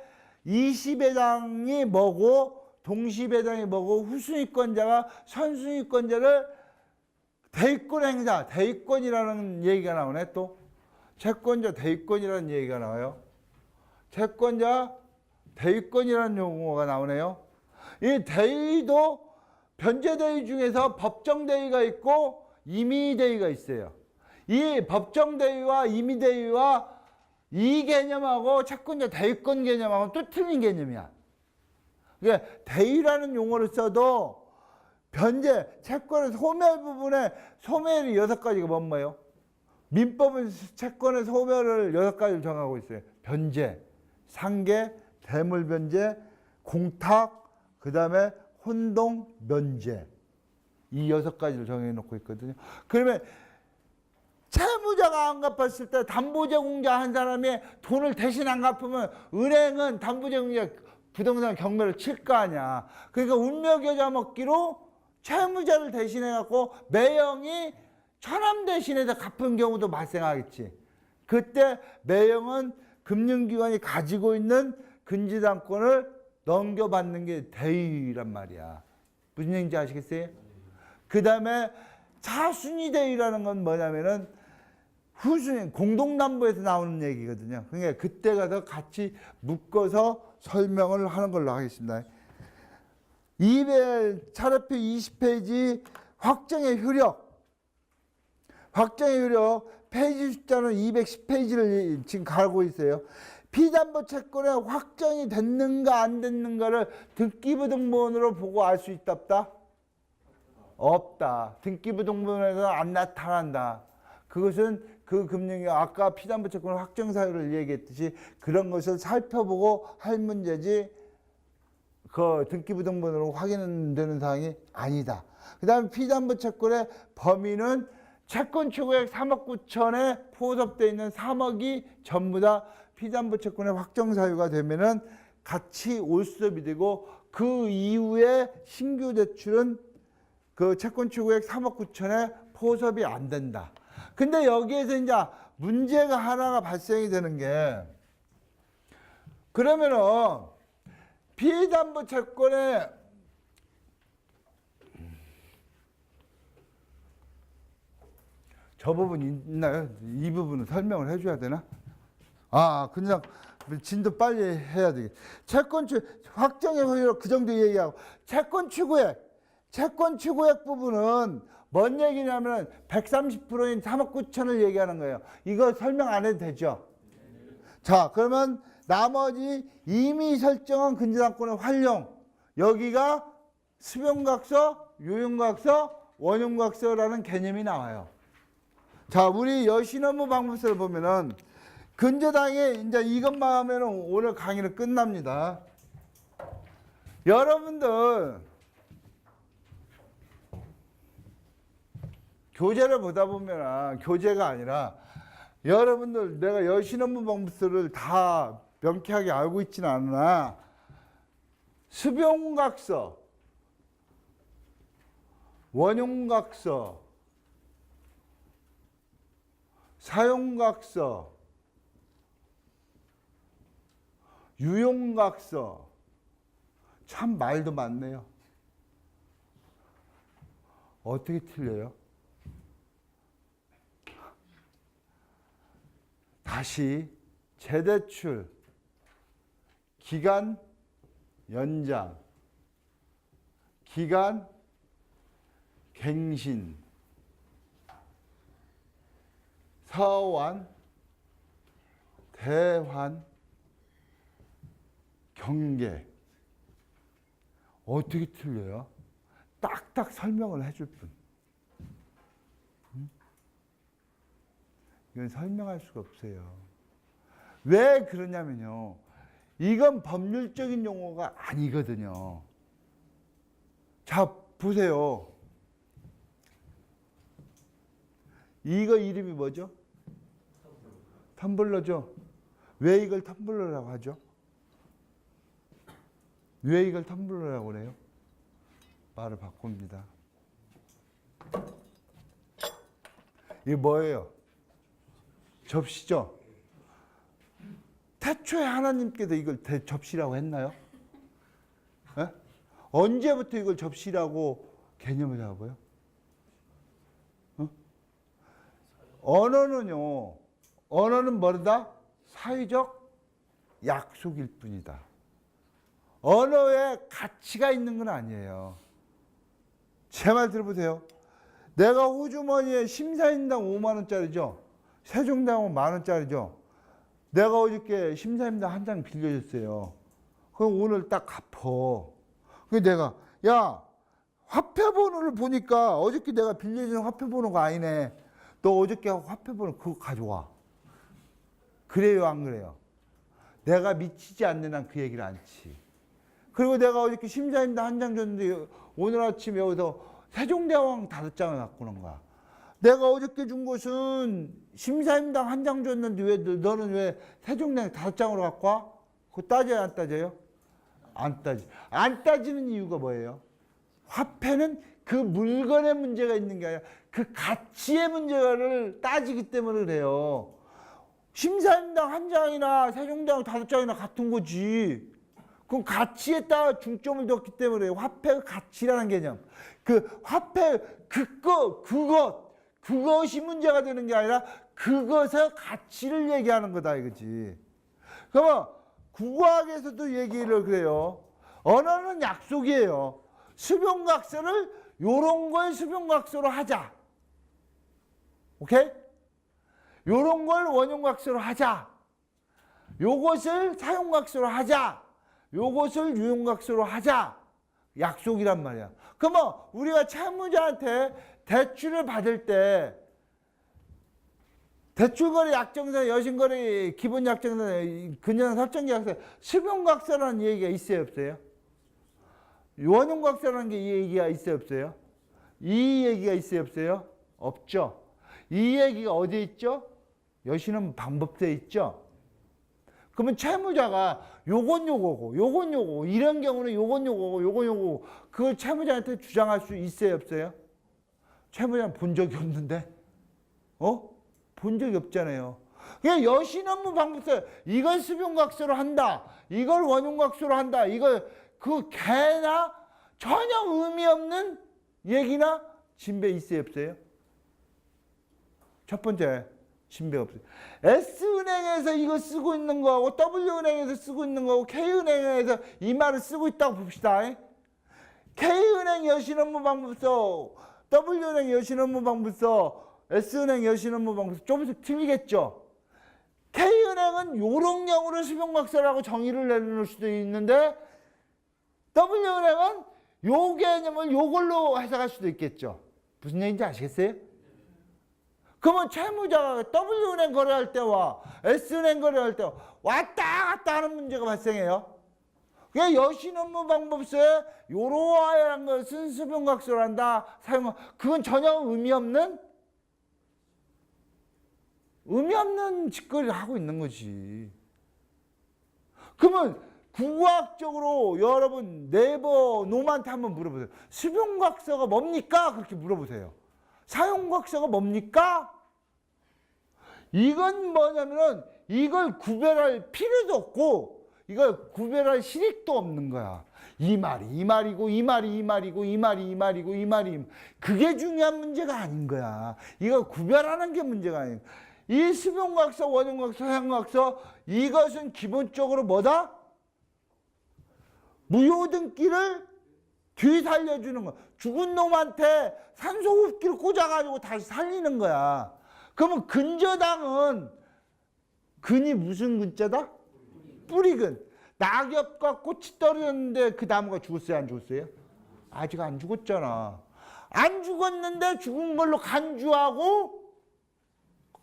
이시배당이 뭐고 동시배당이 뭐고 후순위권자가 선순위권자를 대위권 행사, 대위권이라는 얘기가 나오네. 또 채권자 대위권이라는 얘기가 나와요. 채권자 대위권이라는 용어가 나오네요. 이 대위도 변제대위 중에서 법정대위가 있고 임의대위가 있어요. 이 법정대위와 임의대위와 이 개념하고 채권자 대위권 개념하고 또 틀린 개념이야. 그러니까 대위라는 용어를 써도 변제, 채권의 소멸 부분에 소멸이 6가지가 뭐예요? 민법은 채권의 소멸을 6가지를 정하고 있어요. 변제, 상계, 대물변제, 공탁, 그 다음에 혼동, 면제. 이 6가지를 정해놓고 있거든요. 그러면 채무자가 안 갚았을 때 담보제공자 한 사람이 돈을 대신 안 갚으면 은행은 담보제공자 부동산 경매를 칠 거 아니야. 그러니까 운명여자 먹기로 채무자를 대신해 갖고 매형이 천함 대신해서 갚은 경우도 발생하겠지. 그때 매형은 금융기관이 가지고 있는 근저당권을 넘겨받는 게 대위란 말이야. 무슨 얘기인지 아시겠어요? 그 다음에 차순위 대위라는 건 뭐냐면은 후순위 공동담보에서 나오는 얘기거든요. 그러니까 그때 가서 같이 묶어서 설명을 하는 걸로 하겠습니다. 차례표 20페이지 확정의 효력. 확정의 효력 페이지 숫자는 210페이지를 지금 가고 있어요. 피담보 채권의 확정이 됐는가 안 됐는가를 등기부등본으로 보고 알 수 있다 없다? 없다. 등기부등본에서 안 나타난다. 그것은 그 금융이 아까 피담보 채권 확정 사유를 얘기했듯이 그런 것을 살펴보고 할 문제지 그 등기부등본으로 확인되는 사항이 아니다. 그 다음에 피담보 채권의 범위는 채권 최고액 3억 9천에 포섭되어 있는 3억이 전부 다 피담보 채권의 확정 사유가 되면은 같이 올수업이 되고 그 이후에 신규 대출은 그 채권 최고액 3억 9천에 포섭이 안 된다. 근데 여기에서 이제 문제가 하나가 발생이 되는 게 그러면은 피담보 채권에 저 부분 있나요? 이 부분은 설명을 해줘야 되나? 아, 그냥 진도 빨리 해야 되겠. 채권 확정의 효력 그 정도 얘기하고 채권 추구액 부분은 뭔 얘기냐면 130%인 3억 9천을 얘기하는 거예요. 이거 설명 안 해도 되죠? 자, 그러면 나머지 이미 설정한 근저당권의 활용. 여기가 수변각서, 요용각서, 원용각서라는 개념이 나와요. 자, 우리 여신업무 방법서를 보면은 근저당에 이제 이것만 하면은 오늘 강의는 끝납니다. 여러분들 교재를 보다 보면 교재가 아니라 여러분들 내가 여신업무 방법서를 다 명쾌하게 알고 있지는 않으나 수변각서, 원용각서, 사용각서, 유용각서 참 말도 많네요. 어떻게 틀려요? 다시 재대출, 기간 연장, 기간 갱신, 서환, 대환, 경계. 어떻게 틀려요? 딱딱 설명을 해줄 뿐. 이건 설명할 수가 없어요. 왜 그러냐면요. 이건 법률적인 용어가 아니거든요. 자, 보세요. 이거 이름이 뭐죠? 텀블러죠. 왜 이걸 텀블러라고 하죠? 왜 이걸 텀블러라고 그래요? 말을 바꿉니다. 이게 뭐예요? 접시죠? 태초에 하나님께서 이걸 접시라고 했나요? 에? 언제부터 이걸 접시라고 개념을 잡아요? 언어는요, 언어는 뭐다? 사회적 약속일 뿐이다. 언어에 가치가 있는 건 아니에요. 제 말 들어보세요. 내가 호주머니에 심사인당 5만 원짜리죠. 세종대왕은 1만 원짜리죠. 내가 어저께 심사인당 한 장 빌려줬어요. 그럼 오늘 딱 갚어. 그래서 내가 야 화폐번호를 보니까 어저께 내가 빌려준 화폐번호가 아니네. 너 어저께 화폐번호 그거 가져와. 그래요 안 그래요? 내가 미치지 않는 한 그 얘기를 안 치. 그리고 내가 어저께 심사인당 한 장 줬는데 오늘 아침에 여기서 세종대왕 5장을 갖고 오는 거야. 내가 어저께 준 것은 심사임당 한 장 줬는데 왜 너는 왜 세종대왕 5장으로 갖고 와? 그거 따져요 안 따져요? 안 따지. 안 따지는 이유가 뭐예요? 화폐는 그 물건의 문제가 있는 게 아니라 그 가치의 문제를 따지기 때문에 그래요. 심사임당 한 장이나 세종대왕 5장이나 같은 거지. 그럼 가치에 따라 중점을 뒀기 때문에 화폐의 가치라는 개념. 그 화폐 그것이 문제가 되는 게 아니라 그것의 가치를 얘기하는 거다 이거지. 그러면 국어학에서도 얘기를 그래요. 언어는 약속이에요. 수변각서를 요런 걸 수변각서로 하자. 오케이? 요런 걸 원형각서로 하자. 요것을 사용각서로 하자. 요것을 유용각서로 하자. 약속이란 말이야. 그러면 우리가 채무자한테 대출을 받을 때 대출거래 약정서, 여신거래 기본약정서, 근저당 설정계약서, 수변각서라는 얘기가 있어요 없어요? 원형각서라는 게 이 얘기가 있어요 없어요? 이 얘기가 있어요 없어요? 없죠. 이 얘기가 어디에 있죠? 여신은 방법서에 있죠. 그러면 채무자가 요건 요거고 요건 요거고 이런 경우는 요건 요거고 요건 요거고 그걸 채무자한테 주장할 수 있어요 없어요? 채무자는 본 적이 없는데 본 적이 없잖아요. 그냥 여신업무방법서 이걸 수변각서로 한다. 이걸 원형각서로 한다. 이걸 그 개나 전혀 의미 없는 얘기나 진배 있어요 없어요? 첫 번째 진배 없어요. S은행에서 이거 쓰고 있는 거하고 W은행에서 쓰고 있는 거하고 K은행에서 이 말을 쓰고 있다고 봅시다. K은행 여신업무방법서, W은행 여신업무방법서, S은행 여신업무방법서 조금씩 틀리겠죠. K은행은 요런 경우를 수변각서라고 정의를 내놓을 수도 있는데 W은행은 요 개념을 요걸로 해석할 수도 있겠죠. 무슨 얘기인지 아시겠어요? 그러면 채무자가 W은행 거래할 때와 S은행 거래할 때와 왔다 갔다 하는 문제가 발생해요. 그냥 여신업무방법서에 요러한 것은 수변각서로 한다. 그건 전혀 의미 없는 짓거리를 하고 있는 거지. 그러면 국어학적으로 여러분 네이버 놈한테 한번 물어보세요. 수변각서가 뭡니까? 그렇게 물어보세요. 사용각서가 뭡니까? 이건 뭐냐면은 이걸 구별할 필요도 없고 이걸 구별할 실익도 없는 거야. 이 말이 이 말이고 이 말이 이 말이고 이 말이 이 말이고 이 말이 그게 중요한 문제가 아닌 거야. 이걸 구별하는 게 문제가 아니야. 이 수변각서, 원형각서, 사용각서 이것은 기본적으로 뭐다? 무효등기를 뒤살려주는 거야. 죽은 놈한테 산소호흡기를 꽂아가지고 다시 살리는 거야. 그러면 근저당은 근이 무슨 근자다? 뿌리근. 낙엽과 꽃이 떨어졌는데 그 나무가 죽었어요? 안 죽었어요? 아직 안 죽었잖아. 안 죽었는데 죽은 걸로 간주하고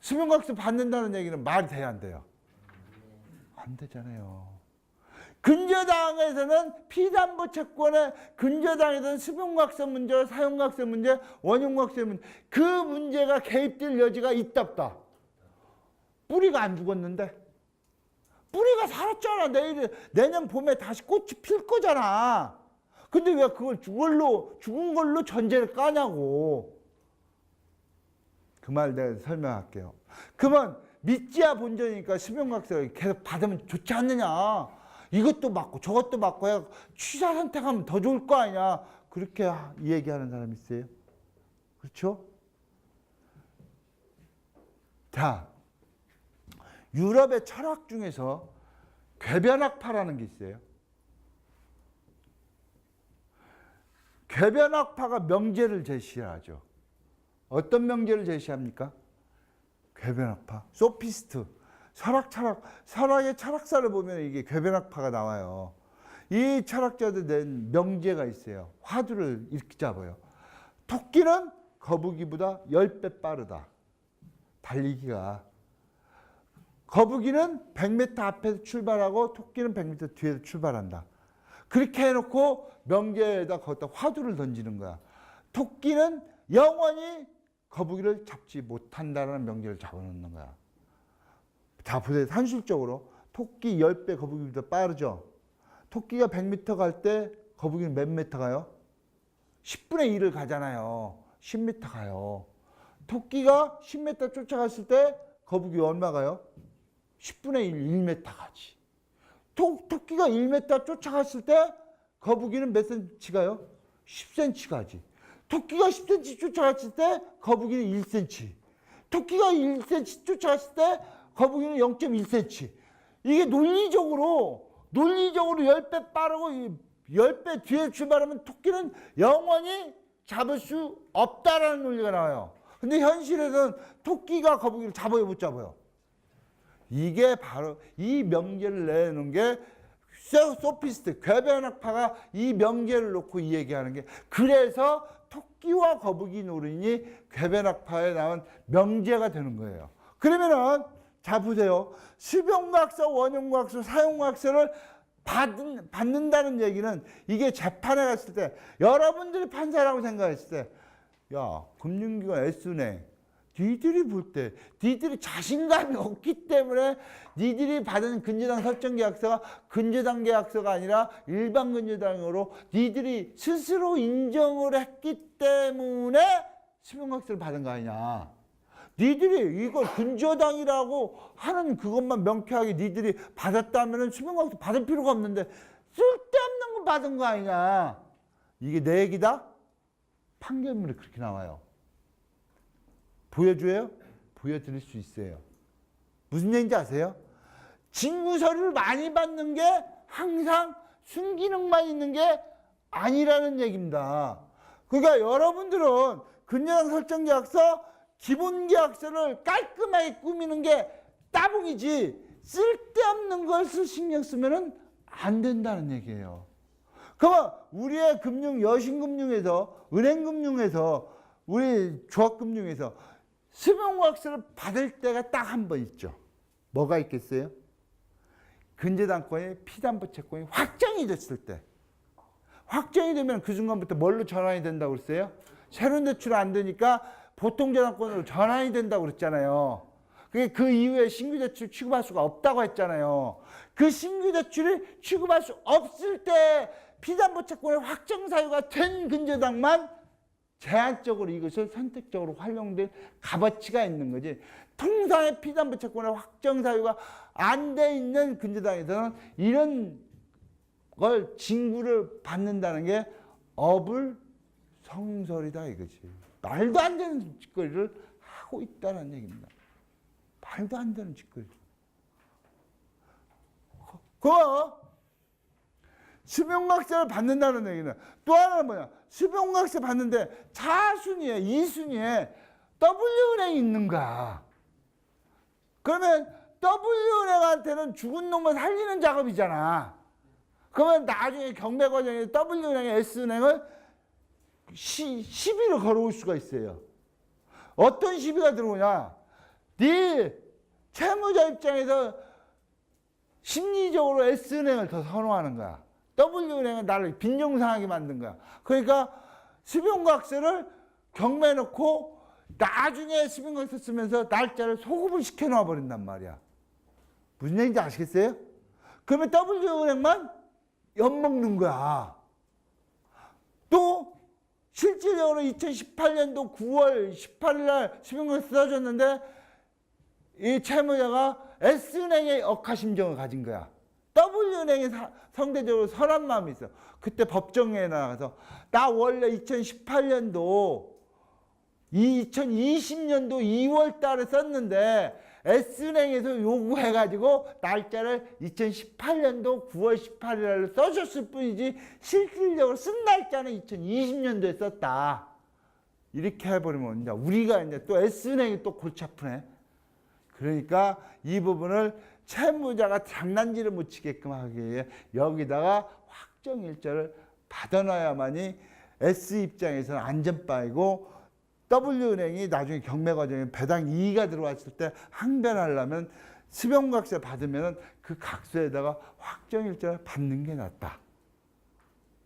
수명각서 받는다는 얘기는 말이 돼야 안 돼요? 안 되잖아요. 근저당에서는 피담보 채권의 근저당에서는 수명각서 문제, 사용각서 문제, 원용각서 문제, 그 문제가 개입될 여지가 있다 없다? 뿌리가 안 죽었는데 뿌리가 살았잖아. 내년 봄에 다시 꽃이 필 거잖아. 근데 왜 그걸 죽은 걸로 전제를 까냐고. 그 말 내가 설명할게요. 그러면 믿지야 본전이니까 수명각서 계속 받으면 좋지 않느냐. 이것도 맞고 저것도 맞고 해 취사 선택하면 더 좋을 거 아니냐. 그렇게 얘기하는 사람 있어요. 그렇죠? 자, 유럽의 철학 중에서 궤변학파라는 게 있어요. 궤변학파가 명제를 제시하죠. 어떤 명제를 제시합니까? 궤변학파, 소피스트, 철학의 철학사를 보면 이게 궤변학파가 나와요. 이 철학자들 낸 명제가 있어요. 화두를 이렇게 잡아요. 토끼는 거북이보다 10배 빠르다. 달리기가. 거북이는 100m 앞에서 출발하고 토끼는 100m 뒤에서 출발한다. 그렇게 해놓고 명제에다 거기다 화두를 던지는 거야. 토끼는 영원히 거북이를 잡지 못한다는 명제를 잡아놓는 거야. 자, 보세요. 산술적으로 토끼 10배 거북이보다 빠르죠. 토끼가 100m 갈 때 거북이는 몇 m 가요? 10분의 1을 가잖아요. 10m 가요. 토끼가 10m 쫓아갔을 때 거북이 얼마 가요? 10분의 1, 1m 가지. 토끼가 1m 쫓아갔을 때 거북이는 몇 cm 가요? 10cm 가지. 토끼가 10cm 쫓아갔을 때 거북이는 1cm. 토끼가 1cm 쫓아갔을 때 거북이는 0.1cm. 이게 논리적으로 10배 빠르고 10배 뒤에 출발하면 토끼는 영원히 잡을 수 없다라는 논리가 나와요. 근데 현실에서는 토끼가 거북이를 잡아요, 못 잡아요? 이게 바로 이 명제를 내놓은 게 소피스트, 궤변학파가 이 명제를 놓고 이 얘기하는 게, 그래서 토끼와 거북이 노린이 궤변학파에 나온 명제가 되는 거예요. 그러면은 자 보세요. 수병각서, 원용각서, 사용각서를 받는다는 얘기는 이게 재판에 갔을 때 여러분들이 판사라고 생각했을 때, 야, 금융기관 S은행 니들이 볼 때 니들이 자신감이 없기 때문에 니들이 받은 근저당 설정 계약서가 근저당 계약서가 아니라 일반 근저당으로 니들이 스스로 인정을 했기 때문에 수명각서를 받은 거 아니냐. 니들이 이걸 근저당이라고 하는 그것만 명쾌하게 니들이 받았다면 수명각서 받을 필요가 없는데 쓸데없는 거 받은 거 아니냐. 이게 내 얘기다? 판결문에 그렇게 나와요. 보여줘요? 보여드릴 수 있어요. 무슨 얘기인지 아세요? 징구 서류를 많이 받는 게 항상 순기능만 있는 게 아니라는 얘기입니다. 그러니까 여러분들은 근저당 설정 계약서, 기본 계약서를 깔끔하게 꾸미는 게 따봉이지 쓸데없는 것을 신경 쓰면 안 된다는 얘기예요. 그러면 우리의 금융, 여신금융에서, 은행금융에서, 우리 조합금융에서 수명각서를 받을 때가 딱 한 번 있죠. 뭐가 있겠어요? 근저당권이 피담보 채권이 확정이 됐을 때. 확정이 되면 그 순간부터 뭘로 전환이 된다고 그랬어요? 새로운 대출 안 되니까 보통저당권으로 전환이 된다고 그랬잖아요. 그 이후에 신규 대출 취급할 수가 없다고 했잖아요. 그 신규 대출을 취급할 수 없을 때 피담보 채권의 확정 사유가 된 근저당만 제한적으로 이것을 선택적으로 활용된 값어치가 있는 거지. 통상의 피담보 채권의 확정 사유가 안 돼 있는 근저당에서는 이런 걸 징구를 받는다는 게 어불성설이다 이거지. 말도 안 되는 짓거리를 하고 있다는 얘기입니다. 말도 안 되는 짓거리. 수명각서를 받는다는 얘기는 또 하나는 뭐냐? 수명각서 받는데 차순위에 2순위에 W은행이 있는가? 그러면 W은행한테는 죽은 놈을 살리는 작업이잖아. 그러면 나중에 경매 과정에 W은행에 S은행을 시비를 걸어올 수가 있어요. 어떤 시비가 들어오냐? 네 채무자 입장에서 심리적으로 S은행을 더 선호하는 거야. W은행은 나를 빈정상하게 만든 거야. 그러니까 수변각서를 경매해 놓고 나중에 수변각서 쓰면서 날짜를 소급을 시켜 놔 버린단 말이야. 무슨 얘기인지 아시겠어요? 그러면 W은행만 엿먹는 거야. 또 실질적으로 2018년도 9월 18일 날 수변각서 써줬는데 이 채무자가 S은행의 억하심정을 가진 거야. W은행이 상대적으로 선한 마음이 있어. 그때 법정에 나가서 나 원래 2018년도 2020년도 2월 달에 썼는데 S은행에서 요구해가지고 날짜를 2018년도 9월 18일 날로 써줬을 뿐이지 실질적으로 쓴 날짜는 2020년도에 썼다. 이렇게 해버리면 이제 우리가 이제 또 S은행이 또 골치 아프네. 그러니까 이 부분을 채무자가 장난질을 못 치게끔 하기 위해 여기다가 확정일자를 받아놔야만이 S 입장에서는 안전바이고 W은행이 나중에 경매 과정에 배당 이의가 들어왔을 때 항변하려면 수변각서 받으면 그 각서에다가 확정일자를 받는 게 낫다.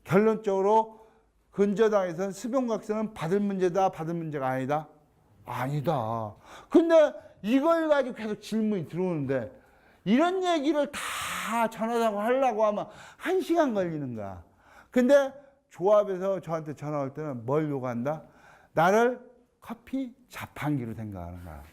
결론적으로 근저당에서는 수변각서는 받을 문제다, 받을 문제가 아니다? 아니다. 근데 이걸 가지고 계속 질문이 들어오는데 이런 얘기를 다 전화하고 하려고 하면 1시간 걸리는 거야. 근데 조합에서 저한테 전화 올 때는 뭘 요구한다? 나를 커피 자판기로 생각하는 거야.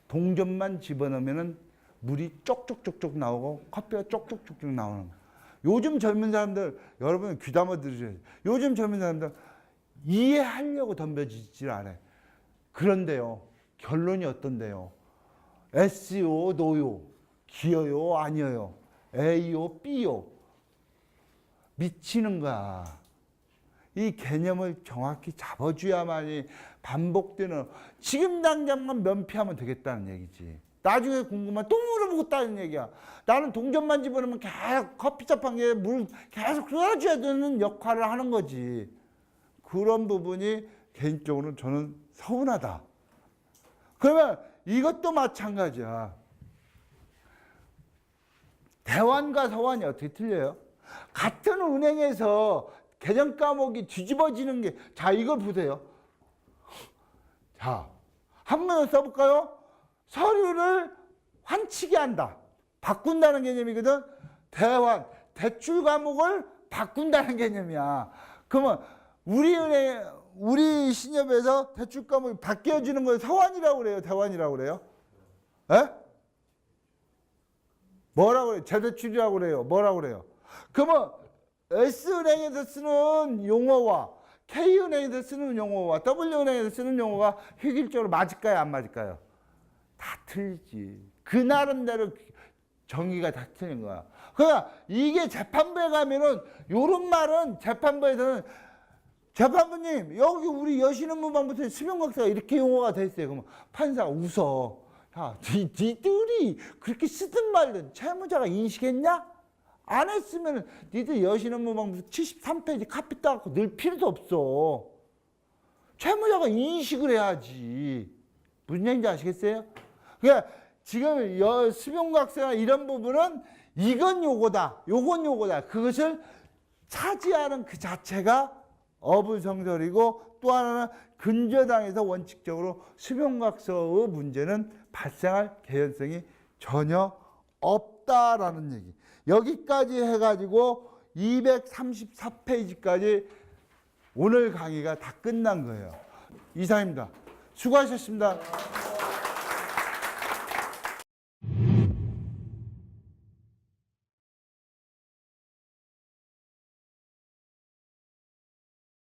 동전만 집어넣으면 물이 쪽쪽쪽쪽 나오고 커피가 쪽쪽쪽쪽 나오는 거야. 요즘 젊은 사람들, 여러분 귀담아 들으셔야지. 요즘 젊은 사람들 이해하려고 덤벼지질 않아요. 그런데요, 결론이 어떤데요? S요, 노요, 기어요, 아니어요, A요, B요. 미치는 거야. 이 개념을 정확히 잡아줘야만이 반복되는, 지금 당장만 면피하면 되겠다는 얘기지. 나중에 궁금하면 또 물어보겠다는 얘기야. 나는 동전만 집어넣으면 계속 커피 자판기에 물 계속 쏟아줘야 되는 역할을 하는 거지. 그런 부분이 개인적으로 저는 서운하다. 그러면 이것도 마찬가지야. 대환과 서환이 어떻게 틀려요? 같은 은행에서 계정 과목이 뒤집어지는 게, 자, 이걸 보세요. 자, 한 번 더 써볼까요? 서류를 환치게 한다. 바꾼다는 개념이거든. 대환, 대출 과목을 바꾼다는 개념이야. 그러면 우리 은행, 우리 신협에서 대출 과목이 바뀌어지는 걸 서환이라고 그래요? 대환이라고 그래요? 에? 뭐라고 그래요? 재대출이라고 그래요? 뭐라고 그래요? 그러면 S은행에서 쓰는 용어와 K은행에서 쓰는 용어와 W은행에서 쓰는 용어가 획일적으로 맞을까요? 안 맞을까요? 다 틀리지. 그 나름대로 정의가 다 틀린 거야. 그러니까 이게 재판부에 가면은 요런 말은 재판부에서는 재판부님 여기 우리 여신업무방부터 수변각서가 이렇게 용어가 돼 있어요. 그러면 판사가 웃어. 야, 니들이 그렇게 쓰든 말든 채무자가 인식했냐? 안 했으면 니들 여신업무방부 73페이지 카피 따갖고 늘 필요도 없어. 채무자가 인식을 해야지. 무슨 얘기인지 아시겠어요? 그러니까 지금 수변각서나 이런 부분은 이건 요거다, 요건 요거다. 그것을 차지하는 그 자체가 어불성설이고, 또 하나는 근저당에서 원칙적으로 수변각서의 문제는 발생할 개연성이 전혀 없다라는 얘기. 여기까지 해가지고 234페이지까지 오늘 강의가 다 끝난 거예요. 이상입니다. 수고하셨습니다.